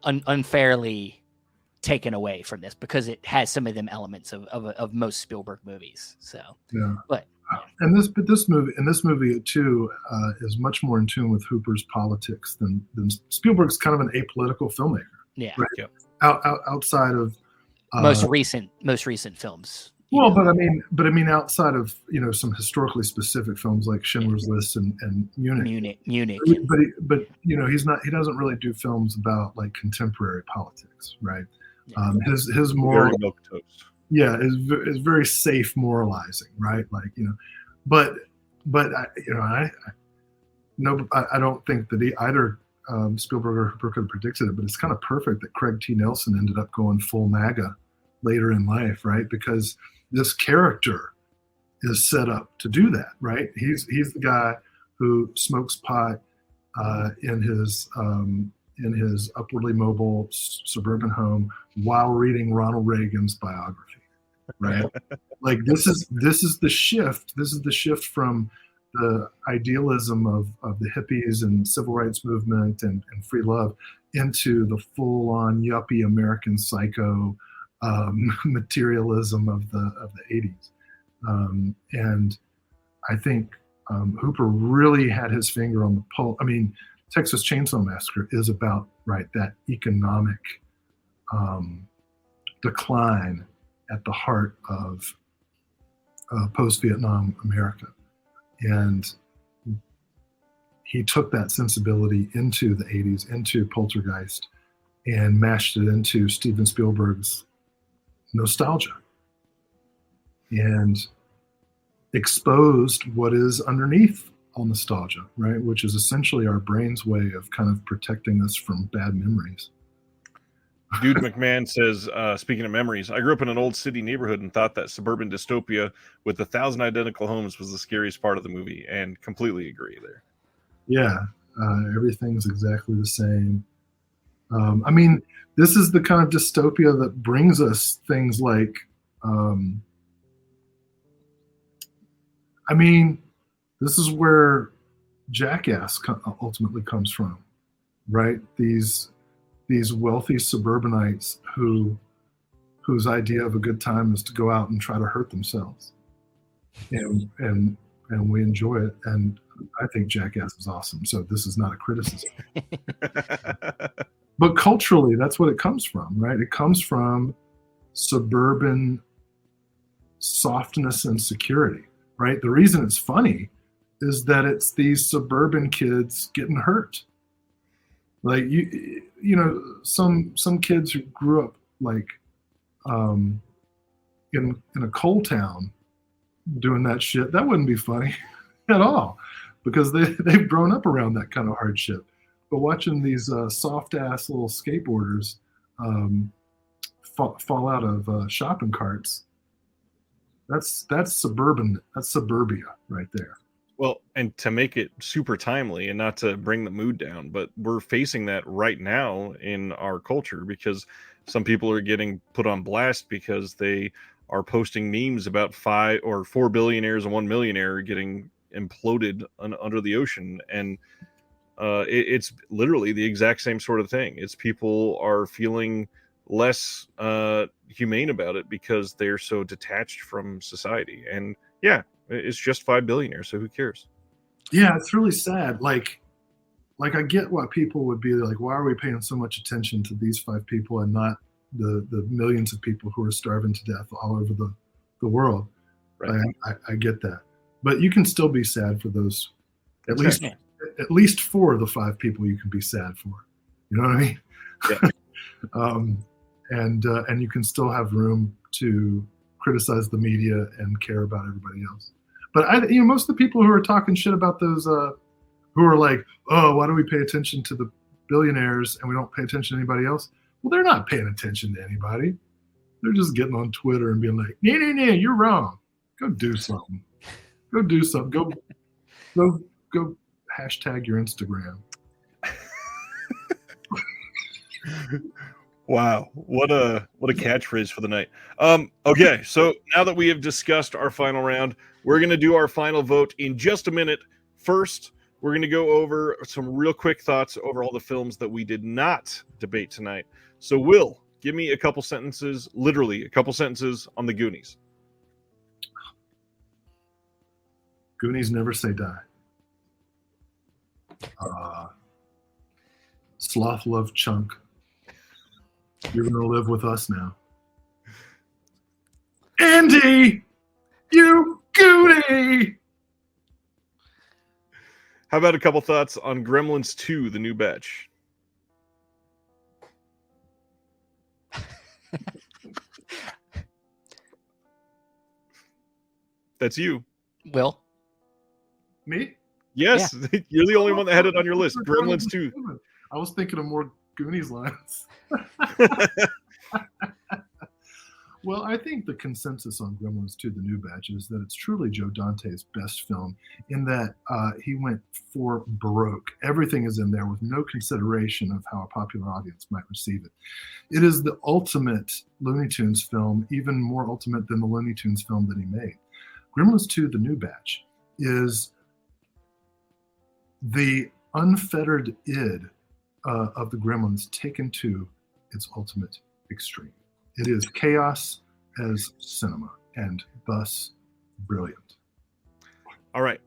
unfairly taken away from this, because it has some of them elements of most Spielberg movies. So,
yeah.
But
and this movie too is much more in tune with Hooper's politics than Spielberg's kind of an apolitical filmmaker.
Yeah.
Right?
Yep.
Outside of
most recent films.
Well, but I mean, outside of some historically specific films like Schindler's List and Munich. But he doesn't really do films about like contemporary politics, right?
Yeah.
His moral,
milquetoast.
Yeah, is very safe moralizing, right? Like but I don't think that either Spielberg or Hooper could have predicted it, but it's kind of perfect that Craig T. Nelson ended up going full MAGA later in life, right? Because this character is set up to do that, right? He's the guy who smokes pot in his upwardly mobile suburban home while reading Ronald Reagan's biography, right? Like this is the shift. This is the shift from the idealism of the hippies and civil rights movement and free love into the full-on yuppie American psycho materialism of the 80s. And I think Hooper really had his finger on the pulse. I mean, Texas Chainsaw Massacre is about that economic decline at the heart of post-Vietnam America. And he took that sensibility into the 80s, into Poltergeist, and mashed it into Steven Spielberg's nostalgia and exposed what is underneath all nostalgia, right? Which is essentially our brain's way of kind of protecting us from bad memories.
Dude McMahon says, speaking of memories, I grew up in an old city neighborhood and thought that suburban dystopia with 1,000 identical homes was the scariest part of the movie, and completely agree there.
Yeah, everything's exactly the same. I mean, this is the kind of dystopia that brings us things like, this is where Jackass ultimately comes from, right? These wealthy suburbanites whose idea of a good time is to go out and try to hurt themselves, and we enjoy it. And I think Jackass is awesome. So this is not a criticism, but culturally, that's what it comes from, right? It comes from suburban softness and security, right? The reason it's funny is that it's these suburban kids getting hurt. Like some kids who grew up like in a coal town doing that shit, that wouldn't be funny at all, because they've grown up around that kind of hardship. But watching these soft ass little skateboarders fall out of shopping carts, that's suburbia right there.
Well, and to make it super timely and not to bring the mood down, but we're facing that right now in our culture, because some people are getting put on blast because they are posting memes about 4 billionaires and 1 millionaire getting imploded under the ocean. And it's literally the exact same sort of thing. It's people are feeling less humane about it because they're so detached from society. And yeah, it's just 5 billionaires, so who cares?
Yeah, it's really sad. Like I get why people would be like, why are we paying so much attention to these 5 people and not the millions of people who are starving to death all over the world?
Right.
I get that, but you can still be sad for those. At least 4 of the 5 people you can be sad for. You know what I mean? Yeah. And you can still have room to criticize the media and care about everybody else. But most of the people who are talking shit about those, who are like, oh, why do we pay attention to the billionaires and we don't pay attention to anybody else? Well, they're not paying attention to anybody. They're just getting on Twitter and being like, no, you're wrong. Go do something. Go do something. Go hashtag your Instagram.
Wow, what a catchphrase for the night. Okay, so now that we have discussed our final round, we're going to do our final vote in just a minute. First, we're going to go over some real quick thoughts over all the films that we did not debate tonight. So, Will, give me a couple sentences, literally a couple sentences on the Goonies.
Goonies never say die. Sloth love chunk. You're going to live with us now. Andy, you Goonie!
How about a couple thoughts on Gremlins 2, the new batch? That's you.
Will?
Me?
Yes, yeah. You're the only one that had it on your list. Gremlins 2.
I was thinking of more Goonies lines. Well, I think the consensus on Gremlins 2, the new batch, is that it's truly Joe Dante's best film, in that he went for Baroque. Everything is in there with no consideration of how a popular audience might receive it. It is the ultimate Looney Tunes film, even more ultimate than the Looney Tunes film that he made. Gremlins 2, the new batch, is the unfettered id of the Gremlins taken to its ultimate extreme. It is chaos as cinema, and thus brilliant.
All right.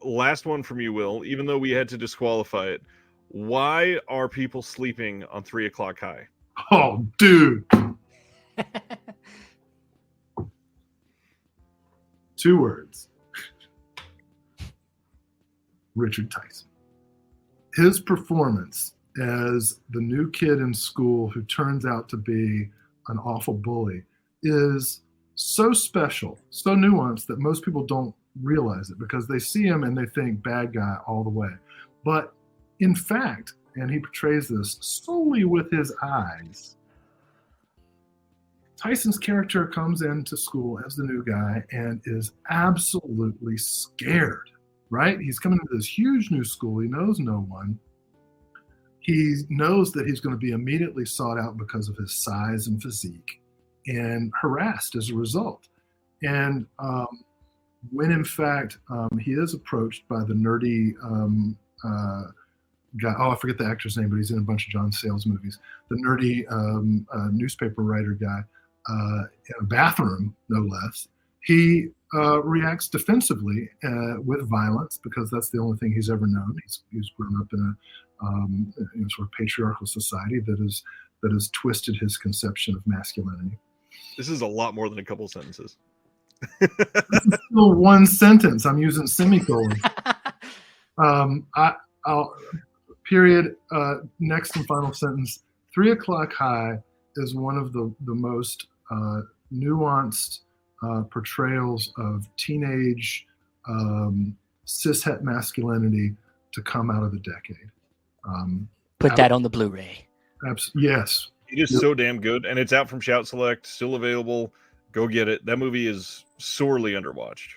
Last one from you, Will. Even though we had to disqualify it, why are people sleeping on 3 O'Clock High?
Oh, dude. 2 words. Richard Tyson. His performance as the new kid in school who turns out to be an awful bully is so special, so nuanced, that most people don't realize it, because they see him and they think bad guy all the way. But in fact, and he portrays this solely with his eyes, Tyson's character comes into school as the new guy and is absolutely scared, right? He's coming into this huge new school. He knows no one. He knows that he's going to be immediately sought out because of his size and physique, and harassed as a result. And when in fact he is approached by the nerdy guy, I forget the actor's name, but he's in a bunch of John Sayles movies, the nerdy newspaper writer guy, in a bathroom, no less, he reacts defensively with violence, because that's the only thing he's ever known. He's grown up in a sort of patriarchal society that has twisted his conception of masculinity.
This is a lot more than a couple sentences.
This is still one sentence. I'm using semicolons. Period. Next and final sentence. 3 O'Clock High is one of the most nuanced portrayals of teenage cishet masculinity to come out of the decade.
Put that on the Blu-ray.
Yes.
It is so damn good, and it's out from Shout Select, still available. Go get it. That movie is sorely underwatched.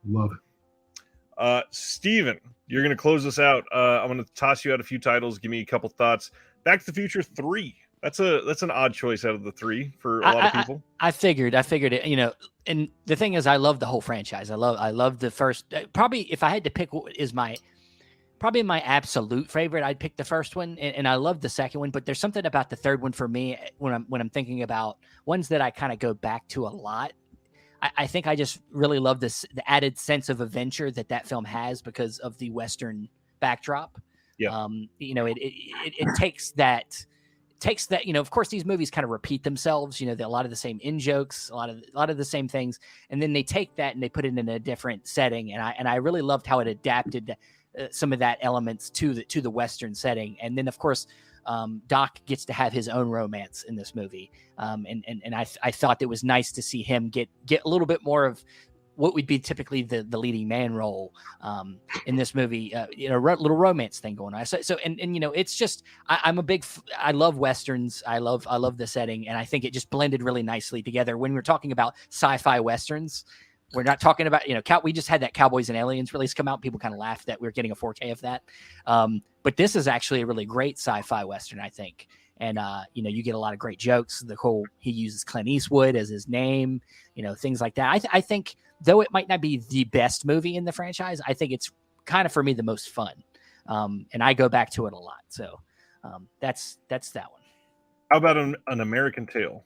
Love it.
Steven, you're going to close this out. I'm going to toss you out a few titles. Give me a couple thoughts. Back to the Future 3. That's an odd choice out of the 3 for a lot of people.
I figured it, and the thing is, I love the whole franchise. I love the first, probably if I had to pick what is probably my absolute favorite, I'd pick the first one, and I love the second one, but there's something about the third one for me when I'm thinking about ones that I kind of go back to a lot. I think I just really love the added sense of adventure that film has because of the Western backdrop.
Yeah.
It takes that, of course these movies kind of repeat themselves, a lot of the same in jokes, a lot of the same things. And then they take that and they put it in a different setting. And I really loved how it adapted some of that elements to the Western setting. And then of course, Doc gets to have his own romance in this movie. And I thought it was nice to see him get a little bit more of what would be typically the leading man role in this movie, little romance thing going on. So it's just, I love Westerns. I love the setting. And I think it just blended really nicely together. When we're talking about sci-fi Westerns, we're not talking about, we just had that Cowboys and Aliens release come out. People kind of laughed that we were getting a 4K of that. But this is actually a really great sci-fi Western, I think. And, you get a lot of great jokes. He uses Clint Eastwood as his name, things like that. I think, though it might not be the best movie in the franchise, I think it's kind of, for me, the most fun. And I go back to it a lot. So that's that one.
How about an American Tail?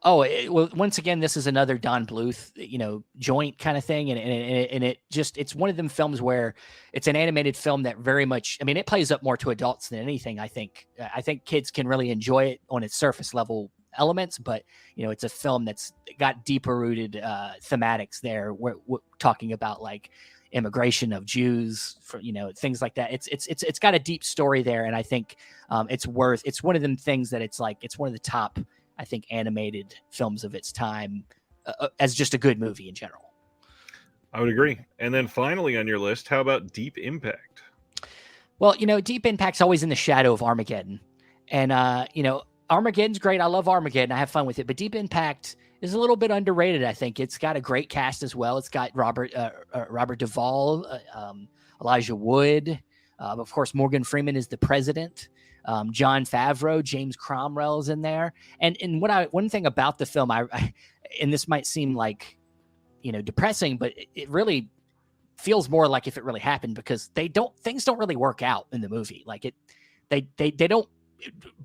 Oh, well, once again, this is another Don Bluth, joint kind of thing. And it's one of them films where it's an animated film that very much, it plays up more to adults than anything. I think kids can really enjoy it on its surface level elements, but it's a film that's got deeper rooted thematics there. We're talking about like immigration of Jews, for things like that. It's got a deep story there, and I think it's one of them things that it's one of the top, I think, animated films of its time as just a good movie in general.
I would agree. And then finally on your list, how about Deep Impact?
Well, Deep Impact's always in the shadow of Armageddon, and Armageddon's great. I love Armageddon. I have fun with it, but Deep Impact is a little bit underrated. I think it's got a great cast as well. It's got Robert Duvall, Elijah Wood, of course, Morgan Freeman is the president. Jon Favreau, James Cromwell is in there. And one thing about the film, and this might seem like, depressing, but it really feels more like if it really happened, because things don't really work out in the movie. Like they don't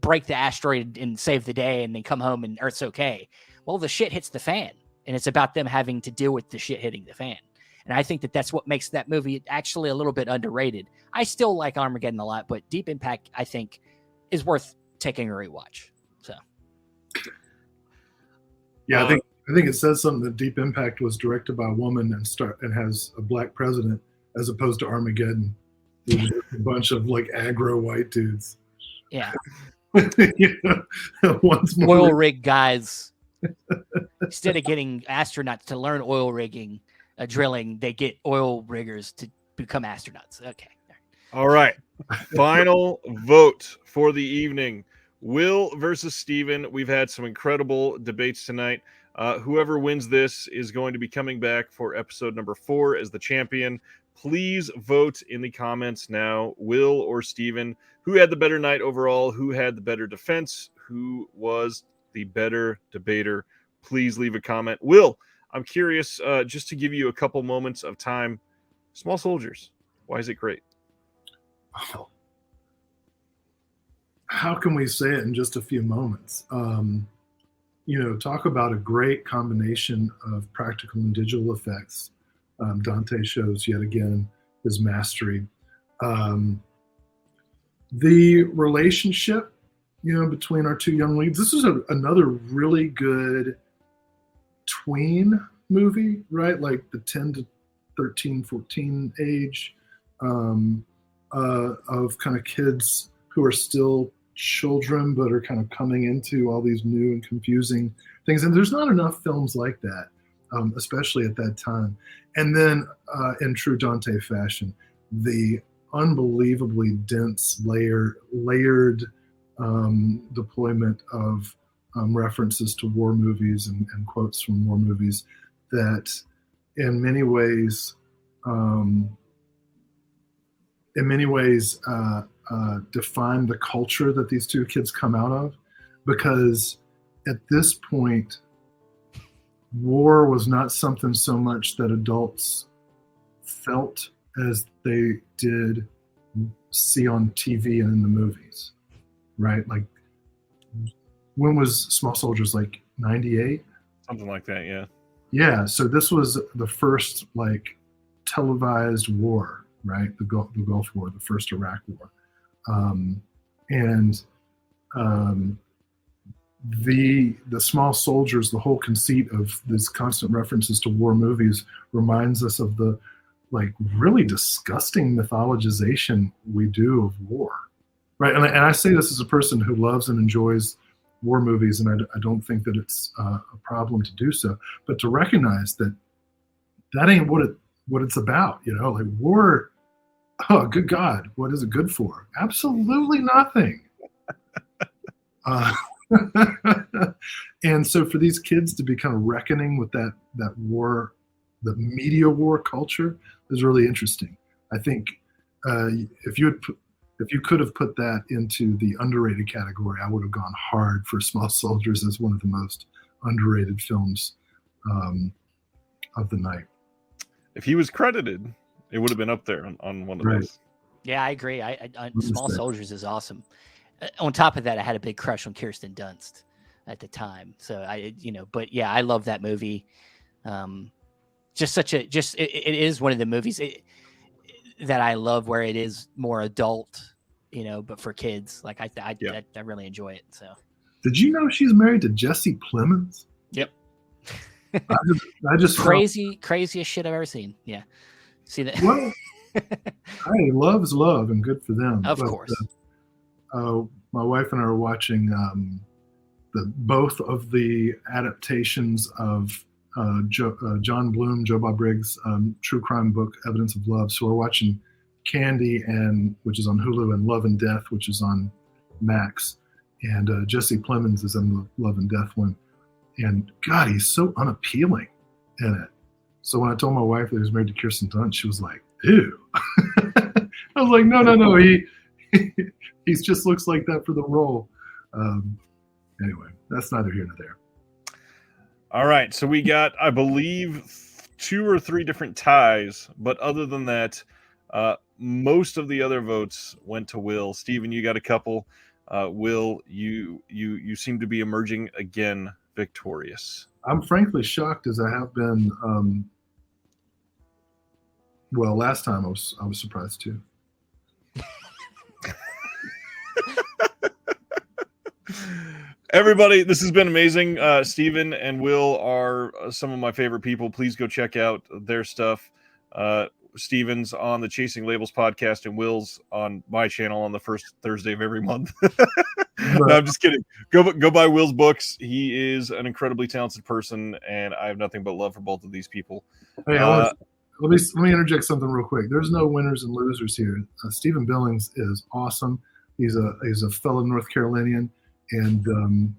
break the asteroid and save the day and then come home and Earth's okay. Well, the shit hits the fan, and it's about them having to deal with the shit hitting the fan. And I think that's what makes that movie actually a little bit underrated. I still like Armageddon a lot, but Deep Impact, I think, is worth taking a rewatch. So,
yeah, I think it says something that Deep Impact was directed by a woman and has a black president, as opposed to Armageddon, which is a bunch of like aggro white dudes.
Yeah,
once more,
oil rig guys. Instead of getting astronauts to learn oil rigging, drilling, they get oil riggers to become astronauts. Okay.
All right. Final vote for the evening. Will versus Steven. We've had some incredible debates tonight. Whoever wins this is going to be coming back for episode number 4 as the champion. Please vote in the comments now. Will or Steven? Who had the better night overall? Who had the better defense? Who was the better debater? Please leave a comment. Will, I'm curious, just to give you a couple moments of time. Small Soldiers, why is it great?
Oh. How can we say it in just a few moments? Talk about a great combination of practical and digital effects. Dante shows yet again his mastery. The relationship, between our two young leads. This is another really good tween movie, right? Like the 10 to 13, 14 age of kind of kids who are still children, but are kind of coming into all these new and confusing things. And there's not enough films like that, especially at that time. And then in true Dante fashion, the unbelievably dense, layered deployment of references to war movies and quotes from war movies that in many ways define the culture that these two kids come out of, because at this point, war was not something so much that adults felt as they did see on TV and in the movies, right? Like, when was Small Soldiers, like 98?
Something like that, yeah.
Yeah, so this was the first like televised war, right? The Gulf War, the first Iraq War, and the Small Soldiers, the whole conceit of these constant references to war movies reminds us of the like really disgusting mythologization we do of war, right? And I say this as a person who loves and enjoys war movies, and I don't think that it's a problem to do so, but to recognize that ain't what it's about, you know, like war. Oh, good God, what is it good for? Absolutely nothing. And so for these kids to be kind of reckoning with that war, the media war culture, is really interesting. I think if you could have put that into the underrated category, I would have gone hard for Small Soldiers as one of the most underrated films of the night.
If he was credited, it would have been up there on one of those.
Yeah, I agree. Small Soldiers is awesome. On top of that, I had a big crush on Kirsten Dunst at the time. So but yeah, I love that movie. It is one of the movies that I love where it is more adult, but for kids. Like I really enjoy it. So,
did you know she's married to Jesse Plemons?
Yep.
I just
craziest shit I've ever seen. Yeah. See that?
Well, hey, love's love, and good for them.
Of course.
My wife and I are watching both of the adaptations of John Bloom, Joe Bob Briggs' true crime book, Evidence of Love. So we're watching Candy, which is on Hulu, and Love and Death, which is on Max. And Jesse Plemons is in the Love and Death one. And God, he's so unappealing in it. So when I told my wife that he was married to Kirsten Dunst, she was like, ew. I was like, no, he just looks like that for the role. Anyway, that's neither here nor there.
All right, so we got, I believe, 2 or 3 different ties, but other than that, most of the other votes went to Will. Steven, you got a couple. Will, you seem to be emerging again victorious.
I'm frankly shocked, as I have been. Well, last time I was surprised too.
Everybody, this has been amazing. Steven and Will are some of my favorite people. Please go check out their stuff. Steven's on the Chasing Labels podcast, and Will's on my channel on the first Thursday of every month. No, I'm just kidding. Go buy Will's books. He is an incredibly talented person, and I have nothing but love for both of these people.
Hey, let me interject something real quick. There's no winners and losers here. Stephen Billings is awesome. He's a fellow North Carolinian, and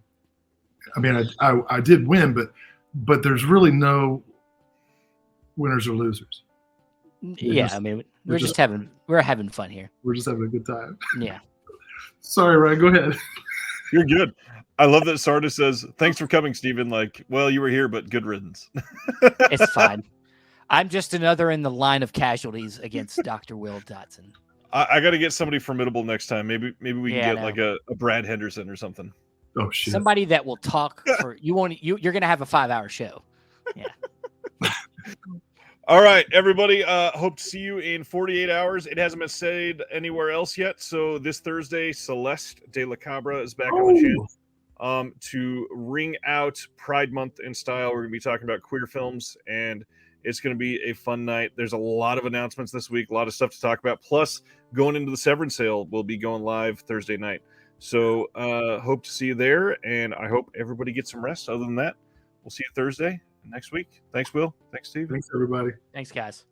I mean, I did win, but there's really no winners or losers.
I mean, we're having fun here.
We're just having a good time.
Yeah.
Sorry, Ryan, go ahead.
You're good. I love that Sarda says, thanks for coming, Steven. Like, well, you were here, but good riddance.
It's fine. I'm just another in the line of casualties against Dr. Will Dodson.
I got to get somebody formidable next time. Maybe we can get like a Brad Henderson or something.
Oh, shit.
Somebody that will talk for you. You're going to have a 5-hour show. Yeah.
All right, everybody. Hope to see you in 48 hours. It hasn't been said anywhere else yet. So this Thursday, Celeste de la Cabra is back on the channel to ring out Pride Month in style. We're going to be talking about queer films, and it's going to be a fun night. There's a lot of announcements this week, a lot of stuff to talk about. Plus, going into the Severance sale, we'll be going live Thursday night. So hope to see you there, and I hope everybody gets some rest. Other than that, we'll see you Thursday next week. Thanks, Will. Thanks, Steve.
Thanks, everybody.
Thanks, guys.